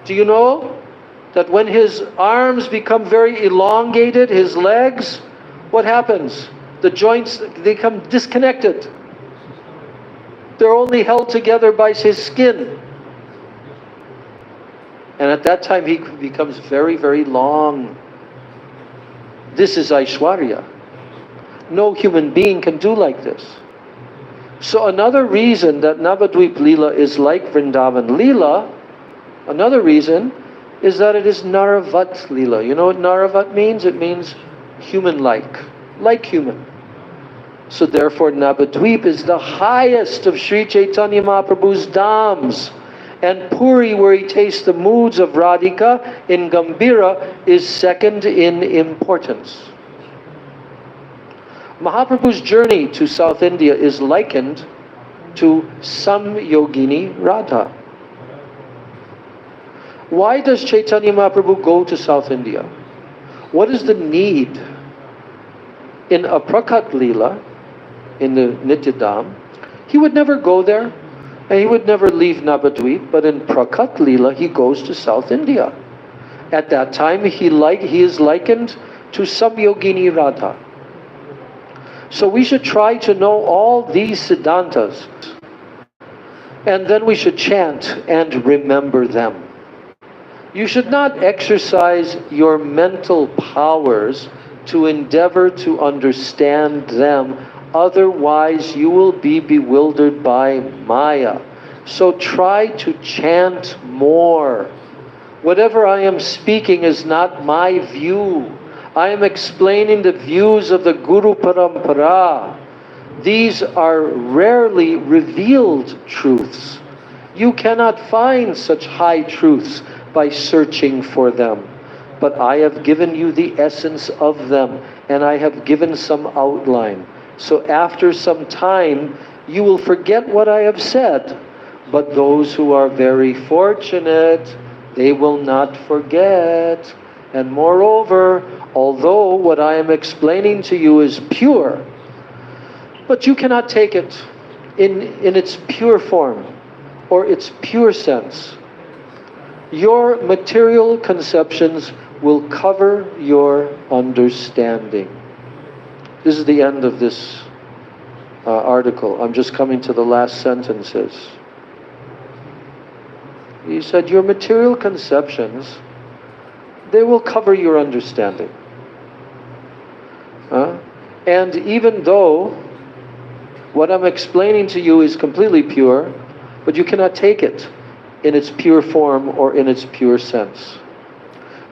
Do you know that when his arms become very elongated, his legs, what happens? The joints, they become disconnected. They're only held together by his skin. And at that time he becomes very, very long. This is Aishwarya. No human being can do like this. So another reason that Navadvip Leela is like Vrindavan Leela, another reason is that it is Naravat Leela. You know what Naravat means? It means human-like, like human. So therefore Navadvip is the highest of Sri Chaitanya Mahaprabhu's dhams. And Puri, where he tastes the moods of Radhika in Gambhira, is second in importance. Mahaprabhu's journey to South India is likened to Samyogini Radha. Why does Chaitanya Mahaprabhu go to South India? What is the need? In a Prakat Leela, in the Nityadam, he would never go there, and he would never leave Navadvip, but in Prakat Leela, he goes to South India. At that time, he is likened to Samyogini Radha. So we should try to know all these Siddhantas, and then we should chant and remember them. You should not exercise your mental powers to endeavor to understand them, otherwise you will be bewildered by Maya. So try to chant more. Whatever I am speaking is not my view. I am explaining the views of the Guru Parampara. These are rarely revealed truths. You cannot find such high truths by searching for them. But I have given you the essence of them, and I have given some outline. So after some time, you will forget what I have said. But those who are very fortunate, they will not forget. And moreover, although what I am explaining to you is pure, but you cannot take it in its pure form or its pure sense. Your material conceptions will cover your understanding. This is the end of this article. I'm just coming to the last sentences. He said, your material conceptions, they will cover your understanding. And even though what I'm explaining to you is completely pure, but you cannot take it in its pure form or in its pure sense.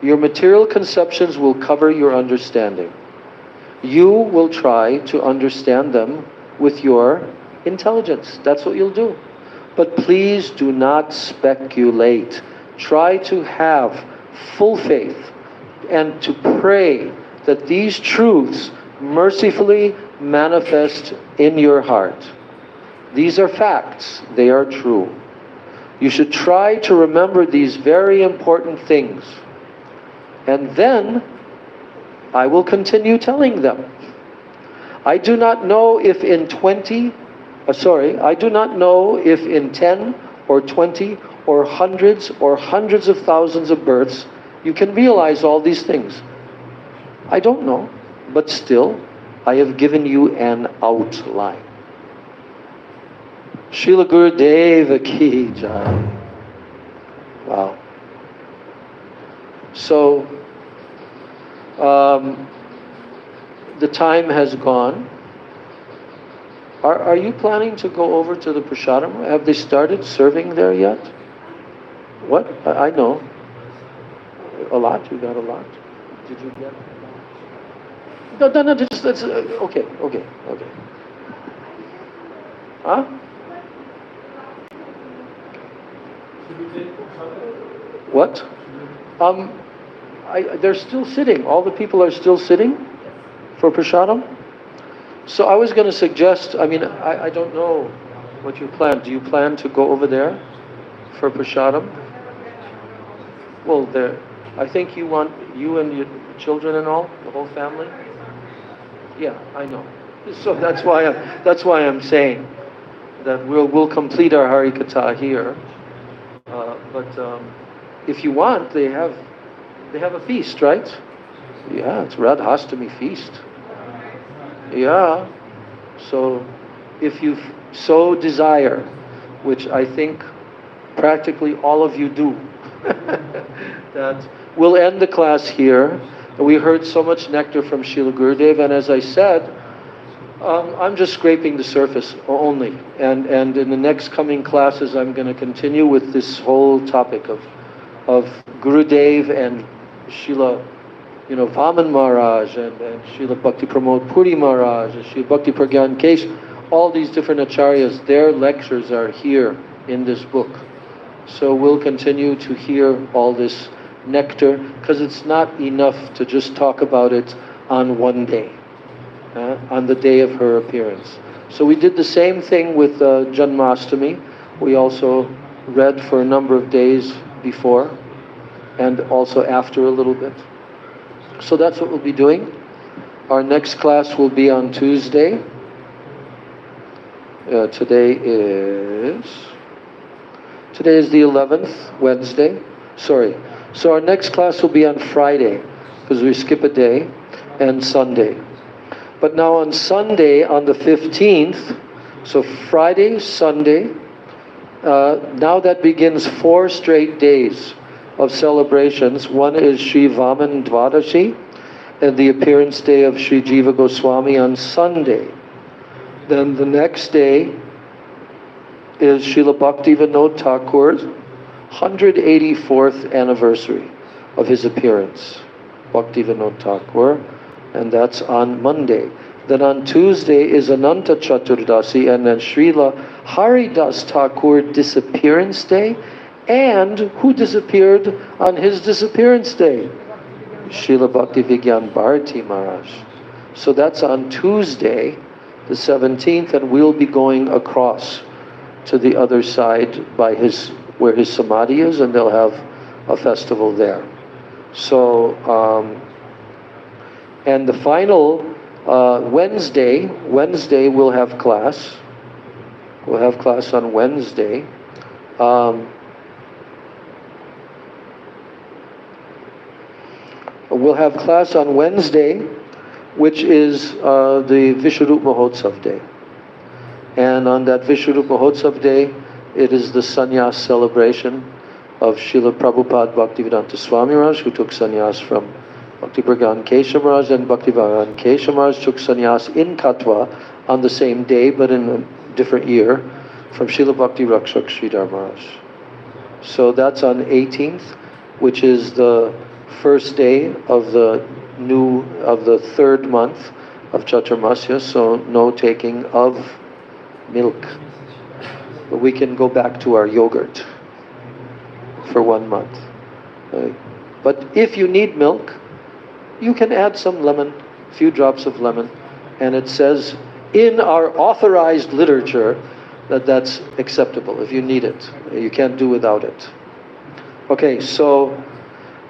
Your material conceptions will cover your understanding. You will try to understand them with your intelligence. That's what you'll do. But please do not speculate. Try to have full faith and to pray that these truths mercifully manifest in your heart. These are facts. They are true. You should try to remember these very important things. And then I will continue telling them. I do not know if in 10 or 20 or hundreds of thousands of births you can realize all these things. I don't know, but still I have given you an outline. Srila Gurudeva Ki Jai. Wow. So, the time has gone. Are you planning to go over to the Prasadam? Have they started serving there yet? What? I know. A lot? You got a lot? Did you get a lot? No, just, that's, okay. Huh? What? They're still sitting. All the people are still sitting for Prasadam. So I was going to suggest, I don't know what you plan. Do you plan to go over there for Prasadam? Well, I think you want you and your children and all, the whole family? Yeah, I know. So that's why I'm saying that we'll complete our Harikatha here. But if you want, they have a feast, right? Yeah, it's Radhastami feast. Yeah. So if you so desire, which I think practically all of you do, that we'll end the class here. We heard so much nectar from Srila Gurudev, and as I said, I'm just scraping the surface only. And in the next coming classes, I'm going to continue with this whole topic of Gurudev and Srila, Vaman Maharaj and Srila Bhakti Pramod Puri Maharaj and Srila Bhakti Pragyan Kesh. All these different acharyas, their lectures are here in this book. So we'll continue to hear all this nectar, because it's not enough to just talk about it on one day, on the day of her appearance. So we did the same thing with Janmashtami. We also read for a number of days before and also after a little bit. So that's what we'll be doing. Our next class will be on Tuesday. Today is the 11th, Wednesday. Sorry. So our next class will be on Friday, because we skip a day, and Sunday. But now on Sunday, on the 15th, so Friday, Sunday, now that begins 4 straight days of celebrations. One is Sri Vaman Dvadashi, and the appearance day of Sri Jiva Goswami on Sunday. Then the next day is Srila Bhaktivinoda Thakur's 184th anniversary of his appearance, Bhaktivinoda Thakur, and that's on Monday. Then on Tuesday is Ananta Chaturdasi, and then Srila Haridas Thakur disappearance day. And who disappeared on his disappearance day? Srila Bhakti Vigyan Bharati Maharaj. So that's on Tuesday, the 17th, and we'll be going across to the other side by where his samadhi is, and they'll have a festival there. So, and the final Wednesday we'll have class. We'll have class on Wednesday. We'll have class on Wednesday, which is the Vishwarup Mahotsav day. And on that Vishwarup Mahotsav day, it is the sannyas celebration of Srila Prabhupada Bhaktivedanta Swami Maharaj, who took sannyas from Bhakti Pragyan Kesha Maharaj, and Bhakti Pragyan Kesha Maharaj took sannyas in Katwa on the same day, but in a different year, from Srila Bhakti Rakshak Sridhar Maharaj. So that's on 18th, which is the first day of the 3rd month of Chaturmasya, so no taking of milk. But we can go back to our yogurt for 1 month. But if you need milk, you can add some lemon, a few drops of lemon, and it says in our authorized literature that that's acceptable if you need it. You can't do without it. Okay, so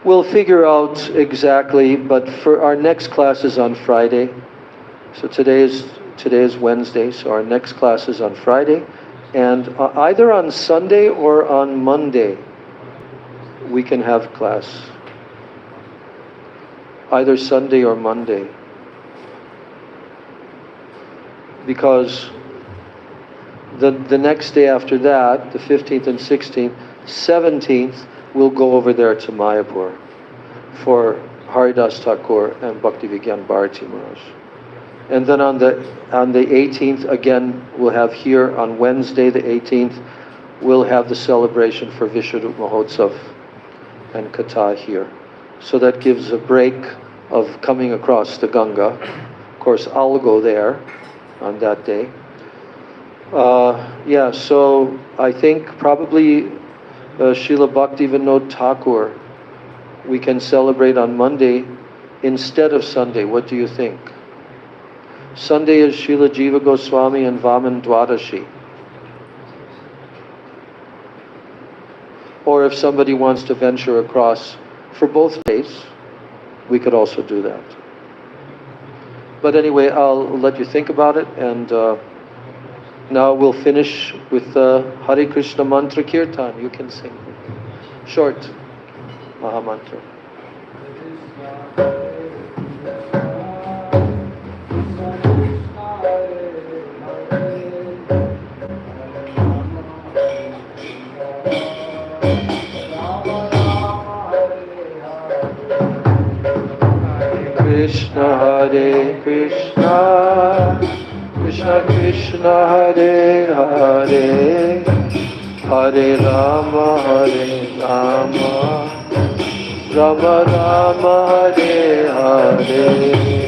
we'll figure out exactly, but for our next class is on Friday. So today is Wednesday, so our next class is on Friday. And either on Sunday or on Monday, we can have class. Either Sunday or Monday. Because the next day after that, the 15th and 16th, 17th, we'll go over there to Mayapur for Haridas Thakur and Bhakti Vigyan Bharati Maharaj. And then on the 18th, again, we'll have here on Wednesday the 18th, we'll have the celebration for Vishwarup Mahotsav and Katha here. So that gives a break of coming across the Ganga. Of course, I'll go there on that day. So I think probably Srila Bhaktivinoda Thakur we can celebrate on Monday instead of Sunday. What do you think? Sunday is Srila Jiva Goswami and Vaman Dvadashi. Or if somebody wants to venture across for both days, we could also do that. But anyway, I'll let you think about it, and now we'll finish with Hare Krishna Mantra Kirtan. You can sing. Short Mahamantra. Krishna, Hare Krishna, Krishna Krishna, Hare Hare, Hare Rama, Rama Rama, Hare Hare.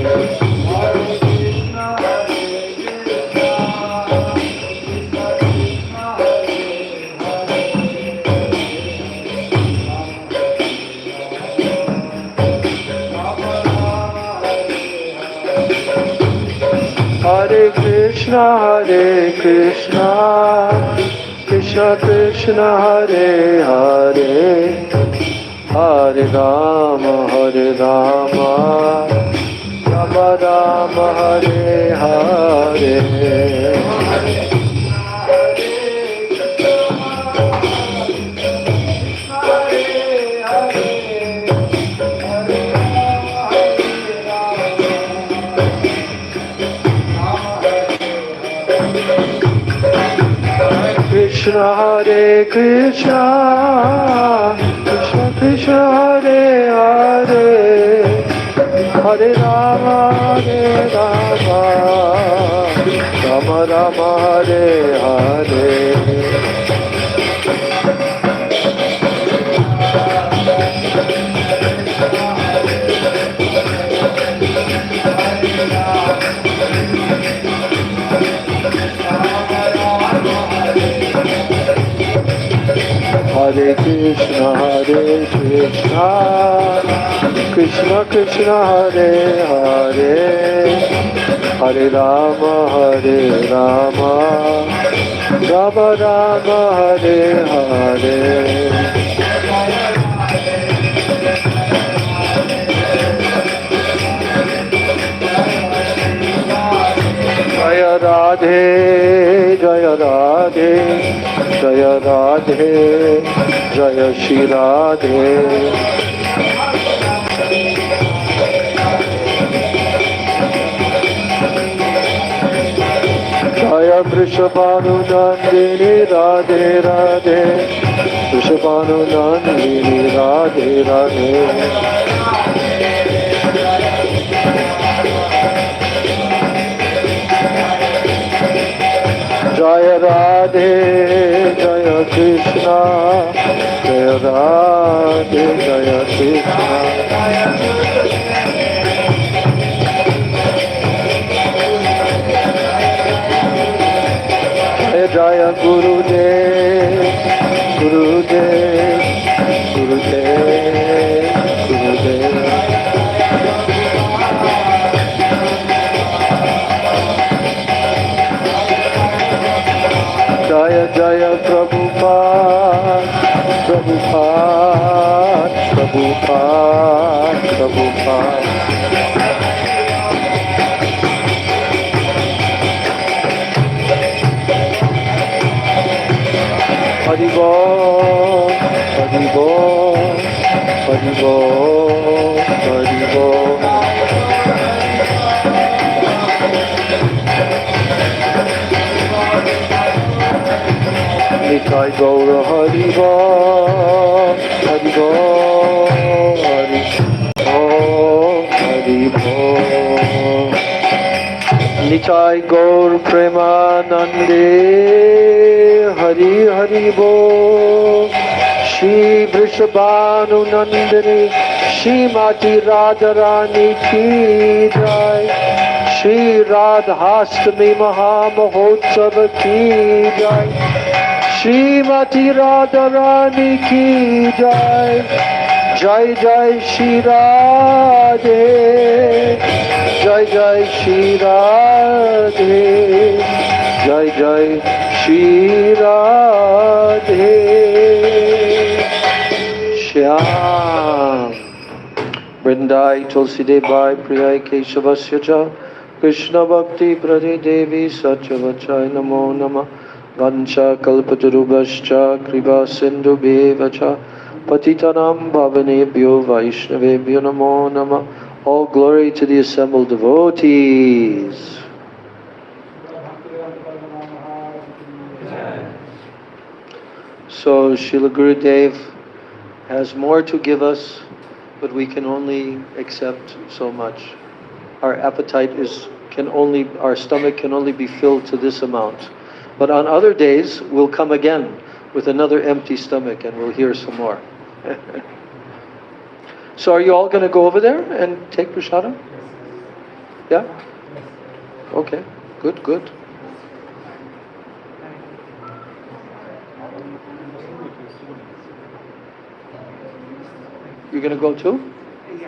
Hare Krishna, Krishna Krishna, Hare Hare, Hare Rama, Rama Rama, Hare Hare. Krishna, Hare Krishna, Krishna Krishna, Hare Hare, Hare Rama, Rama Rama, Hare Hare. Hare Krishna, Krishna Krishna, Hare Hare, Hare Rama, Rama Rama, Hare Hare. Jaya Radhe, Jaya Radhe, Jaya Radhe, Jaya Shri Radhe. Jaya Vrishabhanu Nandini, Radhe Radhe, Vrishabhanu Nandini, Radhe Radhe. Jaya Radhe, Jaya Krishna, Jaya Radhe, Jaya Krishna. Jaya Jaya Gurudev, Gurudev, Gurudev, Gurudev. Jaya Jaya Prabhupada, Prabhupada, Prabhupada, Prabhupada. Hari Bol, Hari Bol, Hari Bol, Hari Bol. Nitai Gaura Hari Bol, Hari Bol, Hari Bol, Hari Bol. Nitai Gaur Premanande, Hari Hari Bol. Shri Vrishabhanu Nandini, Shrimati Radharani ki jai. Shri Radhastami Mahamahotsav ki jai. Shrimati Radharani ki jai. Jai Jai Shri Radhe, Jai Jai Shri Radhe, Jai Jai Shri Radhe. Shyam Vrindai Tulsi Devai Priyai Keshavasya Cha Krishna Bhakti Prade Devi Satchavachai Namo Namah Vancha Kalpatarubhascha Kripa Sindhu Bevacha Patitanam Bhavanebhyo Vaishnavebhyo Namo Namah. All glory to the assembled devotees. So Srila Gurudev has more to give us, but we can only accept so much. our appetite our stomach can only be filled to this amount. But on other days, we'll come again with another empty stomach and we'll hear some more. So are you all going to go over there and take prasadam? Yeah? Okay, good. You're going to go too?